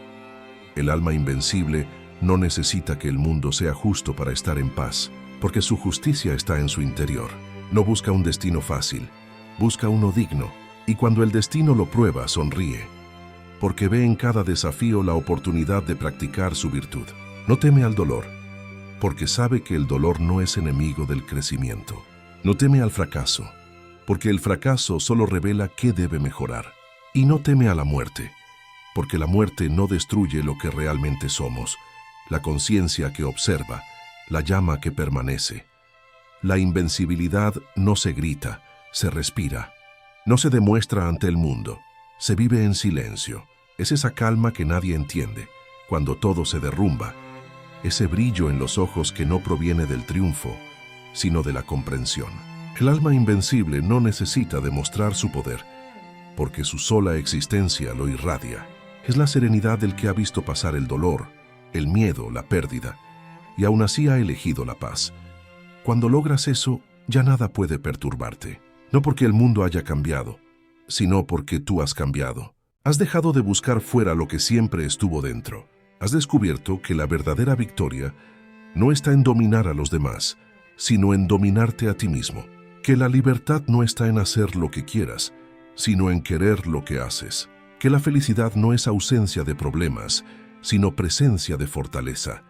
El alma invencible no necesita que el mundo sea justo para estar en paz, porque su justicia está en su interior. No busca un destino fácil, busca uno digno, y cuando el destino lo prueba, sonríe, porque ve en cada desafío la oportunidad de practicar su virtud. No teme al dolor, porque sabe que el dolor no es enemigo del crecimiento. No teme al fracaso, porque el fracaso solo revela qué debe mejorar. Y no teme a la muerte, porque la muerte no destruye lo que realmente somos, la conciencia que observa, la llama que permanece. La invencibilidad no se grita, se respira. No se demuestra ante el mundo, se vive en silencio. Es esa calma que nadie entiende, cuando todo se derrumba. Ese brillo en los ojos que no proviene del triunfo, sino de la comprensión. El alma invencible no necesita demostrar su poder, porque su sola existencia lo irradia. Es la serenidad del que ha visto pasar el dolor, el miedo, la pérdida, y aún así ha elegido la paz. Cuando logras eso, ya nada puede perturbarte. No porque el mundo haya cambiado, sino porque tú has cambiado. Has dejado de buscar fuera lo que siempre estuvo dentro. Has descubierto que la verdadera victoria no está en dominar a los demás, sino en dominarte a ti mismo. Que la libertad no está en hacer lo que quieras, sino en querer lo que haces. Que la felicidad no es ausencia de problemas, sino presencia de fortaleza.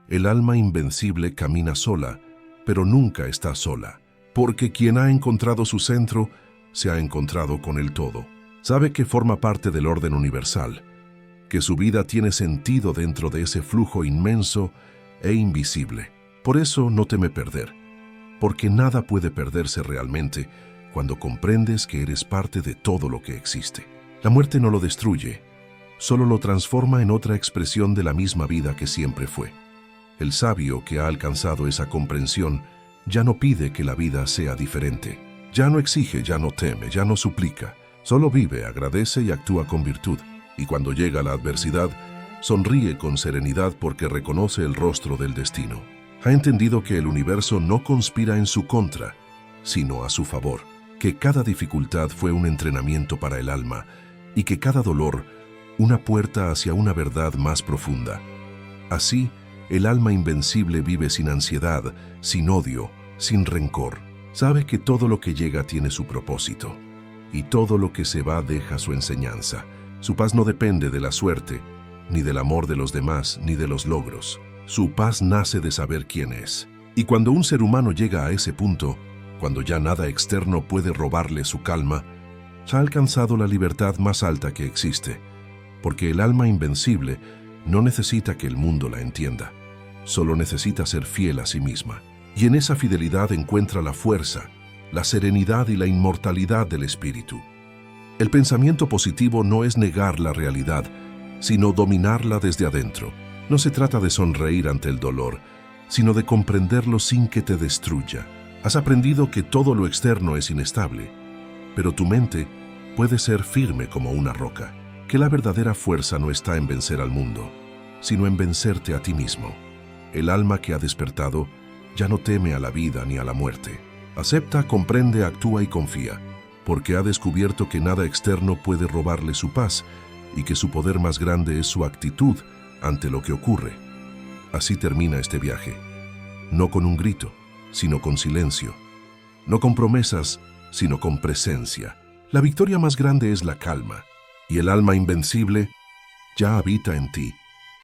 El alma invencible camina sola, pero nunca está sola, porque quien ha encontrado su centro se ha encontrado con el todo. Sabe que forma parte del orden universal, que su vida tiene sentido dentro de ese flujo inmenso e invisible. Por eso no teme perder, porque nada puede perderse realmente cuando comprendes que eres parte de todo lo que existe. La muerte no lo destruye, solo lo transforma en otra expresión de la misma vida que siempre fue. El sabio que ha alcanzado esa comprensión ya no pide que la vida sea diferente. Ya no exige, ya no teme, ya no suplica. Solo vive, agradece y actúa con virtud. Y cuando llega la adversidad, sonríe con serenidad porque reconoce el rostro del destino. Ha entendido que el universo no conspira en su contra, sino a su favor. Que cada dificultad fue un entrenamiento para el alma y que cada dolor una puerta hacia una verdad más profunda. Así, el alma invencible vive sin ansiedad, sin odio, sin rencor. Sabe que todo lo que llega tiene su propósito, y todo lo que se va deja su enseñanza. Su paz no depende de la suerte, ni del amor de los demás, ni de los logros. Su paz nace de saber quién es. Y cuando un ser humano llega a ese punto, cuando ya nada externo puede robarle su calma, ha alcanzado la libertad más alta que existe, porque el alma invencible no necesita que el mundo la entienda. Solo necesita ser fiel a sí misma. Y en esa fidelidad encuentra la fuerza, la serenidad y la inmortalidad del espíritu. El pensamiento positivo no es negar la realidad, sino dominarla desde adentro. No se trata de sonreír ante el dolor, sino de comprenderlo sin que te destruya. Has aprendido que todo lo externo es inestable, pero tu mente puede ser firme como una roca, que la verdadera fuerza no está en vencer al mundo, sino en vencerte a ti mismo. El alma que ha despertado ya no teme a la vida ni a la muerte. Acepta, comprende, actúa y confía, porque ha descubierto que nada externo puede robarle su paz y que su poder más grande es su actitud ante lo que ocurre. Así termina este viaje, no con un grito, sino con silencio, no con promesas, sino con presencia. La victoria más grande es la calma, y el alma invencible ya habita en ti.